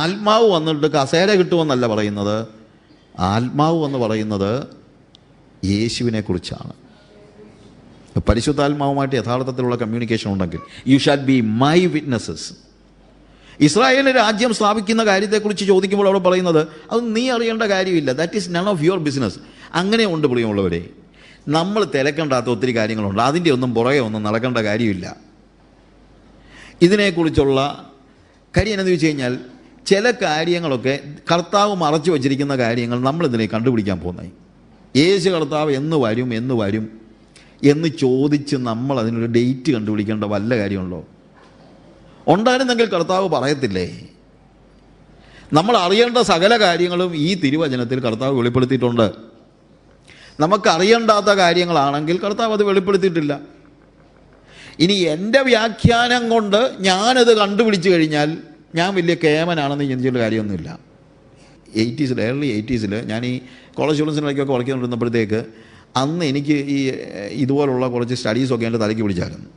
ആത്മാവ് വന്നിട്ട് കസേര കിട്ടുമെന്നല്ല പറയുന്നത്. ആത്മാവ് എന്ന് പറയുന്നത് യേശുവിനെ കുറിച്ചാണ്. പരിശുദ്ധാത്മാവുമായിട്ട് യഥാർത്ഥത്തിലുള്ള കമ്മ്യൂണിക്കേഷൻ ഉണ്ടെങ്കിൽ U shall be my witnesses. ഇസ്രായേലിന് രാജ്യം സ്ഥാപിക്കുന്ന കാര്യത്തെക്കുറിച്ച് ചോദിക്കുമ്പോൾ അവിടെ പറയുന്നത്, അത് നീ അറിയേണ്ട കാര്യമില്ല, that is none of your business. അങ്ങനെ ഉണ്ട് പ്രിയമുള്ളവരെ. നമ്മൾ തിരക്കേണ്ടാത്ത ഒത്തിരി കാര്യങ്ങളുണ്ട്, അതിൻ്റെ ഒന്നും പുറകെ ഒന്നും നടക്കേണ്ട കാര്യമില്ല. ഇതിനെക്കുറിച്ചുള്ള കാര്യം എന്നാന്ന് ചോദിച്ചു കഴിഞ്ഞാൽ, ചില കാര്യങ്ങളൊക്കെ കർത്താവ് മറച്ചു വച്ചിരിക്കുന്ന കാര്യങ്ങൾ നമ്മളെന്തിനെ കണ്ടുപിടിക്കാൻ പോകുന്നത്? യേശു കർത്താവ് എന്ന് വരും എന്ന് ചോദിച്ച് നമ്മൾ അതിനൊരു ഡേറ്റ് കണ്ടുപിടിക്കേണ്ട വല്ല കാര്യമുണ്ടോ? ഉണ്ടായിരുന്നെങ്കിൽ കർത്താവ് പറയത്തില്ലേ? നമ്മൾ അറിയേണ്ട സകല കാര്യങ്ങളും ഈ തിരുവചനത്തിൽ കർത്താവ് വെളിപ്പെടുത്തിയിട്ടുണ്ട്. നമുക്കറിയേണ്ടാത്ത കാര്യങ്ങളാണെങ്കിൽ കർത്താവ് അത് വെളിപ്പെടുത്തിയിട്ടില്ല. ഇനി എൻ്റെ വ്യാഖ്യാനം കൊണ്ട് ഞാനത് കണ്ടുപിടിച്ച് കഴിഞ്ഞാൽ ഞാൻ വലിയ കേമനാണെന്ന് ചിന്തിച്ചിട്ട് കാര്യമൊന്നുമില്ല. ഏർലി 80s ഞാൻ ഈ കോളേജ് സ്റ്റുഡൻസിനിടയ്ക്കൊക്കെ വർക്ക് ചെയ്തുകൊണ്ടിരുന്നപ്പോഴത്തേക്ക് അന്ന് എനിക്ക് ഇതുപോലുള്ള കുറച്ച് സ്റ്റഡീസൊക്കെ എൻ്റെ തലയ്ക്ക് പിടിച്ചായിരുന്നു.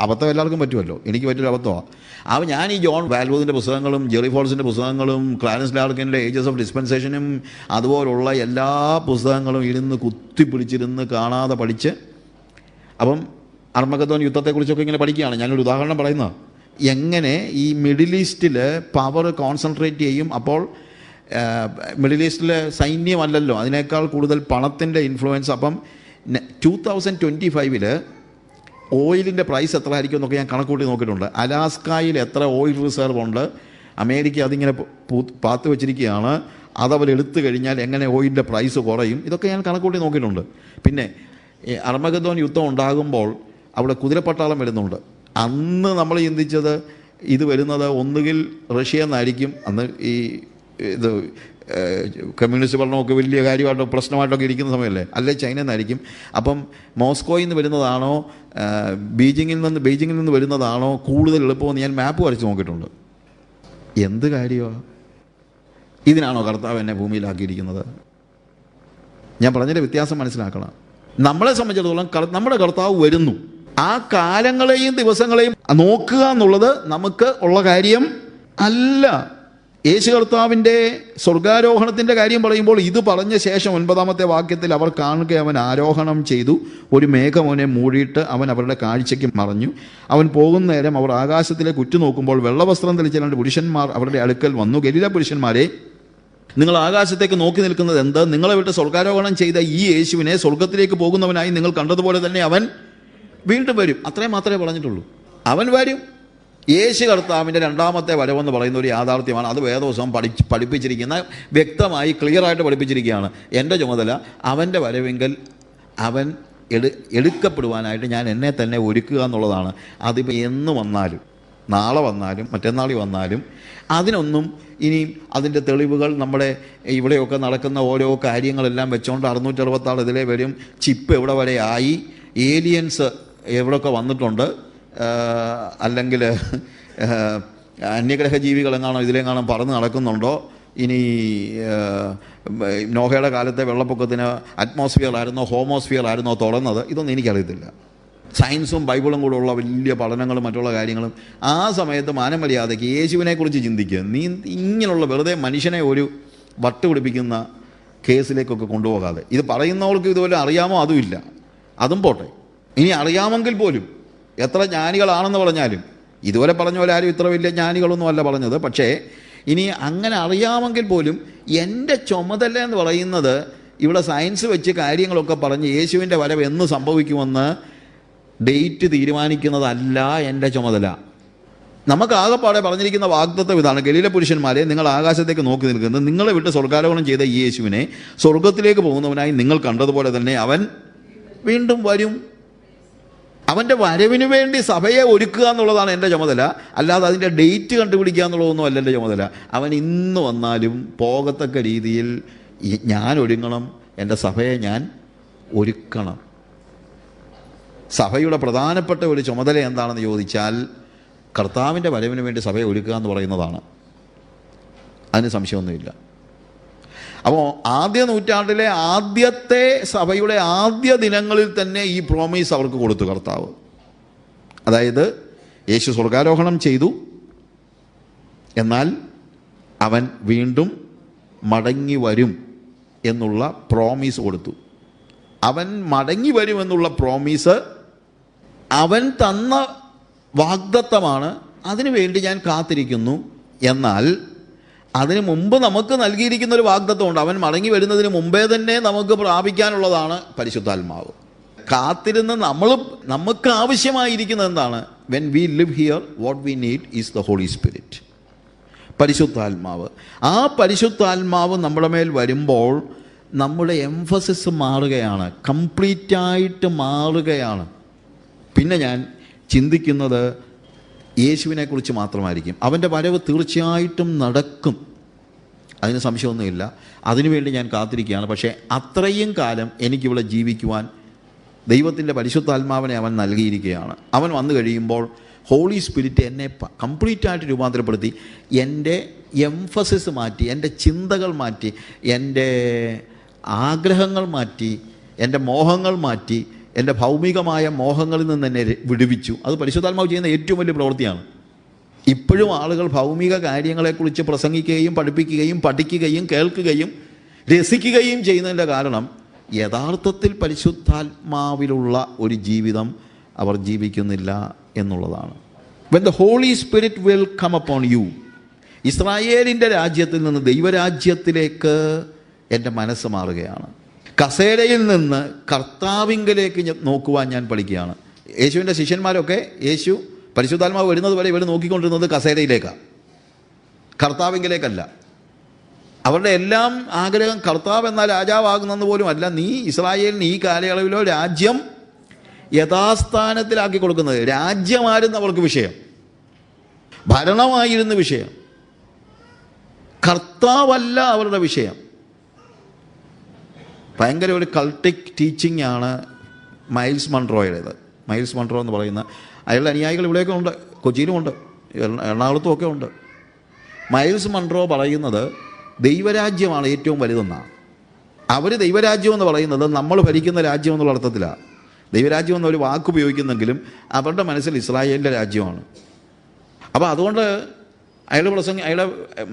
അബദ്ധം എല്ലാവർക്കും പറ്റുമല്ലോ, എനിക്ക് പറ്റിയൊരു അബദ്ധമാണ്. ഞാൻ ഈ ജോൺ വാൽവോദിൻ്റെ പുസ്തകങ്ങളും ജെറി ഫോൾസിൻ്റെ പുസ്തകങ്ങളും ക്ലാരൻസ് ലാർക്കിൻ്റെ ഏജസ് ഓഫ് ഡിസ്പെൻസേഷനും അതുപോലുള്ള എല്ലാ പുസ്തകങ്ങളും ഇരുന്ന് കുത്തിപ്പിടിച്ചിരുന്ന് കാണാതെ പഠിച്ച്, അപ്പം അർമഗദോൻ യുദ്ധത്തെക്കുറിച്ചൊക്കെ ഇങ്ങനെ പഠിക്കുകയാണ്. ഞാനൊരു ഉദാഹരണം പറയുന്നത്, എങ്ങനെ ഈ മിഡിൽ ഈസ്റ്റിൽ പവർ കോൺസെൻട്രേറ്റ് ചെയ്യും. അപ്പോൾ മിഡിൽ ഈസ്റ്റിലെ സൈന്യമല്ലല്ലോ, അതിനേക്കാൾ കൂടുതൽ പണത്തിൻ്റെ ഇൻഫ്ലുവൻസ്. അപ്പം 2025 ഓയിലിൻ്റെ പ്രൈസ് എത്ര ആയിരിക്കും എന്നൊക്കെ ഞാൻ കണക്കൂട്ടി നോക്കിയിട്ടുണ്ട്. അലാസ്കയിൽ എത്ര ഓയിൽ റിസർവ് ഉണ്ട്, അമേരിക്ക അതിങ്ങനെ പാത്ത് വെച്ചിരിക്കുകയാണ്. അതവർ എടുത്തു കഴിഞ്ഞാൽ എങ്ങനെ ഓയിലിൻ്റെ പ്രൈസ് കുറയും, ഇതൊക്കെ ഞാൻ കണക്കൂട്ടി നോക്കിയിട്ടുണ്ട്. പിന്നെ അർമഗദ്ദോൻ യുദ്ധം ഉണ്ടാകുമ്പോൾ അവിടെ കുതിരപ്പട്ടാളം വരുന്നുണ്ട്. അന്ന് നമ്മൾ ചിന്തിച്ചത് ഇത് വരുന്നത് ഒന്നുകിൽ റഷ്യ എന്നായിരിക്കും. അന്ന് ഈ ഇത് കമ്മ്യൂണിസ്റ്റ് ഭരണമൊക്കെ വലിയ കാര്യമായിട്ടോ പ്രശ്നമായിട്ടൊക്കെ ഇരിക്കുന്ന സമയമല്ലേ, അല്ലെ ചൈന എന്നായിരിക്കും. അപ്പം മോസ്കോയിൽ നിന്ന് വരുന്നതാണോ ബീജിങ്ങിൽ നിന്ന് വരുന്നതാണോ കൂടുതൽ എളുപ്പമെന്ന് ഞാൻ മാപ്പ് വരച്ച് നോക്കിയിട്ടുണ്ട്. എന്ത് കാര്യമാണ്? ഇതിനാണോ കർത്താവ് എന്നെ ഭൂമിയിലാക്കിയിരിക്കുന്നത്? ഞാൻ പറഞ്ഞതിൻ്റെ വ്യത്യാസം മനസ്സിലാക്കണം. നമ്മളെ സംബന്ധിച്ചിടത്തോളം നമ്മുടെ കർത്താവ് വരുന്നു. ആ കാലങ്ങളെയും ദിവസങ്ങളെയും നോക്കുക എന്നുള്ളത് നമുക്ക് ഉള്ള കാര്യം അല്ല. യേശു കർത്താവിൻ്റെ സ്വർഗാരോഹണത്തിൻ്റെ കാര്യം പറയുമ്പോൾ ഇത് പറഞ്ഞ ശേഷം 9-ാമത്തെ വാക്യത്തിൽ അവർ കാണുക അവൻ ആരോഹണം ചെയ്തു, ഒരു മേഘം അവനെ മൂടിയിട്ട് അവൻ അവരുടെ കാഴ്ചയ്ക്ക് മറഞ്ഞു. അവൻ പോകുന്ന നേരം അവർ ആകാശത്തിലേക്ക് ഉറ്റുനോക്കുമ്പോൾ വെള്ളവസ്ത്രം ധരിച്ച 2 പുരുഷന്മാർ അവരുടെ അടുക്കൽ വന്നു. ഗലീല പുരുഷന്മാരെ, നിങ്ങൾ ആകാശത്തേക്ക് നോക്കി നിൽക്കുന്നത് എന്ത്? നിങ്ങളെ വിട്ട് സ്വർഗാരോഹണം ചെയ്ത ഈ യേശുവിനെ സ്വർഗത്തിലേക്ക് പോകുന്നവനായി നിങ്ങൾ കണ്ടതുപോലെ തന്നെ അവൻ വീണ്ടും വരും. അത്രയും മാത്രമേ പറഞ്ഞിട്ടുള്ളൂ. അവൻ വരും. യേശു കർത്താവിൻ്റെ 2-ാമത്തെ വരവെന്ന് പറയുന്ന ഒരു യാഥാർത്ഥ്യമാണ്. അത് വേദോത്സവം പഠിപ്പിച്ചിരിക്കുന്ന, വ്യക്തമായി ക്ലിയറായിട്ട് പഠിപ്പിച്ചിരിക്കുകയാണ്. എൻ്റെ ചുമതല അവൻ്റെ വരവെങ്കിൽ അവൻ എടുക്കപ്പെടുവാനായിട്ട് ഞാൻ എന്നെ തന്നെ ഒരുക്കുക എന്നുള്ളതാണ്. അതിപ്പോൾ എന്ന് വന്നാലും, നാളെ വന്നാലും, മറ്റന്നാളിൽ വന്നാലും അതിനൊന്നും ഇനിയും അതിൻ്റെ തെളിവുകൾ നമ്മുടെ ഇവിടെയൊക്കെ നടക്കുന്ന ഓരോ കാര്യങ്ങളെല്ലാം വെച്ചുകൊണ്ട് 666 ഇതിലേ വരും. ചിപ്പ് എവിടെ വരെ ആയി, ഏലിയൻസ് എവിടെയൊക്കെ വന്നിട്ടുണ്ട്, അല്ലെങ്കിൽ അന്യഗ്രഹ ജീവികളെങ്ങാണോ ഇതിലെങ്ങാണോ പറന്ന് നടക്കുന്നുണ്ടോ, ഇനി നോഹയുടെ കാലത്തെ വെള്ളപ്പൊക്കത്തിന് അറ്റ്മോസ്ഫിയർ ആയിരുന്നോ ഹോമോസ്ഫിയർ ആയിരുന്നോ തുറന്നത്, ഇതൊന്നും എനിക്കറിയത്തില്ല. സയൻസും ബൈബിളും കൂടെ ഉള്ള വലിയ പഠനങ്ങളും മറ്റുള്ള കാര്യങ്ങളും ആ സമയത്ത് മാനമര്യാദയ്ക്ക് യേശുവിനെക്കുറിച്ച് ചിന്തിക്കുക. നീ ഇങ്ങനെയുള്ള വെറുതെ മനുഷ്യനെ ഒരു വട്ട് പിടിപ്പിക്കുന്ന കേസിലേക്കൊക്കെ കൊണ്ടുപോകാതെ. ഇത് പറയുന്നവർക്ക് ഇതുപോലെ അറിയാമോ? അതുമില്ല. അതും പോട്ടെ. ഇനി അറിയാമെങ്കിൽ പോലും എത്ര ജ്ഞാനികളാണെന്ന് പറഞ്ഞാലും, ഇതുവരെ പറഞ്ഞ പോലെ ആരും ഇത്ര വലിയ ജ്ഞാനികളൊന്നും അല്ല പറഞ്ഞത്. പക്ഷേ ഇനി അങ്ങനെ അറിയാമെങ്കിൽ പോലും എൻ്റെ ചുമതല എന്ന് പറയുന്നത് ഇവിടെ സയൻസ് വെച്ച് കാര്യങ്ങളൊക്കെ പറഞ്ഞ് യേശുവിൻ്റെ വരവ് എന്ന് സംഭവിക്കുമെന്ന് ഡേറ്റ് തീരുമാനിക്കുന്നതല്ല എൻ്റെ ചുമതല. നമുക്ക് ആകെപ്പാടെ പറഞ്ഞിരിക്കുന്ന വാഗ്ദത്തം ഇതാണ്: ഗലീല പുരുഷന്മാരെ, നിങ്ങൾ ആകാശത്തേക്ക് നോക്കി നിൽക്കുന്നത് നിങ്ങളെ വിട്ട് സ്വർഗാരോഹണം ചെയ്ത ഈ യേശുവിനെ സ്വർഗത്തിലേക്ക് പോകുന്നവനായി നിങ്ങൾ കണ്ടതുപോലെ തന്നെ അവൻ വീണ്ടും വരും. അവൻ്റെ വരവിന് വേണ്ടി സഭയെ ഒരുക്കുക എന്നുള്ളതാണ് എൻ്റെ ചുമതല. അല്ലാതെ അതിൻ്റെ ഡേറ്റ് കണ്ടുപിടിക്കുക എന്നുള്ളതൊന്നും അല്ല എൻ്റെ ചുമതല. അവൻ ഇന്ന് വന്നാലും പോകത്തക്ക രീതിയിൽ ഞാൻ ഒരുങ്ങണം. എൻ്റെ സഭയെ ഞാൻ ഒരുക്കണം. സഭയുടെ പ്രധാനപ്പെട്ട ഒരു ചുമതല എന്താണെന്ന് ചോദിച്ചാൽ കർത്താവിൻ്റെ വരവിന് വേണ്ടി സഭയെ ഒരുക്കുക എന്ന് പറയുന്നതാണ്. അതിന് സംശയമൊന്നുമില്ല. അപ്പോൾ ആദ്യ നൂറ്റാണ്ടിലെ ആദ്യത്തെ സഭയുടെ ആദ്യ ദിനങ്ങളിൽ തന്നെ ഈ പ്രോമിസ് അവർക്ക് കൊടുത്തു കർത്താവ്. അതായത് യേശു സ്വർഗാരോഹണം ചെയ്തു, എന്നാൽ അവൻ വീണ്ടും മടങ്ങി വരും എന്നുള്ള പ്രോമിസ് കൊടുത്തു. അവൻ മടങ്ങി വരുമെന്നുള്ള പ്രോമിസ് അവൻ തന്ന വാഗ്ദത്തമാണ്. അതിനുവേണ്ടി ഞാൻ കാത്തിരിക്കുന്നു. എന്നാൽ അതിന് മുമ്പ് നമുക്ക് നൽകിയിരിക്കുന്നൊരു വാഗ്ദത്തമുണ്ട്. അവൻ മടങ്ങി വരുന്നതിന് മുമ്പേ തന്നെ നമുക്ക് പ്രാപിക്കാനുള്ളതാണ് പരിശുദ്ധാത്മാവ്. കാത്തിരുന്ന് നമുക്ക് ആവശ്യമായിരിക്കുന്നത് എന്താണ്? When we live here what we need is the holy Spirit, പരിശുദ്ധാത്മാവ്. ആ പരിശുദ്ധാത്മാവ് നമ്മുടെ മേൽ വരുമ്പോൾ നമ്മുടെ എംഫസിസ് മാറുകയാണ്, കംപ്ലീറ്റായിട്ട് മാറുകയാണ്. പിന്നെ ഞാൻ ചിന്തിക്കുന്നത് യേശുവിനെക്കുറിച്ച് മാത്രമായിരിക്കും. അവൻ്റെ വരവ് തീർച്ചയായിട്ടും നടക്കും, അതിന് സംശയമൊന്നുമില്ല. അതിനുവേണ്ടി ഞാൻ കാത്തിരിക്കുകയാണ്. പക്ഷേ അത്രയും കാലം എനിക്കിവിടെ ജീവിക്കുവാൻ ദൈവത്തിൻ്റെ പരിശുദ്ധാത്മാവിനെ അവൻ നൽകിയിരിക്കുകയാണ്. അവൻ വന്നു കഴിയുമ്പോൾ ഹോളി സ്പിരിറ്റ് എന്നെ കംപ്ലീറ്റായിട്ട് രൂപാന്തരപ്പെടുത്തി എൻ്റെ എംഫസിസ് മാറ്റി, എൻ്റെ ചിന്തകൾ മാറ്റി, എൻ്റെ ആഗ്രഹങ്ങൾ മാറ്റി, എൻ്റെ മോഹങ്ങൾ മാറ്റി, എൻ്റെ ഭൗമികമായ മോഹങ്ങളിൽ നിന്ന് എന്നെ വിടുവിച്ചു. അത് പരിശുദ്ധാത്മാവ് ചെയ്യുന്ന ഏറ്റവും വലിയ പ്രവൃത്തിയാണ്. ഇപ്പോഴും ആളുകൾ ഭൗമിക കാര്യങ്ങളെക്കുറിച്ച് പ്രസംഗിക്കുകയും പഠിപ്പിക്കുകയും പഠിക്കുകയും കേൾക്കുകയും രസിക്കുകയും ചെയ്യുന്നതിൻ്റെ കാരണം യഥാർത്ഥത്തിൽ പരിശുദ്ധാത്മാവിലുള്ള ഒരു ജീവിതം അവർ ജീവിക്കുന്നില്ല എന്നുള്ളതാണ്. When the Holy Spirit will come upon you, ഇസ്രായേലിൻ്റെ രാജ്യത്തിൽ നിന്ന് ദൈവരാജ്യത്തിലേക്ക് എൻ്റെ മനസ്സ് മാറുകയാണ്. കസേരയിൽ നിന്ന് കർത്താവിങ്കലേക്ക് നോക്കുവാൻ ഞാൻ പഠിക്കുകയാണ്. യേശുവിൻ്റെ ശിഷ്യന്മാരൊക്കെ യേശു പരിശുദ്ധാത്മാവ് വരുന്നത് വരെ ഇവർ നോക്കിക്കൊണ്ടിരുന്നത് കസേരയിലേക്കാണ്, കർത്താവിങ്കലേക്കല്ല. അവരുടെ എല്ലാം ആഗ്രഹം കർത്താവ് എന്ന രാജാവാകുന്നെന്ന് പോലും അല്ല, നീ ഇസ്രായേലിന് ഈ കാലയളവിലോ രാജ്യം യഥാസ്ഥാനത്തിലാക്കി കൊടുക്കുന്നത്. രാജ്യമായിരുന്നു അവർക്ക് വിഷയം, ഭരണമായിരുന്നു വിഷയം, കർത്താവല്ല അവരുടെ വിഷയം. ഭയങ്കര ഒരു കൾട്ടിക് ടീച്ചിങ് ആണ് മൈൽസ് മൺട്രോയുടേത്. മൈൽസ് മൺട്രോ എന്ന് പറയുന്ന അയാളുടെ അനുയായികൾ ഇവിടെയൊക്കെ ഉണ്ട്, കൊച്ചിയിലുമുണ്ട്, എറണാകുളത്തും ഒക്കെ ഉണ്ട്. മൈൽസ് മൺട്രോ പറയുന്നത് ദൈവരാജ്യമാണ് ഏറ്റവും വലുതെന്നാണ്. അവർ ദൈവരാജ്യം എന്ന് പറയുന്നത് നമ്മൾ ഭരിക്കുന്ന രാജ്യം എന്നുള്ള അർത്ഥത്തിലാണ്. ദൈവരാജ്യം എന്നൊരു വാക്ക് ഉപയോഗിക്കുന്നെങ്കിലും അവരുടെ മനസ്സിൽ ഇസ്രായേലിൻ്റെ രാജ്യമാണ്. അപ്പോൾ അതുകൊണ്ട് അയാളുടെ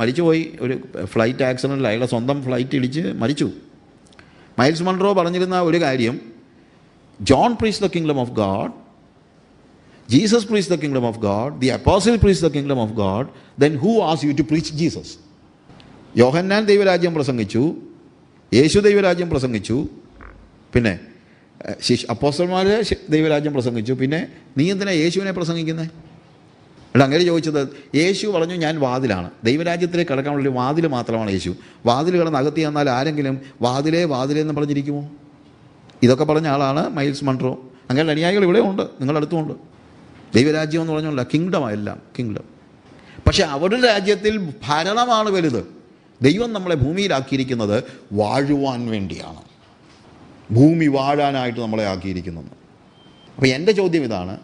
മരിച്ചുപോയി. ഒരു ഫ്ലൈറ്റ് ആക്സിഡൻറ്റിൽ അയാളുടെ സ്വന്തം ഫ്ലൈറ്റ് ഇടിച്ച് മരിച്ചു. മൈൽസ് മൺട്രോ പറഞ്ഞിരുന്ന ഒരു കാര്യം, John preach the kingdom of God, Jesus preach the kingdom of God, the apostle preach the kingdom of God, then who asked you to preach Jesus? യോഹന്നാൻ ദൈവരാജ്യം പ്രസംഗിച്ചു, യേശു ദൈവരാജ്യം പ്രസംഗിച്ചു, പിന്നെ അപ്പോസ്തലന്മാർ ദൈവരാജ്യം പ്രസംഗിച്ചു, പിന്നെ നീ എന്തിനാ യേശുവിനെ പ്രസംഗിക്കുന്നത്? ഇവിടെ അങ്ങനെ ചോദിച്ചത്, യേശു പറഞ്ഞു ഞാൻ വാതിലാണ്, ദൈവരാജ്യത്തിലേക്ക് കടക്കാനുള്ളൊരു വാതിൽ മാത്രമാണ് യേശു. വാതിൽ കിടന്ന് അകത്തി വന്നാൽ ആരെങ്കിലും വാതിലേ വാതിലേ എന്ന് പറഞ്ഞിരിക്കുമോ? ഇതൊക്കെ പറഞ്ഞ ആളാണ് മൈൽസ് മൺട്രോ. അങ്ങനെ അനുയായികൾ ഇവിടെ ഉണ്ട്, നിങ്ങളുടെ അടുത്തുമുണ്ട്. ദൈവരാജ്യം എന്ന് പറഞ്ഞല്ല, കിങ്ഡമാണ്, എല്ലാം കിങ്ഡം. പക്ഷെ അവരുടെ രാജ്യത്തിൽ ഭരണമാണ് വലുത്. ദൈവം നമ്മളെ ഭൂമിയിലാക്കിയിരിക്കുന്നത് വാഴുവാൻ വേണ്ടിയാണ്, ഭൂമി വാഴാനായിട്ട് നമ്മളെ ആക്കിയിരിക്കുന്നത്. അപ്പോൾ എൻ്റെ ചോദ്യം ഇതാണ്,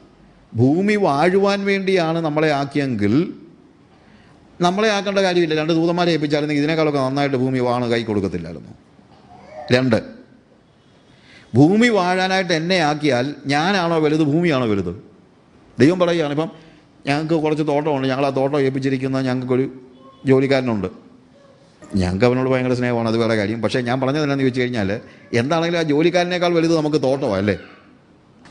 ഭൂമി വാഴുവാൻ വേണ്ടിയാണ് നമ്മളെ ആക്കിയെങ്കിൽ നമ്മളെ ആക്കേണ്ട കാര്യമില്ല. 2 ദൂതന്മാരെ ഏൽപ്പിച്ചായിരുന്നെങ്കിൽ ഇതിനേക്കാളൊക്കെ നന്നായിട്ട് ഭൂമി വാണ് കൈ കൊടുക്കത്തില്ലായിരുന്നു. 2, ഭൂമി വാഴാനായിട്ട് എന്നെ ആക്കിയാൽ ഞാനാണോ വലുത്, ഭൂമിയാണോ വലുത്? ദൈവം പറയുകയാണ്, ഇപ്പം ഞങ്ങൾക്ക് കുറച്ച് തോട്ടമുണ്ട്, ഞങ്ങൾ ആ തോട്ടം ഏൽപ്പിച്ചിരിക്കുന്ന ഞങ്ങൾക്കൊരു ജോലിക്കാരനുണ്ട്, ഞങ്ങൾക്ക് അവനോട് ഭയങ്കര സ്നേഹമാണ്, അത് വേറെ കാര്യം. പക്ഷേ ഞാൻ പറഞ്ഞത് എന്നാന്ന് ചോദിച്ചു കഴിഞ്ഞാൽ, എന്താണെങ്കിലും ആ ജോലിക്കാരനേക്കാൾ വലുത് നമുക്ക് തോട്ടമാണ് അല്ലേ?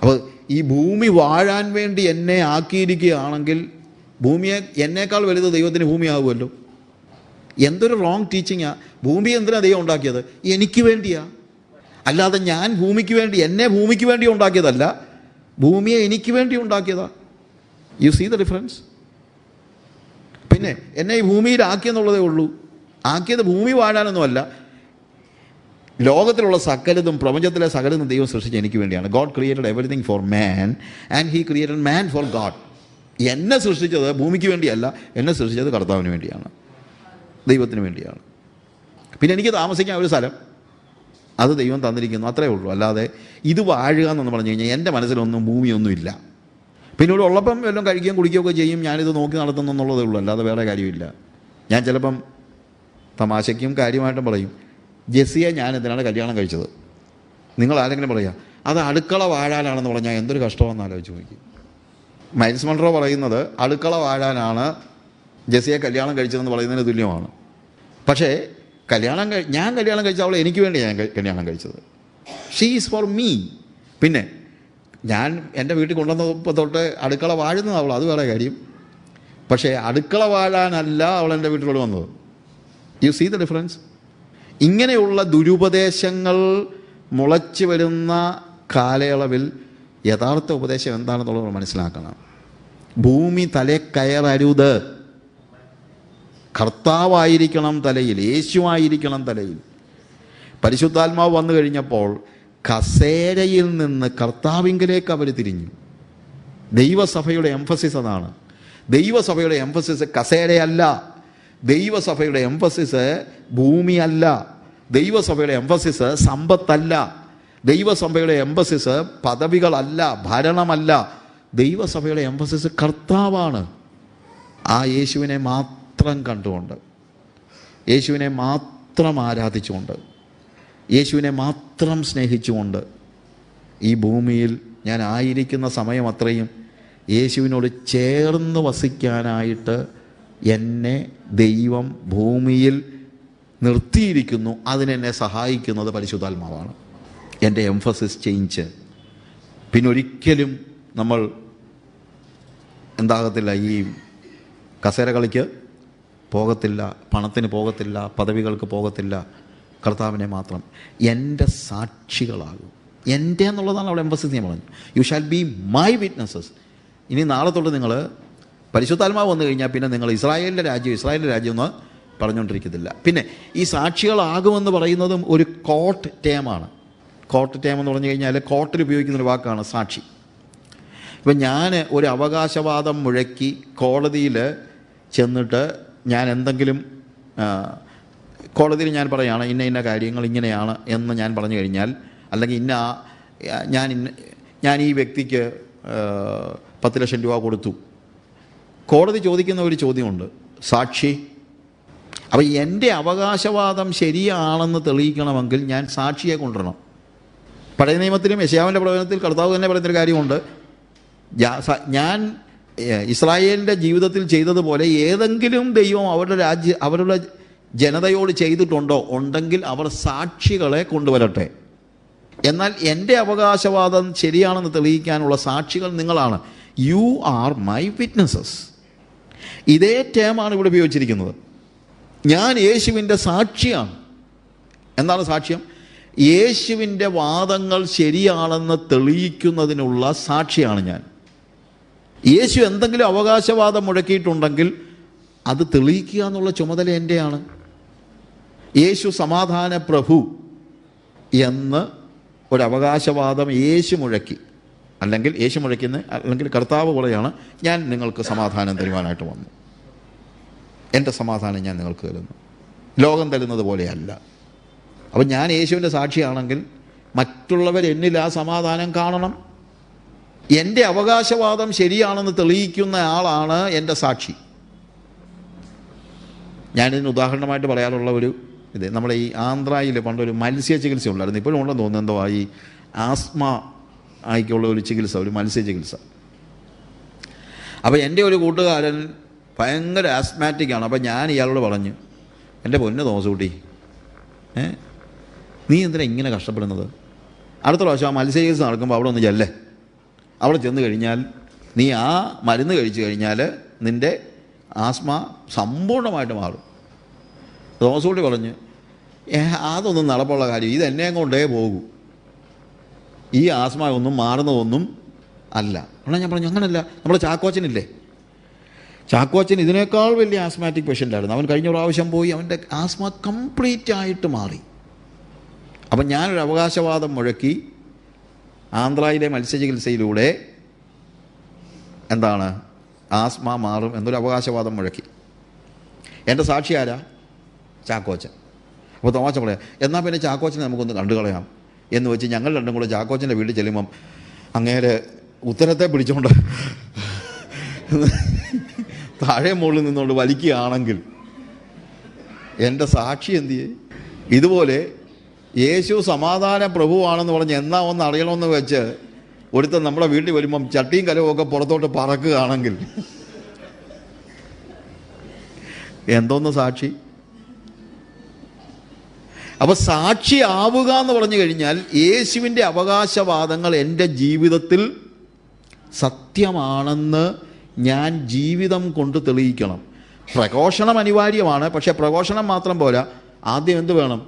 അപ്പോൾ ഈ ഭൂമി വാഴാൻ വേണ്ടി എന്നെ ആക്കിയിരിക്കുകയാണെങ്കിൽ ഭൂമിയെ എന്നേക്കാൾ വലുത് ദൈവത്തിന് ഭൂമിയാകുമല്ലോ. എന്തൊരു റോങ് ടീച്ചിങ്ങാണ്. ഭൂമി എന്തിനാണ് ദൈവം ഉണ്ടാക്കിയത്? എനിക്ക് വേണ്ടിയാ, അല്ലാതെ ഞാൻ ഭൂമിക്ക് വേണ്ടി, എന്നെ ഭൂമിക്ക് വേണ്ടി ഉണ്ടാക്കിയതല്ല, ഭൂമിയെ എനിക്ക് വേണ്ടി ഉണ്ടാക്കിയതാണ്. You see the difference? പിന്നെ എന്നെ ഈ ഭൂമിയിലാക്കിയെന്നുള്ളതേ ഉള്ളൂ. ആക്കിയത് ഭൂമി വാഴാനൊന്നുമല്ല, ലോകത്തിലുള്ള സകലതും പ്രപഞ്ചത്തിലെ സകലതും ദൈവം സൃഷ്ടിച്ച എനിക്ക് വേണ്ടിയാണ്. God created everything for man and he created man four God. എന്നെ സൃഷ്ടിച്ചത് ഭൂമിക്ക് വേണ്ടിയല്ല, എന്നെ സൃഷ്ടിച്ചത് കർത്താവിന് വേണ്ടിയാണ്, ദൈവത്തിന് വേണ്ടിയാണ്. പിന്നെ എനിക്ക് താമസിക്കാൻ ഒരു സ്ഥലം, അത് ദൈവം തന്നിരിക്കുന്നു, അത്രേ ഉള്ളൂ. അല്ലാതെ ഇത് വാഴുക എന്നൊന്ന് പറഞ്ഞു കഴിഞ്ഞാൽ എൻ്റെ മനസ്സിലൊന്നും ഭൂമിയൊന്നുമില്ല. പിന്നെ ഇവിടെ ഉള്ളപ്പം വല്ലതും കഴിക്കുകയും കുടിക്കുകയൊക്കെ ചെയ്യും, ഞാനിത് നോക്കി നടത്തുന്നു എന്നുള്ളതേ ഉള്ളൂ, അല്ലാതെ വേറെ കാര്യമില്ല. ഞാൻ ചിലപ്പം തമാശയ്ക്കും കാര്യമായിട്ടും പറയും, ജെസ്സിയെ ഞാൻ എന്തിനാണ് കല്യാണം കഴിച്ചത്? നിങ്ങൾ ആരെങ്കിലും പറയുക അത് അടുക്കള വാഴാനാണെന്ന് പറഞ്ഞാൽ എന്തൊരു കഷ്ടമാണെന്ന് ആലോചിച്ച് നോക്കി. മൈൽസ് മൺട്രോ പറയുന്നത് അടുക്കള വാഴാനാണ് ജെസ്സിയെ കല്യാണം കഴിച്ചതെന്ന് പറയുന്നതിന് തുല്യമാണ്. പക്ഷേ ഞാൻ കല്യാണം കഴിച്ച അവളെ എനിക്ക് വേണ്ടി ഞാൻ കല്യാണം കഴിച്ചത്. She is for me. പിന്നെ ഞാൻ എൻ്റെ വീട്ടിൽ കൊണ്ടുവന്നപ്പോൾ തൊട്ട് അടുക്കള വാഴുന്നത് അവൾ, അത് വേറെ കാര്യം. പക്ഷേ അടുക്കള വാഴാനല്ല അവൾ എൻ്റെ വീട്ടിലോട്ട് വന്നത്. You see the difference? ഇങ്ങനെയുള്ള ദുരുപദേശങ്ങൾ മുളച്ചു വരുന്ന കാലയളവിൽ യഥാർത്ഥ ഉപദേശം എന്താണെന്നുള്ളത് മനസ്സിലാക്കണം. ഭൂമി തലേ കയറരുത്, കർത്താവായിരിക്കണം തലയിൽ, യേശുവായിരിക്കണം തലയിൽ. പരിശുദ്ധാത്മാവ് വന്നു കഴിഞ്ഞപ്പോൾ കസേരയിൽ നിന്ന് കർത്താവിങ്കലേക്ക് അവർ തിരിഞ്ഞു. ദൈവസഭയുടെ എംഫസിസ് അതാണ്. ദൈവസഭയുടെ എംഫസിസ് കസേരയല്ല, ദൈവസഭയുടെ എംഫസിസ് ഭൂമിയല്ല, ദൈവസഭയുടെ എംഫസിസ് സമ്പത്തല്ല, ദൈവസഭയുടെ എംഫസിസ് പദവികളല്ല, ഭരണമല്ല. ദൈവസഭയുടെ എംഫസിസ് കർത്താവാണ്. ആ യേശുവിനെ മാത്രം കണ്ടുകൊണ്ട്, യേശുവിനെ മാത്രം ആരാധിച്ചുകൊണ്ട്, യേശുവിനെ മാത്രം സ്നേഹിച്ചുകൊണ്ട് ഈ ഭൂമിയിൽ ഞാൻ ആയിരിക്കുന്ന സമയം അത്രയും യേശുവിനോട് ചേർന്ന് വസിക്കാനായിട്ട് എന്നെ ദൈവം ഭൂമിയിൽ നിർത്തിയിരിക്കുന്നു. അതിനെന്നെ സഹായിക്കുന്നത് പരിശുദ്ധാത്മാവാണ്. എൻ്റെ എംഫസിസ് ചേഞ്ച്. പിന്നെ ഒരിക്കലും നമ്മൾ എന്താകത്തില്ല, ഈ കസേര കളിക്ക് പോകത്തില്ല, പണത്തിന് പോകത്തില്ല, പദവികൾക്ക് പോകത്തില്ല. കർത്താവിനെ മാത്രം എൻ്റെ സാക്ഷികളാകും. എൻ്റെ എന്നുള്ളതാണ് അവിടെ എംഫസിസ് ഞാൻ പറഞ്ഞു. U shall be my witnesses. ഇനി നാളെ തൊട്ട് നിങ്ങൾ പരിശുദ്ധാത്മാവ് വന്നു കഴിഞ്ഞാൽ പിന്നെ നിങ്ങൾ ഇസ്രായേലിൻ്റെ രാജ്യം എന്ന് പറഞ്ഞുകൊണ്ടിരിക്കത്തില്ല. പിന്നെ ഈ സാക്ഷികളാകുമെന്ന് പറയുന്നതും ഒരു കോർട്ട് ടേമാണ്. കോർട്ട് ടേം എന്ന് പറഞ്ഞു കഴിഞ്ഞാൽ കോർട്ടിൽ ഉപയോഗിക്കുന്നൊരു വാക്കാണ് സാക്ഷി. ഇപ്പം ഞാൻ ഒരു അവകാശവാദം മുഴക്കി കോടതിയിൽ ചെന്നിട്ട് ഞാൻ എന്തെങ്കിലും കോടതിയിൽ ഞാൻ പറയുകയാണ് ഇന്ന ഇന്ന കാര്യങ്ങൾ ഇങ്ങനെയാണ് എന്ന് ഞാൻ പറഞ്ഞു കഴിഞ്ഞാൽ, അല്ലെങ്കിൽ ഞാൻ ഈ വ്യക്തിക്ക് 10 ലക്ഷം രൂപ കൊടുത്തു, കോടതി ചോദിക്കുന്ന ഒരു ചോദ്യമുണ്ട്, സാക്ഷി. അപ്പോൾ എൻ്റെ അവകാശവാദം ശരിയാണെന്ന് തെളിയിക്കണമെങ്കിൽ ഞാൻ സാക്ഷിയെ കൊണ്ടുവരണം. പഴയ നിയമത്തിലും യെശയ്യാവിൻ്റെ പ്രവചനത്തിൽ കർത്താവ് തന്നെ പറയുന്നൊരു കാര്യമുണ്ട്, ഞാൻ ഇസ്രായേലിൻ്റെ ജീവിതത്തിൽ ചെയ്തതുപോലെ ഏതെങ്കിലും ദൈവം അവരുടെ ജനതയോട് ചെയ്തിട്ടുണ്ടോ, ഉണ്ടെങ്കിൽ അവർ സാക്ഷികളെ കൊണ്ടുവരട്ടെ. എന്നാൽ എൻ്റെ അവകാശവാദം ശരിയാണെന്ന് തെളിയിക്കാനുള്ള സാക്ഷികൾ നിങ്ങളാണ്. You are my witnesses. ഇതേ ടേമാണ് ഇവിടെ ഉപയോഗിച്ചിരിക്കുന്നത്. ഞാൻ യേശുവിൻ്റെ സാക്ഷിയാണ്. എന്താണ് സാക്ഷ്യം? യേശുവിൻ്റെ വാദങ്ങൾ ശരിയാണെന്ന് തെളിയിക്കുന്നതിനുള്ള സാക്ഷിയാണ് ഞാൻ. യേശു എന്തെങ്കിലും അവകാശവാദം മുഴക്കിയിട്ടുണ്ടെങ്കിൽ അത് തെളിയിക്കുക എന്നുള്ള ചുമതല എൻ്റെയാണ്. യേശു സമാധാന പ്രഭു എന്ന് ഒരു അവകാശവാദം യേശു മുഴക്കി, അല്ലെങ്കിൽ കർത്താവ് പറയാണ്, ഞാൻ നിങ്ങൾക്ക് സമാധാനം തരുവാനായിട്ട് വന്നു, എൻ്റെ സമാധാനം ഞാൻ നിങ്ങൾക്ക് തരുന്നു, ലോകം തരുന്നത് പോലെയല്ല. അപ്പം ഞാൻ യേശുവിൻ്റെ സാക്ഷിയാണെങ്കിൽ മറ്റുള്ളവർ എന്നിൽ ആ സമാധാനം കാണണം. എൻ്റെ അവകാശവാദം ശരിയാണെന്ന് തെളിയിക്കുന്ന ആളാണ് എൻ്റെ സാക്ഷി. ഞാനിതിന് ഉദാഹരണമായിട്ട് പറയാറുള്ള ഇത് നമ്മുടെ ഈ ആന്ധ്രയിൽ പണ്ടൊരു മത്സ്യ ചികിത്സ ഉണ്ടായിരുന്നു, ഇപ്പോഴും ഉണ്ടെന്ന് തോന്നുന്നു. എന്തോ ഈ ആസ്മ ആയിക്കുള്ള ഒരു ചികിത്സ, ഒരു മത്സ്യ ചികിത്സ. അപ്പോൾ എൻ്റെ ഒരു കൂട്ടുകാരൻ ഭയങ്കര ആസ്മാറ്റിക്കാണ്. അപ്പോൾ ഞാൻ ഇയാളോട് പറഞ്ഞു, എൻ്റെ പൊന്ന് തോമസൂട്ടി, നീ എന്തിനാ ഇങ്ങനെ കഷ്ടപ്പെടുന്നത്? അടുത്ത പ്രാവശ്യം ആ മത്സ്യ ചികിത്സ നടക്കുമ്പോൾ അവിടെ ഒന്ന് ചെല്ലേ. അവിടെ ചെന്ന് കഴിഞ്ഞാൽ നീ ആ മരുന്ന് കഴിച്ചു കഴിഞ്ഞാൽ നിൻ്റെ ആസ്മ സമ്പൂർണ്ണമായിട്ട് മാറും. തോമസൂട്ടി പറഞ്ഞു, അതൊന്നും നടപ്പുള്ള കാര്യം, ഇതെന്നെ കൊണ്ടേ പോകൂ, ഈ ആസ്മ ഒന്നും മാറുന്നതൊന്നും അല്ല. എന്നാൽ ഞാൻ പറഞ്ഞു, അങ്ങനല്ല, നമ്മുടെ ചാക്കോച്ചനില്ലേ, ചാക്കോച്ചൻ ഇതിനേക്കാൾ വലിയ ആസ്മാറ്റിക് പേഷ്യൻ്റായിരുന്നു. അവൻ കഴിഞ്ഞ പ്രാവശ്യം പോയി അവൻ്റെ ആസ്മ കംപ്ലീറ്റ് ആയിട്ട് മാറി. അപ്പം ഞാനൊരു അവകാശവാദം മുഴക്കി ആന്ധ്രയിലെ മത്സ്യചികിത്സയിലൂടെ എന്താണ് ആസ്മ മാറും എന്നൊരു അവകാശവാദം മുഴക്കി. എൻ്റെ സാക്ഷി ആരാ? ചാക്കോച്ചൻ. അപ്പോൾ തോമാച്ചൻ പറയാം, എന്നാൽ പിന്നെ ചാക്കോച്ചനെ നമുക്കൊന്ന് കണ്ടുകളയാം എന്ന് വെച്ച് ഞങ്ങൾ രണ്ടും കൂടെ ചാക്കോച്ചൻ്റെ വീട്ടിൽ ചെല്ലുമ്പം അങ്ങേരെ ഉത്തരത്തെ പിടിച്ചുകൊണ്ട് താഴെ മുകളിൽ നിന്നുകൊണ്ട് വലിക്കുകയാണെങ്കിൽ എൻ്റെ സാക്ഷി എന്ത് ചെയ്യും? ഇതുപോലെ യേശു സമാധാന പ്രഭുവാണെന്ന് പറഞ്ഞ് എന്നാ ഒന്ന് അറിയണമെന്ന് വെച്ച് ഒരുത്തൻ നമ്മുടെ വീട്ടിൽ വരുമ്പം ചട്ടിയും കലവും പുറത്തോട്ട് പറക്കുകയാണെങ്കിൽ എന്തോന്ന് സാക്ഷി? അപ്പോൾ സാക്ഷി ആവുക എന്ന് പറഞ്ഞു കഴിഞ്ഞാൽ യേശുവിൻ്റെ അവകാശവാദങ്ങൾ എൻ്റെ ജീവിതത്തിൽ സത്യമാണെന്ന് ഞാൻ ജീവിതം കൊണ്ട് തെളിയിക്കണം. പ്രഘോഷണം അനിവാര്യമാണ്, പക്ഷേ പ്രഘോഷണം മാത്രം പോരാ, ആദ്യം എന്ത് വേണം?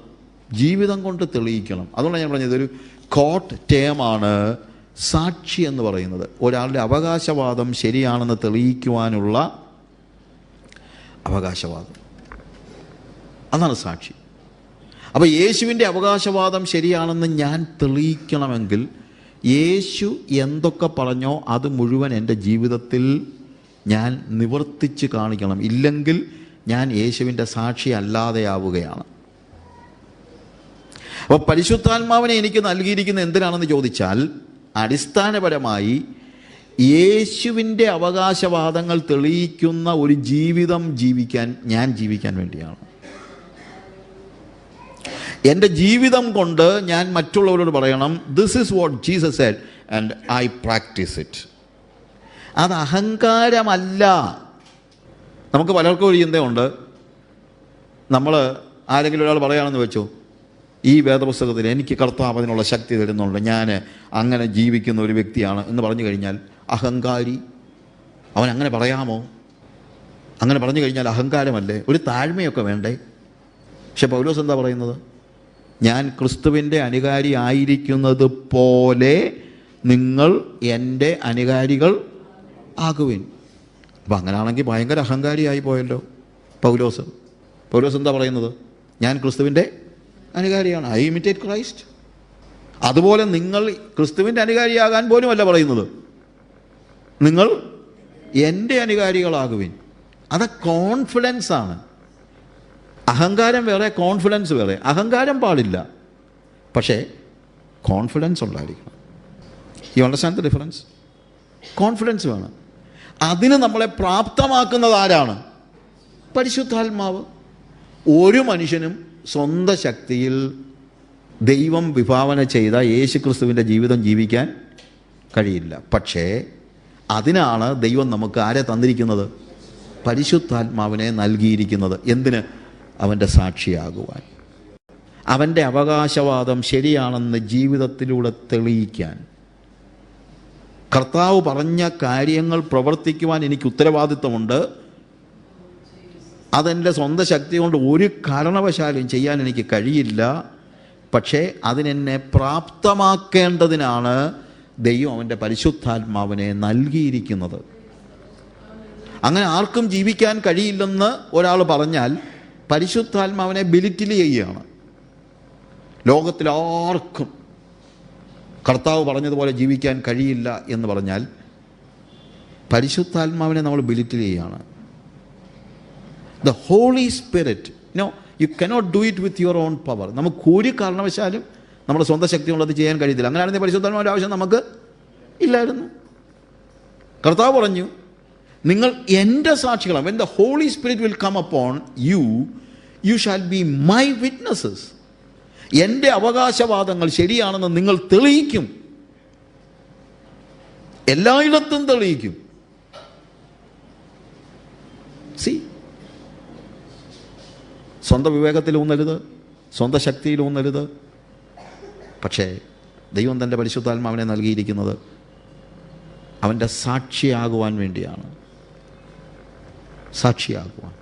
ജീവിതം കൊണ്ട് തെളിയിക്കണം. അതുകൊണ്ടാണ് ഞാൻ പറഞ്ഞത്, ഇതൊരു കോർട്ട് ടേമാണ് സാക്ഷി എന്ന് പറയുന്നത്. ഒരാളുടെ അവകാശവാദം ശരിയാണെന്ന് തെളിയിക്കുവാനുള്ള അവകാശവാദം, അതാണ് സാക്ഷി. അപ്പോൾ യേശുവിൻ്റെ അവകാശവാദം ശരിയാണെന്ന് ഞാൻ തെളിയിക്കണമെങ്കിൽ യേശു എന്തൊക്കെ പറഞ്ഞോ അത് മുഴുവൻ എൻ്റെ ജീവിതത്തിൽ ഞാൻ നിവർത്തിച്ച് കാണിക്കണം. ഇല്ലെങ്കിൽ ഞാൻ യേശുവിൻ്റെ സാക്ഷി അല്ലാതെയാവുകയാണ്. അപ്പോൾ പരിശുദ്ധാത്മാവിനെ എനിക്ക് നൽകിയിരിക്കുന്ന എന്തിനാണെന്ന് ചോദിച്ചാൽ, അടിസ്ഥാനപരമായി യേശുവിൻ്റെ അവകാശവാദങ്ങൾ തെളിയിക്കുന്ന ഒരു ജീവിതം ഞാൻ ജീവിക്കാൻ വേണ്ടിയാണ്. എൻ്റെ ജീവിതം കൊണ്ട് ഞാൻ മറ്റുള്ളവരോട് പറയണം, this is what Jesus said and I practice it. അത് അഹങ്കാരമല്ല. നമുക്ക് പലർക്കും ഒരു ചിന്തയുണ്ട്, നമ്മൾ ആരെങ്കിലും ഒരാൾ പറയുകയാണെന്ന് വെച്ചോ, ഈ വേദപുസ്തകത്തിൽ എനിക്ക് കർത്താവ് അതിനുള്ള ശക്തി തരുന്നുണ്ട്, ഞാൻ അങ്ങനെ ജീവിക്കുന്ന ഒരു വ്യക്തിയാണ് എന്ന് പറഞ്ഞു കഴിഞ്ഞാൽ അഹങ്കാരി. അവൻ അങ്ങനെ പറയാമോ? അങ്ങനെ പറഞ്ഞു കഴിഞ്ഞാൽ അഹങ്കാരമല്ലേ? ഒരു താഴ്മയൊക്കെ വേണ്ടേ? പക്ഷെ പൗലോസ് എന്താ പറയുന്നത്? ഞാൻ ക്രിസ്തുവിൻ്റെ അനുകാരി ആയിരിക്കുന്നത് പോലെ നിങ്ങൾ എൻ്റെ അനുകാരികൾ ആകുവിൻ. അപ്പം അങ്ങനെയാണെങ്കിൽ ഭയങ്കര അഹങ്കാരിയായി പോയല്ലോ പൗലോസ്. പൗലോസ് എന്താ പറയുന്നത്? ഞാൻ ക്രിസ്തുവിൻ്റെ അനുകാരിയാണ്. I imitate Christ. അതുപോലെ നിങ്ങൾ ക്രിസ്തുവിൻ്റെ അനുകാരിയാകാൻ പോലുമല്ല പറയുന്നത്, നിങ്ങൾ എൻ്റെ അനുകാരികളാകുവിൻ. അത് കോൺഫിഡൻസ് ആണ്. അഹങ്കാരം വേറെ, കോൺഫിഡൻസ് വേറെ. അഹങ്കാരം പാടില്ല, പക്ഷേ കോൺഫിഡൻസ് ഉണ്ടായിരിക്കണം. U understand the difference? Confidence വേണം. അതിന് നമ്മളെ പ്രാപ്തമാക്കുന്നത് ആരാണ്? പരിശുദ്ധാത്മാവ്. ഒരു മനുഷ്യനും സ്വന്തം ശക്തിയിൽ ദൈവം വിഭാവന ചെയ്ത യേശുക്രിസ്തുവിൻ്റെ ജീവിതം ജീവിക്കാൻ കഴിയില്ല. പക്ഷേ അതിനാണ് ദൈവം നമുക്ക് ആരെ തന്നിരിക്കുന്നത്? പരിശുദ്ധാത്മാവിനെ നൽകിയിരിക്കുന്നത്. എന്തിന്? അവൻ്റെ സാക്ഷിയാകുവാൻ, അവൻ്റെ അവകാശവാദം ശരിയാണെന്ന് ജീവിതത്തിലൂടെ തെളിയിക്കാൻ. കർത്താവ് പറഞ്ഞ കാര്യങ്ങൾ പ്രവർത്തിക്കുവാൻ എനിക്ക് ഉത്തരവാദിത്വമുണ്ട്. അതെൻ്റെ സ്വന്തം ശക്തി കൊണ്ട് ഒരു കാരണവശാലും ചെയ്യാൻ എനിക്ക് കഴിയില്ല. പക്ഷേ അതിനെന്നെ പ്രാപ്തമാക്കേണ്ടതിനാണ് ദൈവം അവൻ്റെ പരിശുദ്ധാത്മാവിനെ നൽകിയിരിക്കുന്നത്. അങ്ങനെ ആർക്കും ജീവിക്കാൻ കഴിയില്ലെന്ന് ഒരാൾ പറഞ്ഞാൽ പരിശുദ്ധാത്മാവിനെ ബിലിറ്റിൽ ചെയ്യുകയാണ്. ലോകത്തിലാർക്കും കർത്താവ് പറഞ്ഞതുപോലെ ജീവിക്കാൻ കഴിയില്ല എന്ന് പറഞ്ഞാൽ പരിശുദ്ധാത്മാവിനെ നമ്മൾ ബിലിറ്റിൽ ചെയ്യുകയാണ്. The holy spirit, no, you cannot do it with your own power. നമുക്ക് ഒരു കാരണവശാലും നമ്മുടെ സ്വന്തം ശക്തി കൊണ്ടത് ചെയ്യാൻ കഴിയത്തില്ല. അങ്ങനെയാണെങ്കിൽ പരിശുദ്ധാത്മാവിൻ്റെ ആവശ്യം നമുക്ക് ഇല്ലായിരുന്നു. കർത്താവ് പറഞ്ഞു, നിങ്ങൾ എൻ്റെ സാക്ഷികളാണ്. When the holy spirit will come upon you, you shall be my witnesses. എൻ്റെ അവകാശവാദങ്ങൾ ശരിയാണെന്ന് നിങ്ങൾ തെളിയിക്കും, എല്ലായിടത്തും തെളിയിക്കും. സി, സ്വന്തം വിവേകത്തിൽ ഊന്നരുത്, സ്വന്തം ശക്തിയിൽ ഊന്നരുത്. പക്ഷേ ദൈവം തൻ്റെ പരിശുദ്ധാത്മാവിനെ നൽകിയിരിക്കുന്നത് അവൻ്റെ സാക്ഷിയാകുവാൻ വേണ്ടിയാണ്. സാക്ഷിയാകുവാൻ.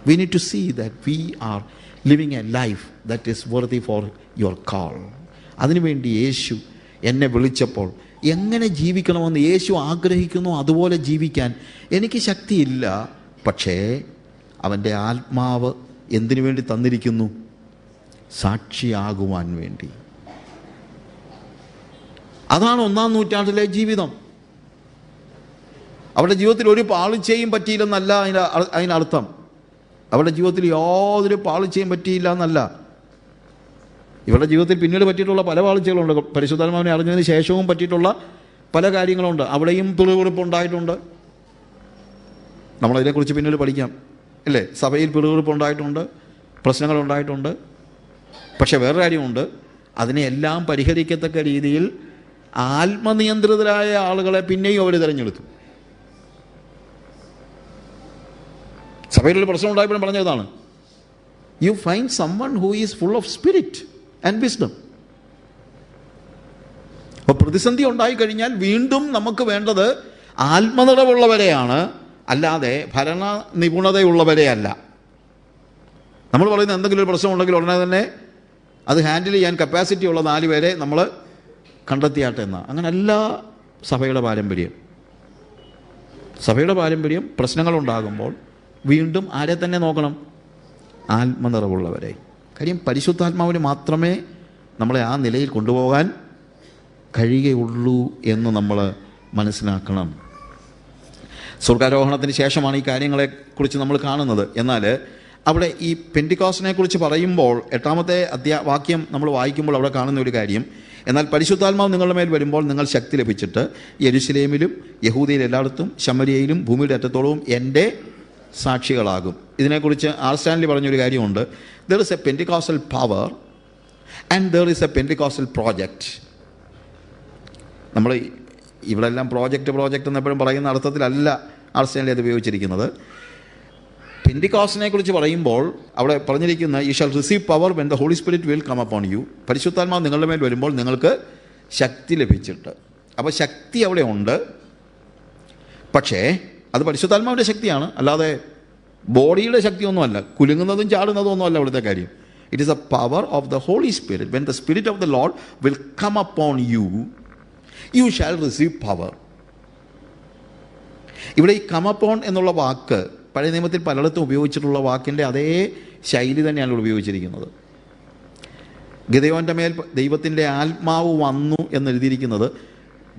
We need to see that we are living a life that is worthy for your call. അതിനുവേണ്ടി യേശു എന്നെ വിളിച്ചപ്പോൾ എങ്ങനെ ജീവിക്കണമെന്ന് യേശു ആഗ്രഹിക്കുന്നു അതുപോലെ ജീവിക്കാൻ എനിക്ക് ശക്തിയില്ല. പക്ഷേ അവൻ്റെ ആത്മാവ് എന്തിനു വേണ്ടി തന്നിരിക്കുന്നു? സാക്ഷിയാകുവാൻ വേണ്ടി. അതാണ് 1-ാം നൂറ്റാണ്ടിലെ ജീവിതം. അവരുടെ ജീവിതത്തിൽ ഒരു പാളിച്ചയും പറ്റിയില്ലെന്നല്ല അതിനർത്ഥം. അവരുടെ ജീവിതത്തിൽ യാതൊരു പാളിച്ചയും പറ്റിയില്ല എന്നല്ല. ഇവരുടെ ജീവിതത്തിൽ പിന്നീട് പറ്റിയിട്ടുള്ള പല പാളിച്ചകളുണ്ട്. പരിശുദ്ധാത്മാവിനെ അറിഞ്ഞതിന് ശേഷവും പറ്റിയിട്ടുള്ള പല കാര്യങ്ങളുണ്ട്. അവിടെയും പിറുപിറുപ്പുണ്ടായിട്ടുണ്ട്. നമ്മളതിനെക്കുറിച്ച് പിന്നീട് പഠിക്കാം, അല്ലേ? സഭയിൽ പിറുപിറുപ്പുണ്ടായിട്ടുണ്ട്, പ്രശ്നങ്ങളുണ്ടായിട്ടുണ്ട്. പക്ഷെ വേറൊരു കാര്യമുണ്ട്, അതിനെയെല്ലാം പരിഹരിക്കത്തക്ക രീതിയിൽ ആത്മനിയന്ത്രിതരായ ആളുകളെ പിന്നെയും അവർ തിരഞ്ഞെടുത്തു. സഭയിലൊരു പ്രശ്നം ഉണ്ടായപ്പോഴും പറഞ്ഞതാണ്, you find someone who is full of spirit and wisdom. അപ്പോൾ പ്രതിസന്ധി ഉണ്ടായിക്കഴിഞ്ഞാൽ വീണ്ടും നമുക്ക് വേണ്ടത് ആത്മനിറവുള്ളവരെയാണ്, അല്ലാതെ ഭരണ നിപുണതയുള്ളവരെയല്ല. നമ്മൾ പറയുന്ന എന്തെങ്കിലും ഒരു പ്രശ്നം ഉണ്ടെങ്കിൽ ഉടനെ തന്നെ അത് ഹാൻഡിൽ ചെയ്യാൻ കപ്പാസിറ്റി ഉള്ള 4 പേരെ നമ്മൾ കണ്ടെത്തിയാട്ടെ എന്നാണ്. അങ്ങനല്ല സഭയുടെ പാരമ്പര്യം. സഭയുടെ പാരമ്പര്യം പ്രശ്നങ്ങളുണ്ടാകുമ്പോൾ വീണ്ടും ആരെ തന്നെ നോക്കണം? ആത്മനിറവുള്ളവരെ. കാര്യം പരിശുദ്ധാത്മാവിന് മാത്രമേ നമ്മളെ ആ നിലയിൽ കൊണ്ടുപോകാൻ കഴിയുകയുള്ളൂ എന്ന് നമ്മൾ മനസ്സിലാക്കണം. സ്വർഗ്ഗാരോഹണത്തിന് ശേഷമാണ് ഈ കാര്യങ്ങളെക്കുറിച്ച് നമ്മൾ കാണുന്നത്. എന്നാൽ അവിടെ ഈ പെന്തിക്കോസ്തിനെ കുറിച്ച് പറയുമ്പോൾ 8-ാമത്തെ വാക്യം നമ്മൾ വായിക്കുമ്പോൾ അവിടെ കാണുന്ന ഒരു കാര്യം, എന്നാൽ പരിശുദ്ധാത്മാവ് നിങ്ങളുടെ മേൽ വരുമ്പോൾ നിങ്ങൾ ശക്തി ലഭിച്ചിട്ട് യെരുശലേമിലും യഹൂദയിൽ എല്ലായിടത്തും ശമരിയയിലും ഭൂമിയുടെ അറ്റത്തോളവും എൻ്റെ സാക്ഷികളാകും. ഇതിനെക്കുറിച്ച് ആർ സ്റ്റാൻലി പറഞ്ഞൊരു കാര്യമുണ്ട്. There is A Pentecostal power and there is A Pentecostal project. നമ്മൾ ഇവിടെ എല്ലാം പ്രോജക്റ്റ് എന്നെപ്പോഴും പറയുന്ന അർത്ഥത്തിലല്ല ആർ സ്റ്റാൻലി അത് ഉപയോഗിച്ചിരിക്കുന്നത്. പെന്തിക്കോസ്തിനെ കുറിച്ച് പറയുമ്പോൾ അവിടെ പറഞ്ഞിരിക്കുന്ന you shall receive power when the holy spirit will come upon you. പരിശുദ്ധാത്മാവ് നിങ്ങളുടെ മേൽ വരുമ്പോൾ നിങ്ങൾക്ക് ശക്തി ലഭിച്ചിട്ട്. അപ്പോൾ ശക്തി അവിടെ ഉണ്ട്, പക്ഷേ അത് പരിശുദ്ധാത്മാവിൻ്റെ ശക്തിയാണ്, അല്ലാതെ ബോഡിയുടെ ശക്തിയൊന്നുമല്ല. കുലുങ്ങുന്നതും ചാടുന്നതും ഒന്നുമല്ല അവിടുത്തെ കാര്യം. It is a power of the holy spirit. When the spirit of the lord will come upon you, you shall receive power. ഇവിടെ ഈ കം അപ്പോൺ എന്നുള്ള വാക്ക് പഴയ നിയമത്തിൽ പലയിടത്തും ഉപയോഗിച്ചിട്ടുള്ള വാക്കിൻ്റെ അതേ ശൈലി തന്നെയാണ് ഇവിടെ ഉപയോഗിച്ചിരിക്കുന്നത്. ഗിദെയോൻ്റെ മേൽ ദൈവത്തിൻ്റെ ആത്മാവ് വന്നു എന്നെഴുതിയിരിക്കുന്നത്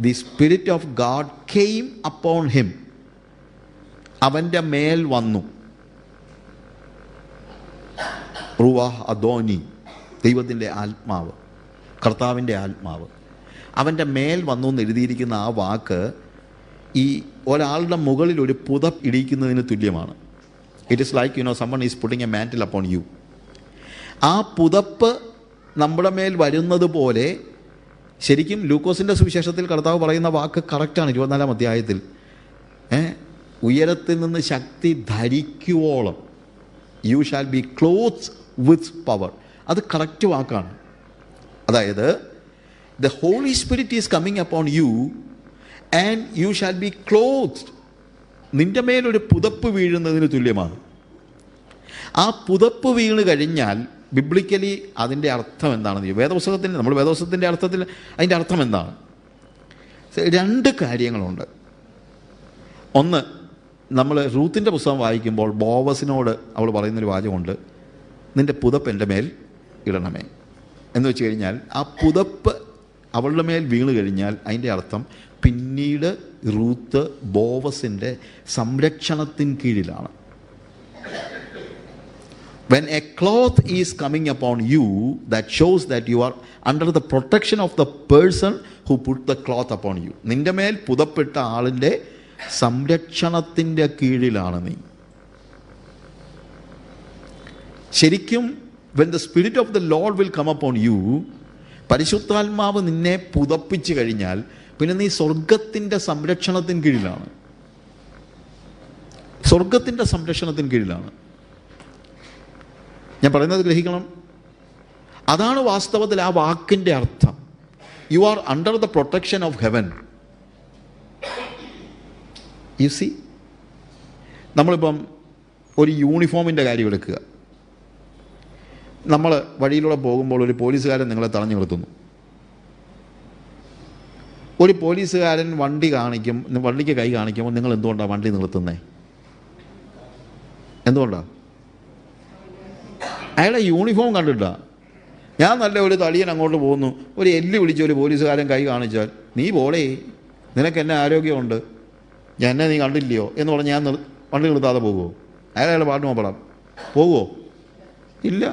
the Spirit of God came upon him. അവൻ്റെ മേൽ വന്നു. റുവാഹ് അദോനി, ദൈവത്തിൻ്റെ ആത്മാവ്, കർത്താവിൻ്റെ ആത്മാവ് അവൻ്റെ മേൽ വന്നു എന്ന് എഴുതിയിരിക്കുന്ന ആ വാക്ക് ഈ ഒരാളുടെ മുകളിൽ ഒരു പുതപ്പ് ഇടിക്കുന്നതിന് തുല്യമാണ്. It is like someone is putting a mantle upon you. ആ പുതപ്പ് നമ്മുടെ മേൽ വരുന്നത് പോലെ, ശരിക്കും ലൂക്കോസിൻ്റെ സുവിശേഷത്തിൽ കർത്താവ് പറയുന്ന വാക്ക് കറക്റ്റാണ്. 24-ാം അധ്യായത്തിൽ ഉയരത്തിൽ നിന്ന് ശക്തി ധരിക്കുവോളം you shall be clothed with power. അത് കറക്റ്റ് വാക്കാണ്. അതായത് the holy Spirit is coming upon you and you shall be clothed. നിൻ്റെ മേലൊരു പുതപ്പ് വീഴുന്നതിന് തുല്യമാണ്. ആ പുതപ്പ് വീണ് കഴിഞ്ഞാൽ ബിബ്ലിക്കലി അതിൻ്റെ അർത്ഥം എന്താണെന്ന് വേദപുസ്തകത്തിൻ്റെ, നമ്മൾ വേദപുസ്തകത്തിൻ്റെ അർത്ഥത്തിൽ അതിൻ്റെ അർത്ഥം എന്താണ്? രണ്ട് കാര്യങ്ങളുണ്ട്. ഒന്ന്, നമ്മൾ റൂത്തിൻ്റെ പുസ്തകം വായിക്കുമ്പോൾ ബോവസിനോട് അവൾ പറയുന്നൊരു വാചകമുണ്ട്, നിൻ്റെ പുതപ്പ് എൻ്റെ മേൽ ഇടണമേ എന്ന് വെച്ച് കഴിഞ്ഞാൽ ആ പുതപ്പ് അവളുടെ മേൽ വീണ് കഴിഞ്ഞാൽ അതിൻ്റെ അർത്ഥം പിന്നീട് റൂത്ത് ബോവസിൻ്റെ സംരക്ഷണത്തിന് കീഴിലാണ്. When a cloth is coming upon you, that shows that you are under the protection of the person who put the cloth upon you. നിൻ്റെ മേൽ പുതപ്പെട്ട ആളിൻ്റെ സംരക്ഷണത്തിൻ്റെ കീഴിലാണ് നീ. ശരിക്കും when the spirit of the Lord will come upon you, പരിശുദ്ധാത്മാവ് നിന്നെ പുതപ്പിച്ച് കഴിഞ്ഞാൽ പിന്നെ നീ സ്വർഗത്തിൻ്റെ സംരക്ഷണത്തിന് കീഴിലാണ്. സ്വർഗത്തിൻ്റെ സംരക്ഷണത്തിന് കീഴിലാണ്. ഞാൻ പറയുന്നത് ഗ്രഹിക്കണം. അതാണ് വാസ്തവത്തിൽ ആ വാക്കിൻ്റെ അർത്ഥം. You are under the protection of heaven. You see, നമ്മളിപ്പം ഒരു യൂണിഫോമിൻ്റെ കാര്യം എടുക്കുക. നമ്മൾ വഴിയിലൂടെ പോകുമ്പോൾ ഒരു പോലീസുകാരൻ നിങ്ങളെ തടഞ്ഞു നിർത്തുന്നു. ഒരു പോലീസുകാരൻ വണ്ടിക്ക് കൈ കാണിക്കുമ്പോൾ നിങ്ങൾ എന്തുകൊണ്ടാണ് വണ്ടി നിർത്തുന്നത്? എന്തുകൊണ്ടാണ്? അയാളുടെ യൂണിഫോം കണ്ടിട്ടാണ്. ഞാൻ നല്ല ഒരു തടിയൻ അങ്ങോട്ട് പോകുന്നു, ഒരു എല്ല് പിടിച്ച് ഒരു പോലീസുകാരൻ കൈ കാണിച്ചാൽ, നീ പോടേ, നിനക്ക് എന്നെ ആരോഗ്യമുണ്ട്, എന്നെ നീ കണ്ടില്ലയോ എന്ന് പറഞ്ഞ് ഞാൻ വണ്ടി നിർത്താതെ പോകുമോ? അയാളുടെ പാട്ട് നോക്കണം പോകുമോ? ഇല്ല.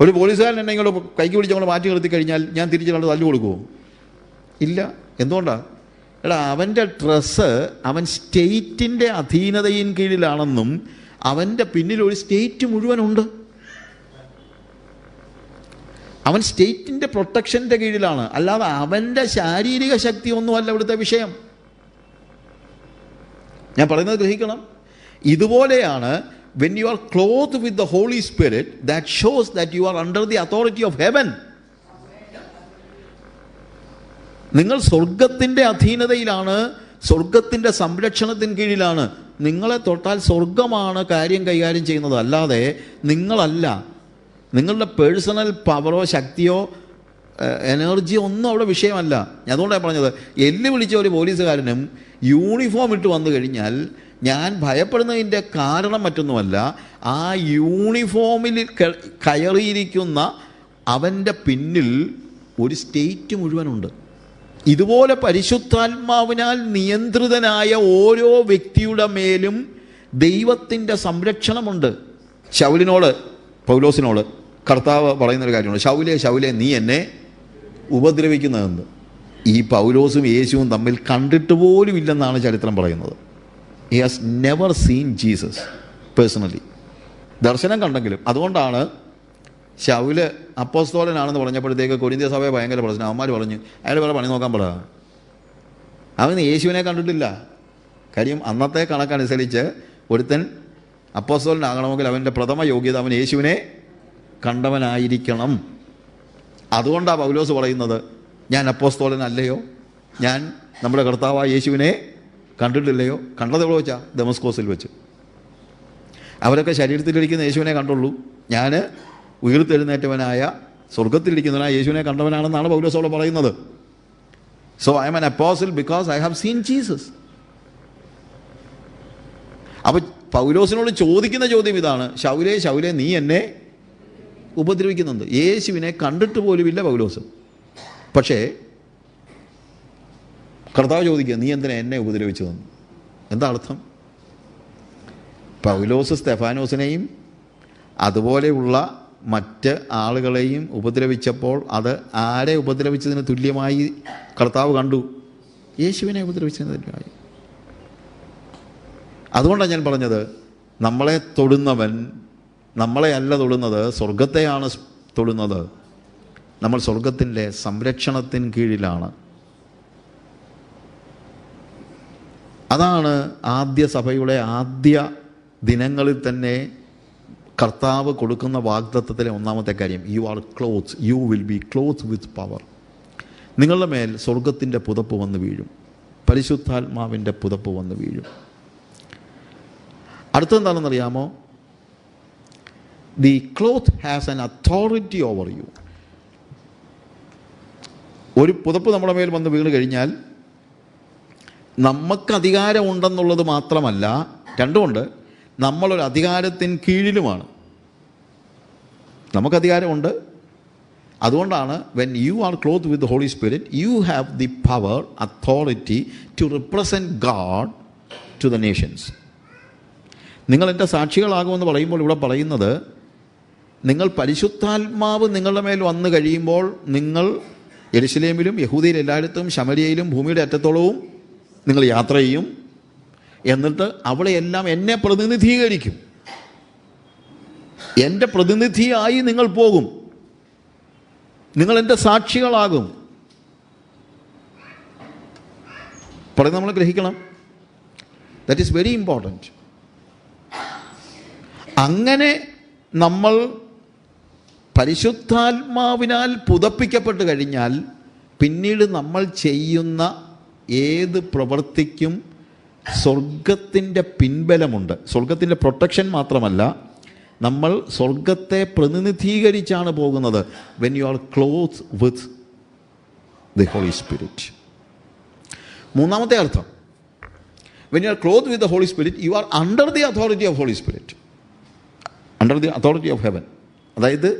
ഒരു പോലീസുകാരൻ എന്നെ ഇങ്ങോട്ട് കൈക്ക് പിടിച്ചങ്ങോട്ട് മാറ്റി നിർത്തി കഴിഞ്ഞാൽ ഞാൻ തിരിച്ച് കണ്ട് തല്ലു കൊടുക്കുമോ? ഇല്ല. എന്തുകൊണ്ടാണ്? എടാ, അവൻ്റെ ഡ്രസ്സ് അവൻ സ്റ്റേറ്റിൻ്റെ അധീനതയിൻ കീഴിലാണെന്നും അവൻ്റെ പിന്നിൽ ഒരു സ്റ്റേറ്റ് മുഴുവനുണ്ട്. അവൻ സ്റ്റേറ്റിൻ്റെ പ്രൊട്ടക്ഷൻ്റെ കീഴിലാണ്, അല്ലാതെ അവൻ്റെ ശാരീരിക ശക്തി ഒന്നുമല്ല ഇവിടുത്തെ വിഷയം. ഞാൻ പറയുന്നത് ഗ്രഹിക്കണം. ഇതുപോലെയാണ് when you are clothed with the Holy Spirit, that shows that you are under the authority of heaven. നിങ്ങൾ സ്വർഗത്തിൻ്റെ അധീനതയിലാണ്, സ്വർഗത്തിൻ്റെ സംരക്ഷണത്തിന് കീഴിലാണ്. നിങ്ങളെ തൊട്ടാൽ സ്വർഗമാണ് കാര്യം കൈകാര്യം ചെയ്യുന്നത്, അല്ലാതെ നിങ്ങളല്ല. നിങ്ങളുടെ പേഴ്സണൽ പവറോ ശക്തിയോ എനർജിയോ ഒന്നും അവിടെ വിഷയമല്ല. അതുകൊണ്ടാണ് പറഞ്ഞത്, എല്ല് വിളിച്ച ഒരു പോലീസുകാരനും യൂണിഫോം ഇട്ട് വന്നു കഴിഞ്ഞാൽ ഞാൻ ഭയപ്പെടുന്നതിൻ്റെ കാരണം മറ്റൊന്നുമല്ല, ആ യൂണിഫോമിൽ കയറിയിരിക്കുന്ന അവൻ്റെ പിന്നിൽ ഒരു സ്റ്റേറ്റ് മുഴുവനുണ്ട്. ഇതുപോലെ പരിശുദ്ധാത്മാവിനാൽ നിയന്ത്രിതനായ ഓരോ വ്യക്തിയുടെ മേലും ദൈവത്തിൻ്റെ സംരക്ഷണമുണ്ട്. ശൗലിനോട്, പൗലോസിനോട് കർത്താവ് പറയുന്നൊരു കാര്യമുണ്ട്, ശൗലേ ശൗലേ നീ എന്നെ ഉപദ്രവിക്കുന്നതെന്ന്. ഈ പൗലോസും യേശുവും തമ്മിൽ കണ്ടിട്ട് പോലും ഇല്ലെന്നാണ് ചരിത്രം പറയുന്നത്. He has never seen Jesus personally. ദർശനം കണ്ടെങ്കിലും. അതുകൊണ്ടാണ് ശൗല് അപ്പോസ്തലനാണെന്ന് പറഞ്ഞപ്പോഴത്തേക്ക് കൊരിന്ത്യ സഭയെ ഭയങ്കര പ്രശ്നം. അവന്മാർ പറഞ്ഞു, അയാൾ വേറെ പണി നോക്കാൻ പറ, അവൻ യേശുവിനെ കണ്ടിട്ടില്ല. കാര്യം അന്നത്തെ കണക്കനുസരിച്ച് ഒരുത്തൻ അപ്പോസ്തലനാകണമെങ്കിൽ അവൻ്റെ പ്രഥമ യോഗ്യത അവൻ യേശുവിനെ കണ്ടവനായിരിക്കണം. അതുകൊണ്ടാണ് പൗലോസ് പറയുന്നത്, ഞാൻ അപ്പോസ്തലനല്ലയോ, ഞാൻ നമ്മുടെ കർത്താവായ യേശുവിനെ കണ്ടിട്ടില്ലയോ? കണ്ടത് എവിടെ വെച്ചാൽ? ദമസ്കോസിൽ വെച്ച്. അവരൊക്കെ ശരീരത്തിലിരിക്കുന്ന യേശുവിനെ കണ്ടുള്ളൂ. ഞാൻ ഉയർത്തെഴുന്നേറ്റവനായ സ്വർഗത്തിലിരിക്കുന്നവനായ യേശുവിനെ കണ്ടവനാണെന്നാണ് പൗലോസ് അവിടെ പറയുന്നത്. So I M an അപ്പോസിൽ because I have seen Jesus. അപ്പോൾ പൗലോസിനോട് ചോദിക്കുന്ന ചോദ്യം ഇതാണ്, ശൗലേ ശൗലേ നീ എന്നെ ഉപദ്രവിക്കുന്നുണ്ട്. യേശുവിനെ കണ്ടിട്ട് പോലുമില്ല പൗലോസ്. പക്ഷേ കർത്താവ് ചോദിക്കുക, നീ എന്തിനാ എന്നെ ഉപദ്രവിച്ചതെന്ന്. എന്താ അർത്ഥം? പൗലോസ് സ്തെഫാനോസിനെയും അതുപോലെയുള്ള മറ്റ് ആളുകളെയും ഉപദ്രവിച്ചപ്പോൾ അത് ആരെ ഉപദ്രവിച്ചതിന് തുല്യമായി കർത്താവ് കണ്ടു? യേശുവിനെ ഉപദ്രവിച്ചതിന് തുല്യമായി. അതുകൊണ്ടാണ് ഞാൻ പറഞ്ഞത്, നമ്മളെ തൊടുന്നവൻ നമ്മളെ അല്ല തൊടുന്നത്, സ്വർഗത്തെയാണ് തൊടുന്നത്. നമ്മൾ സ്വർഗത്തിൻ്റെ സംരക്ഷണത്തിന് കീഴിലാണ്. അതാണ് ആദ്യ സഭയുടെ ആദ്യ ദിനങ്ങളിൽ തന്നെ കർത്താവ് കൊടുക്കുന്ന വാഗ്ദത്തത്തിലെ ഒന്നാമത്തെ കാര്യം, U are cloth, you will be cloth with power. നിങ്ങളുടെ മേൽ സ്വർഗത്തിൻ്റെ പുതപ്പ് വന്ന് വീഴും, പരിശുദ്ധാത്മാവിൻ്റെ പുതപ്പ് വന്ന് വീഴും. അടുത്തെന്താണെന്നറിയാമോ? The cloth has an authority over you. ഒരു പുതപ്പ് നമ്മുടെ മേൽ വന്ന് വീണ് കഴിഞ്ഞാൽ നമുക്ക് അധികാരമുണ്ടെന്നുള്ളത് മാത്രമല്ല, രണ്ടുമുണ്ട്, നമ്മളൊരു അധികാരത്തിന് കീഴിലുമാണ്. നമുക്കധികാരമുണ്ട്. അതുകൊണ്ടാണ് when you are clothe with the holy spirit you have the power, authority to represent God to the nations. നിങ്ങൾ എൻ്റെ സാക്ഷികളാകുമെന്ന് പറയുമ്പോൾ ഇവിടെ പറയുന്നത്, നിങ്ങൾ പരിശുദ്ധാത്മാവ് നിങ്ങളുടെ മേൽ വന്നു കഴിയുമ്പോൾ നിങ്ങൾ യെരുശലേമിലും യഹൂദയിൽ എല്ലായിടത്തും ശമരിയയിലും ഭൂമിയുടെ അറ്റത്തോളവും നിങ്ങൾ യാത്ര ചെയ്യും. എന്നിട്ട് അവിടെയെല്ലാം എന്നെ പ്രതിനിധീകരിക്കും. എൻ്റെ പ്രതിനിധിയായി നിങ്ങൾ പോകും. നിങ്ങൾ എൻ്റെ സാക്ഷികളാകും. പറയുന്നത് നമ്മൾ ഗ്രഹിക്കണം. That is very important. അങ്ങനെ നമ്മൾ പരിശുദ്ധാത്മാവിനാൽ പുതപ്പിക്കപ്പെട്ട് കഴിഞ്ഞാൽ പിന്നീട് നമ്മൾ ചെയ്യുന്ന ഏത് പ്രവൃത്തിക്കും സ്വർഗത്തിൻ്റെ പിൻബലമുണ്ട്. സ്വർഗത്തിൻ്റെ പ്രൊട്ടക്ഷൻ മാത്രമല്ല, നമ്മൾ സ്വർഗത്തെ പ്രതിനിധീകരിച്ചാണ് പോകുന്നത്. When you are clothe with the holy spirit. മൂന്നാമത്തെ അർത്ഥം, when you are clothe with the holy spirit you are under the authority of holy spirit, under the authority of heaven. അതായത്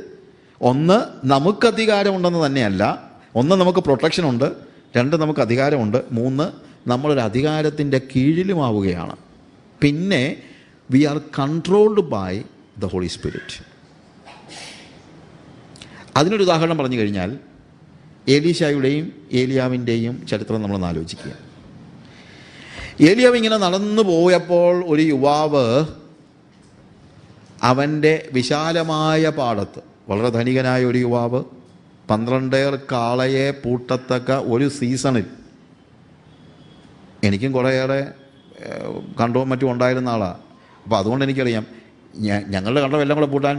ഒന്ന്, നമുക്ക് അധികാരമുണ്ടെന്ന് തന്നെയല്ല, ഒന്ന് നമുക്ക് പ്രൊട്ടക്ഷനുണ്ട്, രണ്ട് നമുക്ക് അധികാരമുണ്ട്, മൂന്ന് നമ്മളൊരു അധികാരത്തിൻ്റെ കീഴിലുമാവുകയാണ്. പിന്നെ we are controlled by the holy spirit. അതിനൊരു ഉദാഹരണം പറഞ്ഞു കഴിഞ്ഞാൽ, ഏലീശായുടെയും ഏലിയാവിൻ്റെയും ചരിത്രം നമ്മളൊന്ന് ആലോചിക്കുക. ഏലിയാവ് ഇങ്ങനെ നടന്നു പോയപ്പോൾ ഒരു യുവാവ് അവൻ്റെ വിശാലമായ പാടത്ത്, വളരെ ധനികനായ ഒരു യുവാവ്, 12 കാളയെ പൂട്ടത്തക്ക ഒരു സീസണിൽ, എനിക്കും കുറേയേറെ കണ്ടവും മറ്റും ഉണ്ടായിരുന്ന ആളാണ്. അപ്പോൾ അതുകൊണ്ട് എനിക്കറിയാം, ഞങ്ങളുടെ കണ്ടം എല്ലാം കൂടെ പൂട്ടാൻ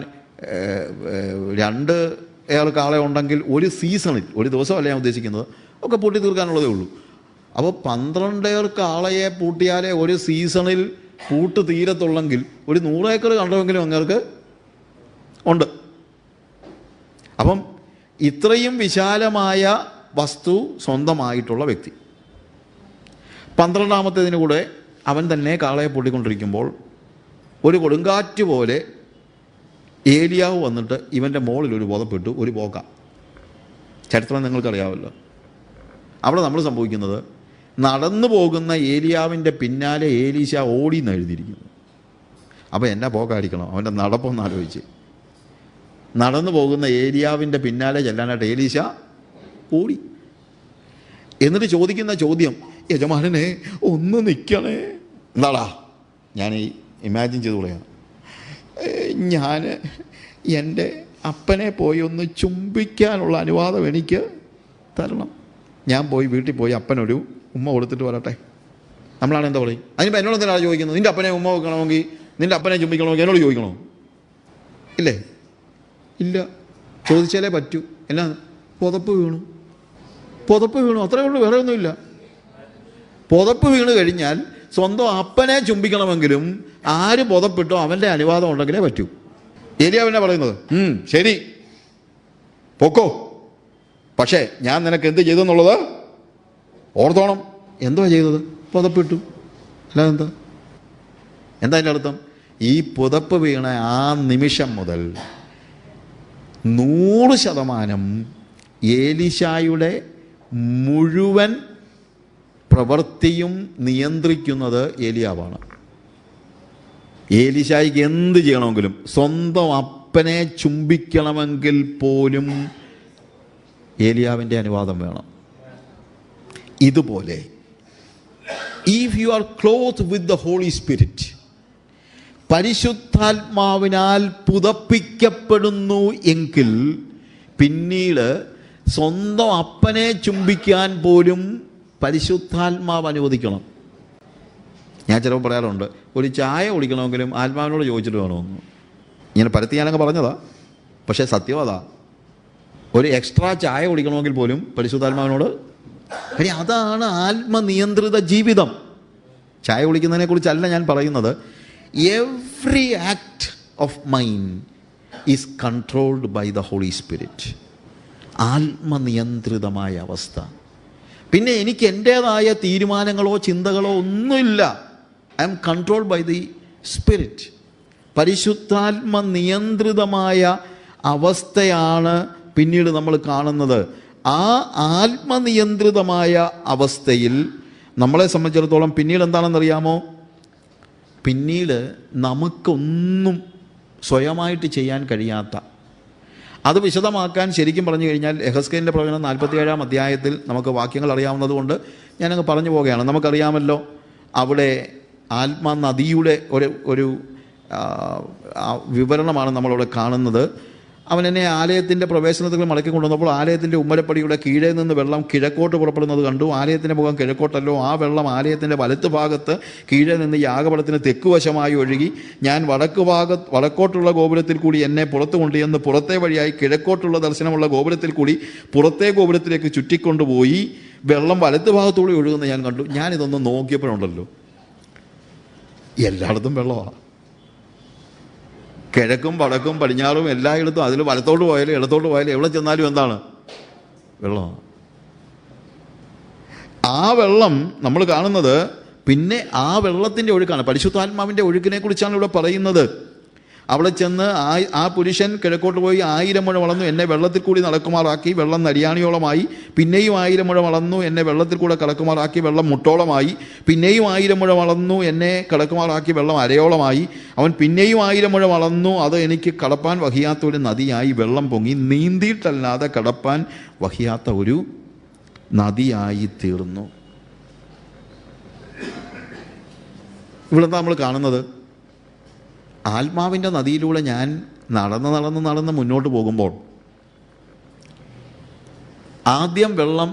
2 കാള ഉണ്ടെങ്കിൽ ഒരു സീസണിൽ, ഒരു ദിവസമല്ല ഞാൻ ഉദ്ദേശിക്കുന്നത്, ഒക്കെ പൂട്ടി തീർക്കാനുള്ളതേ ഉള്ളൂ. അപ്പോൾ 12 കാളയെ പൂട്ടിയാലേ ഒരു സീസണിൽ പൂട്ട് തീരത്തുള്ളെങ്കിൽ ഒരു 100 ഏക്കർ കണ്ടമെങ്കിലും അങ്ങേർക്ക് ഉണ്ട്. അപ്പം ഇത്രയും വിശാലമായ വസ്തു സ്വന്തമായിട്ടുള്ള വ്യക്തി. 12ാമത്തേതിന് കൂടെ അവൻ തന്നെ കാളയെ പൂട്ടിക്കൊണ്ടിരിക്കുമ്പോൾ ഒരു കൊടുങ്കാറ്റ് പോലെ ഏലിയാവ് വന്നിട്ട് ഇവൻ്റെ മുകളിൽ ഒരു പുതപ്പിട്ടു, ഒരു പോക്ക. ചരിത്രം നിങ്ങൾക്കറിയാമല്ലോ. അവിടെ നമ്മൾ സംഭവിക്കുന്നത്, നടന്നു പോകുന്ന ഏലിയാവിൻ്റെ പിന്നാലെ ഏലീശ ഓടി എന്ന് എഴുതിയിരിക്കുന്നു. അപ്പോൾ എന്നാ പോക്കായിരിക്കണം, അവൻ്റെ നടപ്പൊന്ന് ആലോചിച്ച്. നടന്നു പോകുന്ന ഏലിയാവിൻ്റെ പിന്നാലെ ചെല്ലാനായിട്ട് ഏലീശ ഓടി. എന്നിട്ട് ചോദിക്കുന്ന ചോദ്യം, യജമാനനെ ഒന്ന് നിൽക്കണേ. എന്താടാ? ഞാൻ ഈ ഇമാജിൻ ചെയ്ത് പറയാം, ഞാൻ എൻ്റെ അപ്പനെ പോയി ഒന്ന് ചുംബിക്കാനുള്ള അനുവാദം എനിക്ക് തരണം. ഞാൻ പോയി വീട്ടിൽ പോയി അപ്പനൊരു ഉമ്മ കൊടുത്തിട്ട് വരട്ടെ. നമ്മളാണ് എന്താ പറയും? അതിനിപ്പോൾ എന്നോട് എന്തിനാണ് ചോദിക്കുന്നത്? നിൻ്റെ അപ്പനെ ഉമ്മ വെക്കണമെങ്കിൽ, നിൻ്റെ അപ്പനെ ചുംബിക്കണമെങ്കിൽ എന്നോട് ചോദിക്കണോ? ഇല്ലേ? ഇല്ല. ചോദിച്ചാലേ പറ്റൂ. എന്നാ? പുതപ്പ് വീണു, അത്രയേ ഉള്ളൂ, വേറെ ഒന്നുമില്ല. പുതപ്പ് വീണ് കഴിഞ്ഞാൽ സ്വന്തം അപ്പനെ ചുംബിക്കണമെങ്കിലും ആര് പുതപ്പിട്ടോ അവൻ്റെ അനുവാദം ഉണ്ടെങ്കിലേ പറ്റൂ. ഏലിയാവെന്നാ പറയുന്നത്, ശരി പൊക്കോ, പക്ഷേ ഞാൻ നിനക്ക് എന്ത് ചെയ്തെന്നുള്ളത് ഓർത്തോണം. എന്തുവാ ചെയ്തത്? പുതപ്പിട്ടു. അല്ലാതെ എന്താ? എന്താ അതിൻ്റെ അർത്ഥം? ഈ പുതപ്പ് വീണ ആ നിമിഷം മുതൽ 100% ഏലീശായുടെ മുഴുവൻ പ്രവൃത്തിയും നിയന്ത്രിക്കുന്നത് ഏലിയാവാണ്. ഏലീശായിക്ക് എന്ത് ചെയ്യണമെങ്കിലും, സ്വന്തം അപ്പനെ ചുംബിക്കണമെങ്കിൽ പോലും ഏലിയാവിൻ്റെ അനുവാദം വേണം. ഇതുപോലെ if you are clothe with the holy spirit, പരിശുദ്ധാത്മാവിനാൽ പുതപ്പിക്കപ്പെടുന്നു എങ്കിൽ പിന്നീട് സ്വന്തം അപ്പനെ ചുംബിക്കാൻ പോലും പരിശുദ്ധാത്മാവ് അനുവദിക്കണം. ഞാൻ ചിലപ്പോൾ പറയാറുണ്ട്, ഒരു ചായ കുടിക്കണമെങ്കിലും ആത്മാവിനോട് ചോദിച്ചിട്ട് വേണമെന്ന്. ഇങ്ങനെ പരത്തി ഞാനങ്ങ് പറഞ്ഞതാ, പക്ഷേ സത്യം അതാ. ഒരു എക്സ്ട്രാ ചായ കുടിക്കണമെങ്കിൽ പോലും പരിശുദ്ധാത്മാവിനോട്. കാര്യം അതാണ് ആത്മനിയന്ത്രിത ജീവിതം. ചായ കുടിക്കുന്നതിനെ കുറിച്ചല്ല ഞാൻ പറയുന്നത്. Every act of mind is controlled by the holy Spirit. ആത്മനിയന്ത്രിതമായ അവസ്ഥ. പിന്നെ എനിക്ക് എൻ്റേതായ തീരുമാനങ്ങളോ ചിന്തകളോ ഒന്നുമില്ല. I am controlled by the Spirit. പരിശുദ്ധാത്മ നിയന്ത്രിതമായ അവസ്ഥയാണ് പിന്നീട് നമ്മൾ കാണുന്നത്. ആ ആത്മനിയന്ത്രിതമായ അവസ്ഥയിൽ നമ്മളെ സംബന്ധിച്ചിടത്തോളം പിന്നീട് എന്താണെന്നറിയാമോ? പിന്നീട് നമുക്കൊന്നും സ്വയമായിട്ട് ചെയ്യാൻ കഴിയാത്ത, അത് വിശദമാക്കാൻ ശരിക്കും പറഞ്ഞു കഴിഞ്ഞാൽ യെഹെസ്കേലിൻ്റെ പ്രവചനം 47-ാം അധ്യായത്തിൽ നമുക്ക് വാക്യങ്ങൾ അറിയാവുന്നത് കൊണ്ട് ഞാനങ്ങ് പറഞ്ഞു പോവുകയാണ്. നമുക്കറിയാമല്ലോ, അവിടെ ആത്മനദിയുടെ ഒരു വിവരണമാണ് നമ്മളവിടെ കാണുന്നത്. അവൻ എന്നെ ആലയത്തിൻ്റെ പ്രവേശനത്തിൽ മടക്കി കൊണ്ടുവന്നപ്പോൾ ആലയത്തിൻ്റെ ഉമ്മരപ്പടിയുടെ കീഴേ നിന്ന് വെള്ളം കിഴക്കോട്ട് പുറപ്പെടുന്നത് കണ്ടു. ആലയത്തിൻ്റെ മുഖം കിഴക്കോട്ടല്ലോ, ആ വെള്ളം ആലയത്തിൻ്റെ വലത്ത് ഭാഗത്ത് കീഴേ നിന്ന് യാഗപടത്തിന് തെക്കുവശമായി ഒഴുകി ഞാൻ വടക്കോട്ടുള്ള ഗോപുരത്തിൽ കൂടി എന്നെ പുറത്തു കൊണ്ടുചെന്ന് പുറത്തെ വഴിയായി കിഴക്കോട്ടുള്ള ദർശനമുള്ള ഗോപുരത്തിൽ കൂടി പുറത്തെ ഗോപുരത്തിലേക്ക് ചുറ്റിക്കൊണ്ടുപോയി വെള്ളം വലത്ത് ഭാഗത്തുകൂടി ഒഴുകുന്ന ഞാൻ കണ്ടു. ഞാനിതൊന്ന് നോക്കിയപ്പോഴുണ്ടല്ലോ, എല്ലായിടത്തും വെള്ളമാണ്. കിഴക്കും വടക്കും പടിഞ്ഞാറും എല്ലായിടത്തും. അതിൽ വലത്തോട്ട് പോയാലും ഇടത്തോട്ട് പോയാലും എവിടെ ചെന്നാലും എന്താണ്? വെള്ളമാണ്. ആ വെള്ളം നമ്മൾ കാണുന്നത് പിന്നെ ആ വെള്ളത്തിൻ്റെ ഒഴുക്കാണ്. പരിശുദ്ധാത്മാവിൻ്റെ ഒഴുക്കിനെ കുറിച്ചാണ് ഇവിടെ പറയുന്നത്. അവിടെ ചെന്ന് ആ പുരുഷൻ കിഴക്കോട്ട് പോയി 1000 മുഴം വളർന്നു എന്നെ വെള്ളത്തിൽ കൂടി നടക്കുമാറാക്കി, വെള്ളം നരിയാണിയോളമായി. പിന്നെയും 1000 മുഴം വളർന്നു എന്നെ വെള്ളത്തിൽ കൂടെ കടക്കുമാറാക്കി, വെള്ളം മുട്ടോളമായി. പിന്നെയും 1000 മുഴം വളർന്നു എന്നെ കടക്കുമാറാക്കി, വെള്ളം അരയോളമായി. അവൻ പിന്നെയും 1000 മുഴം വളർന്നു, അത് എനിക്ക് കടപ്പാൻ വഹിയാത്ത ഒരു നദിയായി വെള്ളം പൊങ്ങി, നീന്തിയിട്ടല്ലാതെ കടപ്പാൻ വഹിയാത്ത ഒരു നദിയായി തീർന്നു. ഇവിടെ നമ്മൾ കാണുന്നത്, ആത്മാവിൻ്റെ നദിയിലൂടെ ഞാൻ നടന്ന് മുന്നോട്ട് പോകുമ്പോൾ ആദ്യം വെള്ളം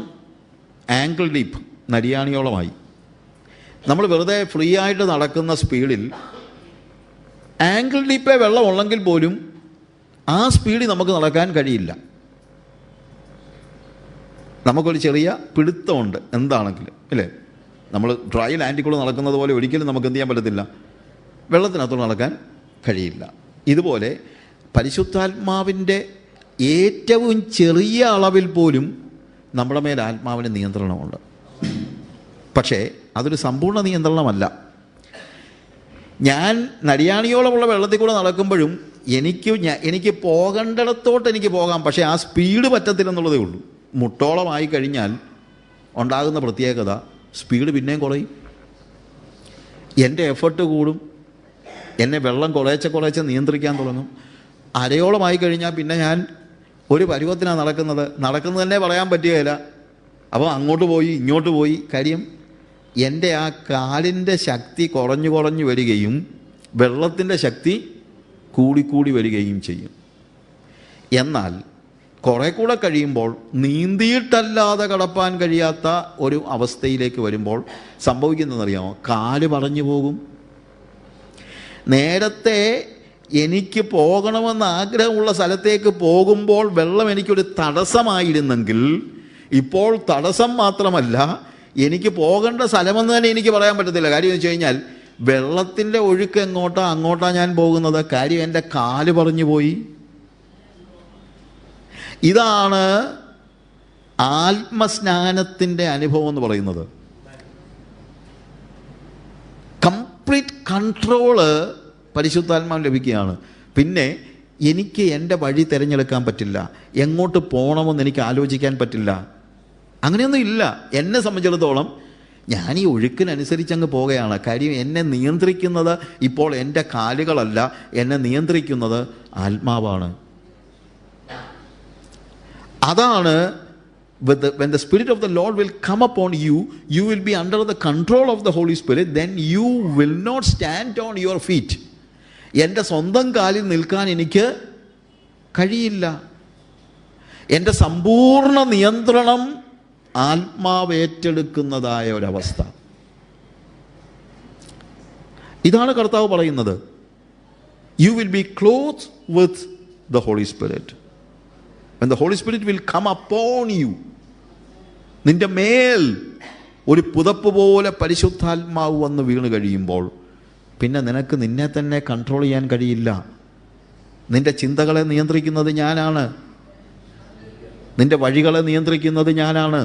ആങ്കിൾ ഡീപ്പ്, നരിയാണിയോളമായി. നമ്മൾ വെറുതെ ഫ്രീ ആയിട്ട് നടക്കുന്ന സ്പീഡിൽ ആങ്കിൾ ഡീപ്പേ വെള്ളം ഉള്ളെങ്കിൽ പോലും ആ സ്പീഡിൽ നമുക്ക് നടക്കാൻ കഴിയില്ല. നമുക്കൊരു ചെറിയ പിടുത്തമുണ്ട് എന്താണെങ്കിലും, അല്ലേ? നമ്മൾ ഡ്രൈ ലാൻഡിൽ കൂടെ നടക്കുന്നത് പോലെ ഒരിക്കലും നമുക്ക് എന്ത് ചെയ്യാൻ പറ്റത്തില്ല, വെള്ളത്തിനകത്തോട് നടക്കാൻ കഴിയില്ല. ഇതുപോലെ പരിശുദ്ധാത്മാവിൻ്റെ ഏറ്റവും ചെറിയ അളവിൽ പോലും നമ്മുടെ മേൽ ആത്മാവിന് നിയന്ത്രണമുണ്ട്. പക്ഷേ അതൊരു സമ്പൂർണ്ണ നിയന്ത്രണമല്ല. ഞാൻ നരിയാണിയോളമുള്ള വെള്ളത്തിൽ കൂടെ നടക്കുമ്പോഴും എനിക്ക് പോകേണ്ടിടത്തോട്ട് എനിക്ക് പോകാം, പക്ഷേ ആ സ്പീഡ് പറ്റത്തില്ലെന്നുള്ളതേ ഉള്ളൂ. മുട്ടോളമായി കഴിഞ്ഞാൽ ഉണ്ടാകുന്ന പ്രത്യേകത, സ്പീഡ് പിന്നെയും കുറയും, എൻ്റെ എഫർട്ട് കൂടും, എന്നെ വെള്ളം കുറേശ്ശെ നിയന്ത്രിക്കാൻ തുടങ്ങും. അരയോളമായി കഴിഞ്ഞാൽ പിന്നെ ഞാൻ ഒരു പരുവത്തിനാണ് നടക്കുന്നത് തന്നെ പറയാൻ പറ്റുകയില്ല. അപ്പോൾ അങ്ങോട്ട് പോയി ഇങ്ങോട്ട് പോയി. കാര്യം എൻ്റെ ആ കാലിൻ്റെ ശക്തി കുറഞ്ഞു വരികയും വെള്ളത്തിൻ്റെ ശക്തി കൂടിക്കൂടി വരികയും ചെയ്യും. എന്നാൽ കുറേ കൂടെ കഴിയുമ്പോൾ നീന്തിയിട്ടല്ലാതെ കടപ്പാൻ കഴിയാത്ത ഒരു അവസ്ഥയിലേക്ക് വരുമ്പോൾ സംഭവിക്കുന്നതെന്നറിയാമോ? കാല് പറഞ്ഞു പോകും. നേരത്തെ എനിക്ക് പോകണമെന്ന് ആഗ്രഹമുള്ള സ്ഥലത്തേക്ക് പോകുമ്പോൾ വെള്ളം എനിക്കൊരു തടസ്സമായിരുന്നെങ്കിൽ ഇപ്പോൾ തടസ്സം മാത്രമല്ല, എനിക്ക് പോകേണ്ട സ്ഥലമെന്ന് തന്നെ എനിക്ക് പറയാൻ പറ്റത്തില്ല. കാര്യം എന്ന് വെച്ച് കഴിഞ്ഞാൽ വെള്ളത്തിൻ്റെ ഒഴുക്ക് അങ്ങോട്ടാ ഞാൻ പോകുന്നത്. കാര്യം എൻ്റെ കാല് പറഞ്ഞു പോയി. ഇതാണ് ആത്മസ്നാനത്തിൻ്റെ അനുഭവം എന്ന് പറയുന്നത്. കംപ്ലീറ്റ് കൺട്രോള് പരിശുദ്ധാത്മാവ് ലഭിക്കുകയാണ്. പിന്നെ എനിക്ക് എൻ്റെ വഴി തിരഞ്ഞെടുക്കാൻ പറ്റില്ല, എങ്ങോട്ട് പോകണമെന്ന് എനിക്ക് ആലോചിക്കാൻ പറ്റില്ല, അങ്ങനെയൊന്നും ഇല്ല. എന്നെ സംബന്ധിച്ചിടത്തോളം ഞാൻ ഈ ഒഴുക്കിനനുസരിച്ച് അങ്ങ് പോകുകയാണ്. കാര്യം എന്നെ നിയന്ത്രിക്കുന്നത് ഇപ്പോൾ എൻ്റെ കാലുകളല്ല, എന്നെ നിയന്ത്രിക്കുന്നത് ആത്മാവാണ്. അതാണ് when the Spirit of the Lord will come upon you, you will be under the control of the Holy Spirit, then you will not stand on your feet. എൻ്റെ സ്വന്തം കാലിൽ നിൽക്കാൻ എനിക്ക് കഴിയില്ല. എൻ്റെ സമ്പൂർണ്ണ നിയന്ത്രണം ആത്മാവ് ഏറ്റെടുക്കുന്നതായ ഒരവസ്ഥ. ഇതാണ് കർത്താവ് പറയുന്നത്. You will be clothed with the Holy Spirit. When the Holy Spirit will come upon you, നിന്റെ മേൽ ഒരു പുതപ്പ് പോലെ പരിശുദ്ധാത്മാവ് വന്ന് വീണ് കഴിയുമ്പോൾ പിന്നെ നിനക്ക് നിന്നെ തന്നെ കൺട്രോൾ ചെയ്യാൻ കഴിയില്ല. നിന്റെ ചിന്തകളെ നിയന്ത്രിക്കുന്നത് ഞാനാണ്, നിന്റെ വഴികളെ നിയന്ത്രിക്കുന്നത് ഞാനാണ്,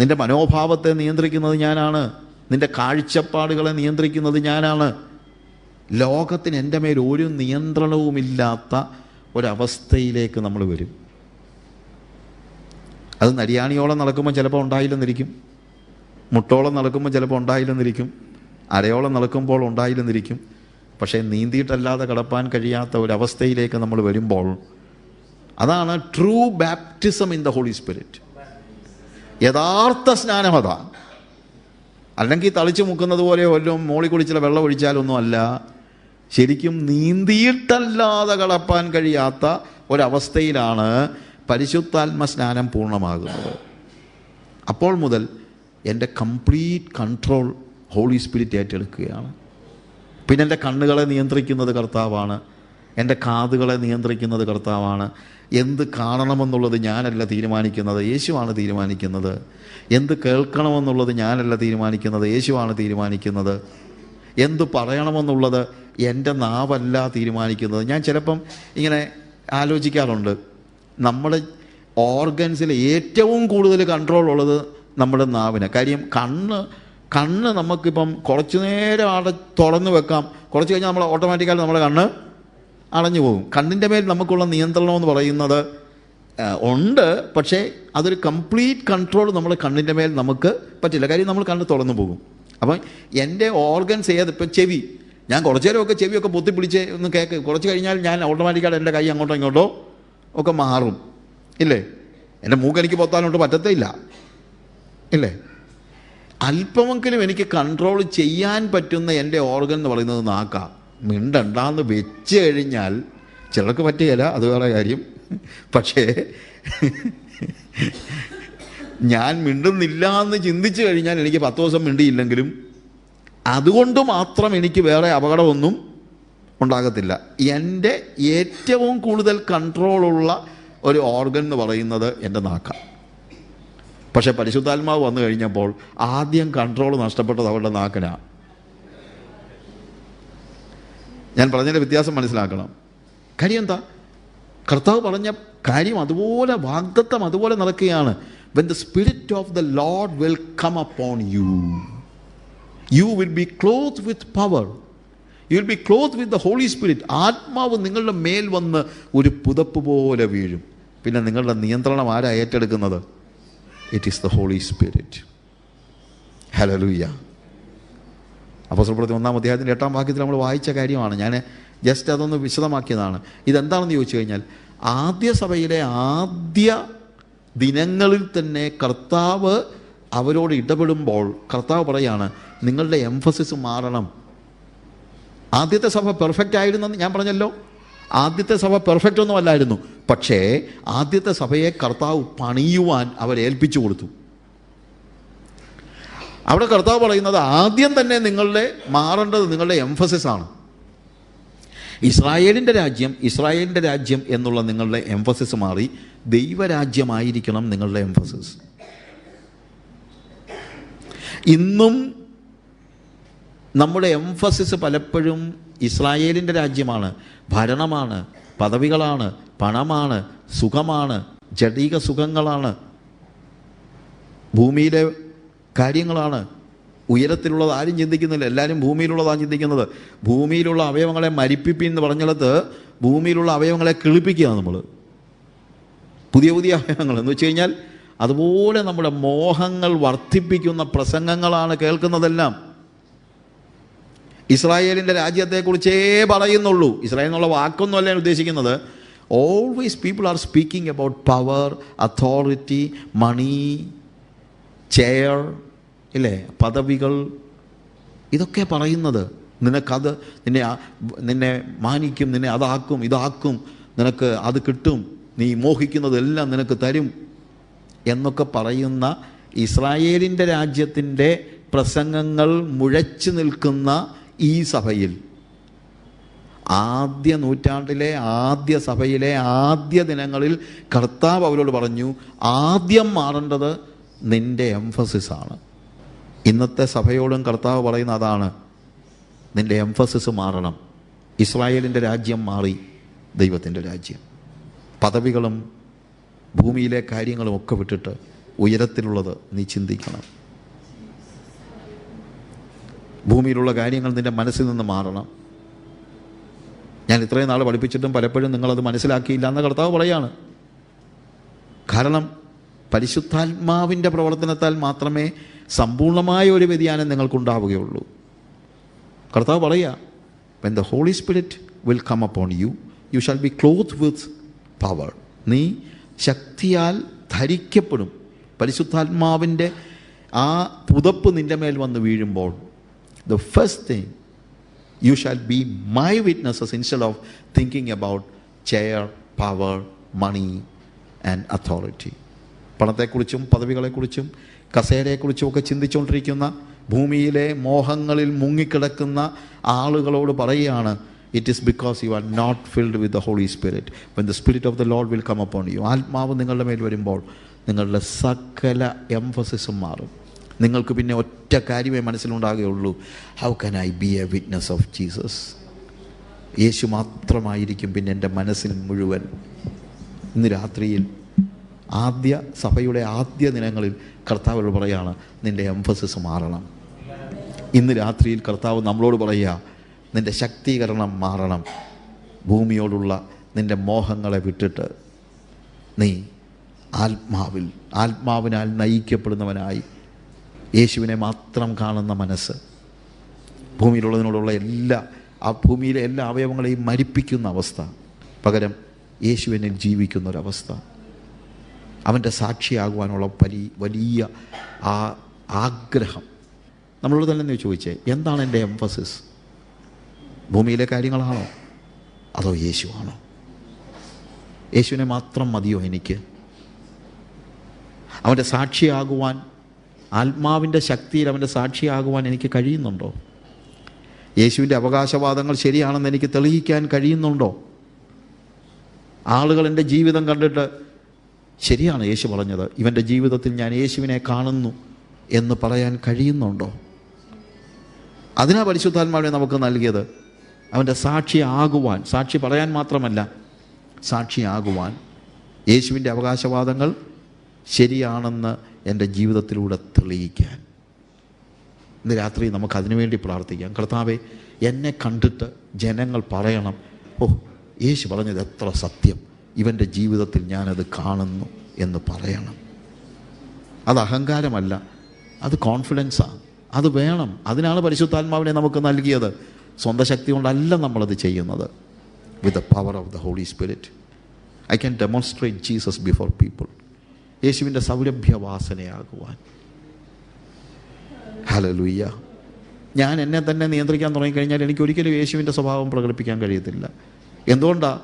നിന്റെ മനോഭാവത്തെ നിയന്ത്രിക്കുന്നത് ഞാനാണ്, നിന്റെ കാഴ്ചപ്പാടുകളെ നിയന്ത്രിക്കുന്നത് ഞാനാണ്. ലോകത്തിന് എൻ്റെ മേൽ ഒരു നിയന്ത്രണവുമില്ലാത്ത ഒരവസ്ഥയിലേക്ക് നമ്മൾ വരും. അത് നരിയാണിയോളം നടക്കുമ്പോൾ ചിലപ്പോൾ ഉണ്ടായില്ലെന്നിരിക്കും, മുട്ടോളം നടക്കുമ്പോൾ ചിലപ്പോൾ ഉണ്ടായില്ലെന്നിരിക്കും, അരയോളം നടക്കുമ്പോൾ ഉണ്ടായില്ലെന്നിരിക്കും. പക്ഷേ നീന്തിയിട്ടല്ലാതെ കടപ്പാൻ കഴിയാത്ത ഒരവസ്ഥയിലേക്ക് നമ്മൾ വരുമ്പോൾ അതാണ് true baptism in the holy spirit. യഥാർത്ഥ സ്നാനം അതാ. അല്ലെങ്കിൽ തളിച്ചു മുക്കുന്നത് പോലെ വല്ലതും മോളി കുടിച്ചില്ല വെള്ളം ഒഴിച്ചാലൊന്നും അല്ല. ശരിക്കും നീന്തിയിട്ടല്ലാതെ കടപ്പാൻ കഴിയാത്ത ഒരവസ്ഥയിലാണ് പരിശുദ്ധാത്മ സ്നാനം പൂർണ്ണമാകുന്നത്. അപ്പോൾ മുതൽ എൻ്റെ കംപ്ലീറ്റ് കൺട്രോൾ ഹോളി സ്പിരിറ്റ് ഏറ്റെടുക്കുകയാണ്. പിന്നെ എൻ്റെ കണ്ണുകളെ നിയന്ത്രിക്കുന്നത് കർത്താവാണ്, എൻ്റെ കാതുകളെ നിയന്ത്രിക്കുന്നത് കർത്താവാണ്. എന്ത് കാണണമെന്നുള്ളത് ഞാനല്ല തീരുമാനിക്കുന്നത്, യേശുവാണ് തീരുമാനിക്കുന്നത്. എന്ത് കേൾക്കണമെന്നുള്ളത് ഞാനല്ല തീരുമാനിക്കുന്നത്, യേശുവാണ് തീരുമാനിക്കുന്നത്. എന്ത് പറയണമെന്നുള്ളത് എൻ്റെ നാവല്ല തീരുമാനിക്കുന്നത്. ഞാൻ ചിലപ്പം ഇങ്ങനെ ആലോചിക്കാറുണ്ട്, നമ്മുടെ ഓർഗൻസിൽ ഏറ്റവും കൂടുതൽ കൺട്രോൾ ഉള്ളത് നമ്മുടെ നാവിന്. കാര്യം കണ്ണ് നമുക്കിപ്പം കുറച്ച് നേരം തുറന്ന് വെക്കാം, കുറച്ച് കഴിഞ്ഞാൽ നമ്മൾ ഓട്ടോമാറ്റിക്കായിട്ട് നമ്മുടെ കണ്ണ് അടഞ്ഞു പോകും. കണ്ണിൻ്റെ മേൽ നമുക്കുള്ള നിയന്ത്രണം എന്ന് പറയുന്നത് ഉണ്ട്, പക്ഷേ അതൊരു കംപ്ലീറ്റ് കൺട്രോൾ നമ്മുടെ കണ്ണിൻ്റെ മേൽ നമുക്ക് പറ്റില്ല. കാര്യം നമ്മൾ കണ്ണ് തുറന്നു പോകും. അപ്പം എൻ്റെ ഓർഗൻസ് ഇപ്പം ചെവി, ഞാൻ കുറച്ച് നേരമൊക്കെ ചെവിയൊക്കെ പൊത്തിപ്പിടിച്ച് ഒന്ന് കേൾക്ക്, കുറച്ച് കഴിഞ്ഞാൽ ഞാൻ ഓട്ടോമാറ്റിക്കായിട്ട് എൻ്റെ കൈ അങ്ങോട്ടോ ഇങ്ങോട്ടോ ഒക്കെ മാറും, ഇല്ലേ? എൻ്റെ മൂക്ക് എനിക്ക് പൊത്താനോട്ട് പറ്റത്തേ ഇല്ല, ഇല്ലേ? അല്പമെങ്കിലും എനിക്ക് കൺട്രോൾ ചെയ്യാൻ പറ്റുന്ന എൻ്റെ ഓർഗൻ എന്ന് പറയുന്നത് നാക്കാണ്. മിണ്ടണ്ടാന്ന് വെച്ച് കഴിഞ്ഞാൽ ചിലർക്ക് പറ്റുകയില്ല, അത് വേറെ കാര്യം. പക്ഷേ ഞാൻ മിണ്ടുന്നില്ല എന്ന് ചിന്തിച്ചു കഴിഞ്ഞാൽ എനിക്ക് 10 ദിവസം മിണ്ടിയില്ലെങ്കിലും അതുകൊണ്ട് മാത്രം എനിക്ക് വേറെ അപകടമൊന്നും ഉണ്ടാകത്തില്ല. എൻ്റെ ഏറ്റവും കൂടുതൽ കൺട്രോളുള്ള ഒരു ഓർഗൻ എന്ന് പറയുന്നത് എൻ്റെ നാക്കാണ്. പക്ഷേ പരിശുദ്ധാത്മാവ് വന്നു കഴിഞ്ഞപ്പോൾ ആദ്യം കൺട്രോൾ നഷ്ടപ്പെട്ടത് അവരുടെ നാക്കിനാണ്. ഞാൻ പറഞ്ഞതിൻ്റെ വ്യത്യാസം മനസ്സിലാക്കണം. കാര്യം എന്താ? കർത്താവ് പറഞ്ഞ കാര്യം അതുപോലെ, വാഗ്ദത്തം അതുപോലെ നടക്കുകയാണ്. When the Spirit of the Lord will come upon you, you will be clothed with power. You will be clothed with the Holy Spirit. ആത്മാവ് നിങ്ങളുടെ മേൽ വന്ന് ഒരു പുതപ്പ് പോലെ വീഴും. പിന്നെ നിങ്ങളുടെ നിയന്ത്രണം ആരാ ഏറ്റെടുക്കുന്നത്? It is the Holy Spirit. Hallelujah. അപ്പോസ്തലപ്രവൃത്തി 1-ാം അധ്യായത്തിൻ്റെ 8-ാം വാക്യത്തിൽ നമ്മൾ വായിച്ച കാര്യമാണ്. ഞാൻ ജസ്റ്റ് അതൊന്ന് വിശദമാക്കിയതാണ്. ഇതെന്താണെന്ന് ചോദിച്ചു കഴിഞ്ഞാൽ, ആദ്യ സഭയിലെ ആദ്യ ദിനങ്ങളിൽ തന്നെ കർത്താവ് അവരോട് ഇടപെടുമ്പോൾ കർത്താവ് പറയാണ്, നിങ്ങളുടെ എംഫസിസ് മാറണം. ആദ്യത്തെ സഭ പെർഫെക്റ്റ് ആയിരുന്നെന്ന് ഞാൻ പറഞ്ഞല്ലോ. ആദ്യത്തെ സഭ പെർഫെക്റ്റ് ഒന്നും അല്ലായിരുന്നു. പക്ഷേ ആദ്യത്തെ സഭയെ കർത്താവ് പണിയുവാൻ അവരേൽപ്പിച്ചു കൊടുത്തു. അവിടെ കർത്താവ് പറയുന്നത് ആദ്യം തന്നെ നിങ്ങളുടെ മാറേണ്ടത് നിങ്ങളുടെ എംഫസിസ് ആണ്. ഇസ്രായേലിൻ്റെ രാജ്യം എന്നുള്ള നിങ്ങളുടെ എംഫസിസ് മാറി ദൈവരാജ്യമായിരിക്കണം നിങ്ങളുടെ എംഫസിസ്. ഇന്നും നമ്മുടെ എംഫസിസ് പലപ്പോഴും ഇസ്രായേലിൻ്റെ രാജ്യമാണ്, ഭരണമാണ്, പദവികളാണ്, പണമാണ്, സുഖമാണ്, ജഡിക സുഖങ്ങളാണ്, ഭൂമിയിലെ കാര്യങ്ങളാണ്. ഉയരത്തിലുള്ളത് ആരും ചിന്തിക്കുന്നില്ല, എല്ലാവരും ഭൂമിയിലുള്ളതാണ് ചിന്തിക്കുന്നത്. ഭൂമിയിലുള്ള അവയവങ്ങളെ മരിപ്പിപ്പിൻ എന്ന് പറഞ്ഞിടത്ത് ഭൂമിയിലുള്ള അവയവങ്ങളെ കിളിപ്പിക്കുക നമ്മൾ. പുതിയ പുതിയ അവയവങ്ങൾ എന്ന് വെച്ച് കഴിഞ്ഞാൽ അതുപോലെ നമ്മുടെ മോഹങ്ങൾ വർദ്ധിപ്പിക്കുന്ന പ്രസംഗങ്ങളാണ് കേൾക്കുന്നതെല്ലാം. ഇസ്രായേലിൻ്റെ രാജ്യത്തെക്കുറിച്ചേ പറയുന്നുള്ളൂ. ഇസ്രായേൽ എന്നുള്ള വാക്കൊന്നുമല്ല ഞാൻ ഉദ്ദേശിക്കുന്നത്. Always people are speaking about power, authority, money, chair, ഇല്ലേ, പദവികൾ. ഇതൊക്കെ പറയുന്നത് നിനക്കത് നിന്നെ മാനിക്കും, നിന്നെ അതാക്കും, ഇതാക്കും, നിനക്ക് അത് കിട്ടും, നീ മോഹിക്കുന്നതെല്ലാം നിനക്ക് തരും എന്നൊക്കെ പറയുന്ന ഇസ്രായേലിൻ്റെ രാജ്യത്തിൻ്റെ പ്രസംഗങ്ങൾ മുഴച്ചു നിൽക്കുന്ന ഈ സഭയിൽ, ആദ്യ നൂറ്റാണ്ടിലെ ആദ്യ സഭയിലെ ആദ്യ ദിനങ്ങളിൽ കർത്താവ് അവരോട് പറഞ്ഞു, ആദ്യം മാറേണ്ടത് നിൻ്റെ എംഫസിസാണ്. ഇന്നത്തെ സഭയോടും കർത്താവ് പറയുന്ന അതാണ്, നിൻ്റെ എംഫസിസ് മാറണം. ഇസ്രായേലിൻ്റെ രാജ്യം മാറി ദൈവത്തിൻ്റെ രാജ്യം. പദവികളും ഭൂമിയിലെ കാര്യങ്ങളും ഒക്കെ വിട്ടിട്ട് ഉയരത്തിലുള്ളത് നീ ചിന്തിക്കണം. ഭൂമിയിലുള്ള കാര്യങ്ങൾ നിൻ്റെ മനസ്സിൽ നിന്ന് മാറണം. ഞാൻ ഇത്രയും നാൾ പഠിപ്പിച്ചിട്ടും പലപ്പോഴും നിങ്ങളത് മനസ്സിലാക്കിയില്ല എന്ന് കർത്താവ് പറയാണ്. കാരണം പരിശുദ്ധാത്മാവിൻ്റെ പ്രവർത്തനത്താൽ മാത്രമേ സമ്പൂർണ്ണമായ ഒരു വ്യതിയാനം നിങ്ങൾക്കുണ്ടാവുകയുള്ളൂ. കർത്താവ് പറയുക, when the Holy Spirit will come upon you, you shall be clothed with power. നീ ശക്തിയാൽ ധരിക്കപ്പെടും. പരിശുദ്ധാത്മാവിൻ്റെ ആ പുതപ്പ് നിൻ്റെ മേൽ വന്ന് വീഴുമ്പോൾ, the first thing, you shall be my witnesses instead of thinking about chair, power, money and authority. പണത്തെക്കുറിച്ചും പദവികളെക്കുറിച്ചും കസേരയെക്കുറിച്ചും ഒക്കെ ചിന്തിച്ചുകൊണ്ടിരിക്കുന്ന, ഭൂമിയിലെ മോഹങ്ങളിൽ മുങ്ങിക്കിടക്കുന്ന ആളുകളോട് പറയുകയാണ്, it is because you are not filled with the Holy Spirit. When the Spirit of the Lord will come upon you, ആത്മാവ് നിങ്ങളുടെ മേൽ വരുമ്പോൾ നിങ്ങളുടെ സകല എംഫസിസും മാറും. നിങ്ങൾക്ക് പിന്നെ ഒറ്റ കാര്യമേ മനസ്സിലുണ്ടാകുകയുള്ളൂ, how can I be a witness of Jesus. യേശു മാത്രമായിരിക്കും പിന്നെ എൻ്റെ മനസ്സിൽ മുഴുവൻ. ഇന്ന് രാത്രിയിൽ സഭയുടെ ആദ്യ ദിനങ്ങളിൽ കർത്താവോട് പറയുകയാണ്, നിൻ്റെ എംഫസിസ് മാറണം. ഇന്ന് രാത്രിയിൽ കർത്താവ് നമ്മളോട് പറയുക, നിൻ്റെ ശക്തീകരണം മാറണം. ഭൂമിയോടുള്ള നിൻ്റെ മോഹങ്ങളെ വിട്ടിട്ട് നീ ആത്മാവിനാൽ നയിക്കപ്പെടുന്നവനായി യേശുവിനെ മാത്രം കാണുന്ന മനസ്സ്, ഭൂമിയിലുള്ളതിനോടുള്ള ഭൂമിയിലെ എല്ലാ അവയവങ്ങളെയും മരിപ്പിക്കുന്ന അവസ്ഥ, പകരം യേശുവിനിൽ ജീവിക്കുന്നൊരവസ്ഥ, അവൻ്റെ സാക്ഷിയാകുവാനുള്ള വലിയ ആഗ്രഹം. നമ്മളോട് തന്നെ ചോദിച്ചേ, എന്താണ് എൻ്റെ എംഫസിസ്? ഭൂമിയിലെ കാര്യങ്ങളാണോ അതോ യേശുവാണോ? യേശുവിനെ മാത്രം മതിയോ എനിക്ക്? അവൻ്റെ സാക്ഷിയാകുവാൻ, ആത്മാവിൻ്റെ ശക്തിയിൽ അവൻ്റെ സാക്ഷിയാകുവാൻ എനിക്ക് കഴിയുന്നുണ്ടോ? യേശുവിൻ്റെ അവകാശവാദങ്ങൾ ശരിയാണെന്ന് എനിക്ക് തെളിയിക്കാൻ കഴിയുന്നുണ്ടോ? ആളുകൾ എൻ്റെ ജീവിതം കണ്ടിട്ട് ശരിയാണ് യേശു പറഞ്ഞത്, ഇവൻ്റെ ജീവിതത്തിൽ ഞാൻ യേശുവിനെ കാണുന്നു എന്ന് പറയാൻ കഴിയുന്നുണ്ടോ? അതിനാ പരിശുദ്ധാത്മാവിനെ നമുക്ക് നൽകിയത്, അവൻ്റെ സാക്ഷിയാകുവാൻ. സാക്ഷി പറയാൻ മാത്രമല്ല, സാക്ഷിയാകുവാൻ. യേശുവിൻ്റെ അവകാശവാദങ്ങൾ ശരിയാണെന്ന് എൻ്റെ ജീവിതത്തിലൂടെ തെളിയിക്കാൻ. ഇന്ന് രാത്രി നമുക്കതിനു വേണ്ടി പ്രാർത്ഥിക്കാം. കർത്താവേ, എന്നെ കണ്ടിട്ട് ജനങ്ങൾ പറയണം, ഓ, യേശു പറഞ്ഞത് എത്ര സത്യം, ഇവൻ്റെ ജീവിതത്തിൽ ഞാനത് കാണുന്നു എന്ന് പറയണം. അത് അഹങ്കാരമല്ല, അത് കോൺഫിഡൻസാണ്. അത് വേണം. അതിനാണ് പരിശുദ്ധാത്മാവിനെ നമുക്ക് നൽകിയത്. സ്വന്തം ശക്തി കൊണ്ടല്ല നമ്മളത് ചെയ്യുന്നത്. With the power of the holy spirit I can demonstrate Jesus before people. യേശുവിൻ്റെ സൗരഭ്യവാസനയാകുവാൻ. ഹല്ലേലൂയ. ഞാൻ എന്നെ തന്നെ നിയന്ത്രിക്കാൻ തുടങ്ങിക്കഴിഞ്ഞാൽ എനിക്ക് ഒരിക്കലും യേശുവിൻ്റെ സ്വഭാവം പ്രകടിപ്പിക്കാൻ കഴിയത്തില്ല. എന്തുകൊണ്ടാണ്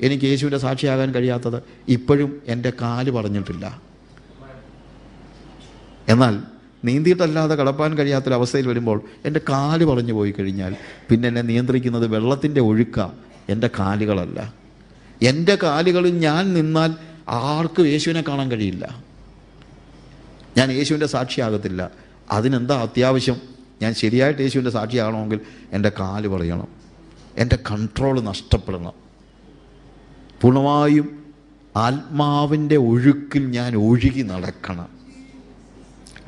എനിക്ക് യേശുവിൻ്റെ സാക്ഷിയാകാൻ കഴിയാത്തത്? ഇപ്പോഴും എൻ്റെ കാല് പറഞ്ഞിട്ടില്ല. എന്നാൽ നീന്തിയിട്ടല്ലാതെ കടപ്പാൻ കഴിയാത്തൊരവസ്ഥയിൽ വരുമ്പോൾ എൻ്റെ കാല് പറഞ്ഞു പോയി കഴിഞ്ഞാൽ പിന്നെ എന്നെ നിയന്ത്രിക്കുന്നത് വെള്ളത്തിൻ്റെ ഒഴുക്ക, എൻ്റെ കാലുകളല്ല. എൻ്റെ കാലുകളിൽ ഞാൻ നിന്നാൽ ആർക്കും യേശുവിനെ കാണാൻ കഴിയില്ല. ഞാൻ യേശുവിൻ്റെ സാക്ഷിയാകത്തില്ല. അതിനെന്താ അത്യാവശ്യം? ഞാൻ ശരിയായിട്ട് യേശുവിൻ്റെ സാക്ഷിയാകണമെങ്കിൽ എൻ്റെ കാല് പറയണം, എൻ്റെ കൺട്രോൾ നഷ്ടപ്പെടണം. പൂർണ്ണമായും ആത്മാവിൻ്റെ ഒഴുക്കിൽ ഞാൻ ഒഴുകി നടക്കണം.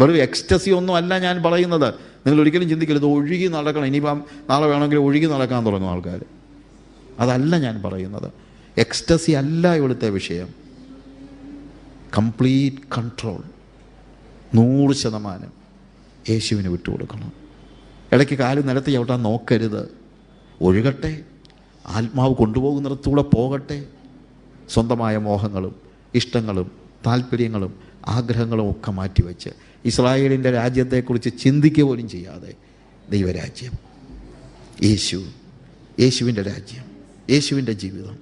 വെറും എക്സ്റ്റസി ഒന്നും അല്ല ഞാൻ പറയുന്നത്. നിങ്ങൾ ഒരിക്കലും ചിന്തിക്കരുത് ഒഴുകി നടക്കണം, ഇനിയിപ്പം നാളെ വേണമെങ്കിൽ ഒഴുകി നടക്കാൻ തുടങ്ങും ആൾക്കാർ. അതല്ല ഞാൻ പറയുന്നത്. എക്സ്റ്റസി അല്ല ഇവിടുത്തെ വിഷയം. കംപ്ലീറ്റ് കൺട്രോൾ, 100% യേശുവിന് വിട്ടുകൊടുക്കണം. ഇടയ്ക്ക് കാല് നിലത്ത് ചവിട്ടാൻ നോക്കരുത്. ഒഴുകട്ടെ, ആത്മാവ് കൊണ്ടുപോകുന്നിടത്തൂടെ പോകട്ടെ. സ്വന്തമായ മോഹങ്ങളും ഇഷ്ടങ്ങളും താല്പര്യങ്ങളും ആഗ്രഹങ്ങളും ഒക്കെ മാറ്റിവെച്ച് ഇസ്രായേലിൻ്റെ രാജ്യത്തെക്കുറിച്ച് ചിന്തിക്കുക പോലും ചെയ്യാതെ ദൈവരാജ്യം, യേശുവിൻ്റെ രാജ്യം, യേശുവിൻ്റെ ജീവിതം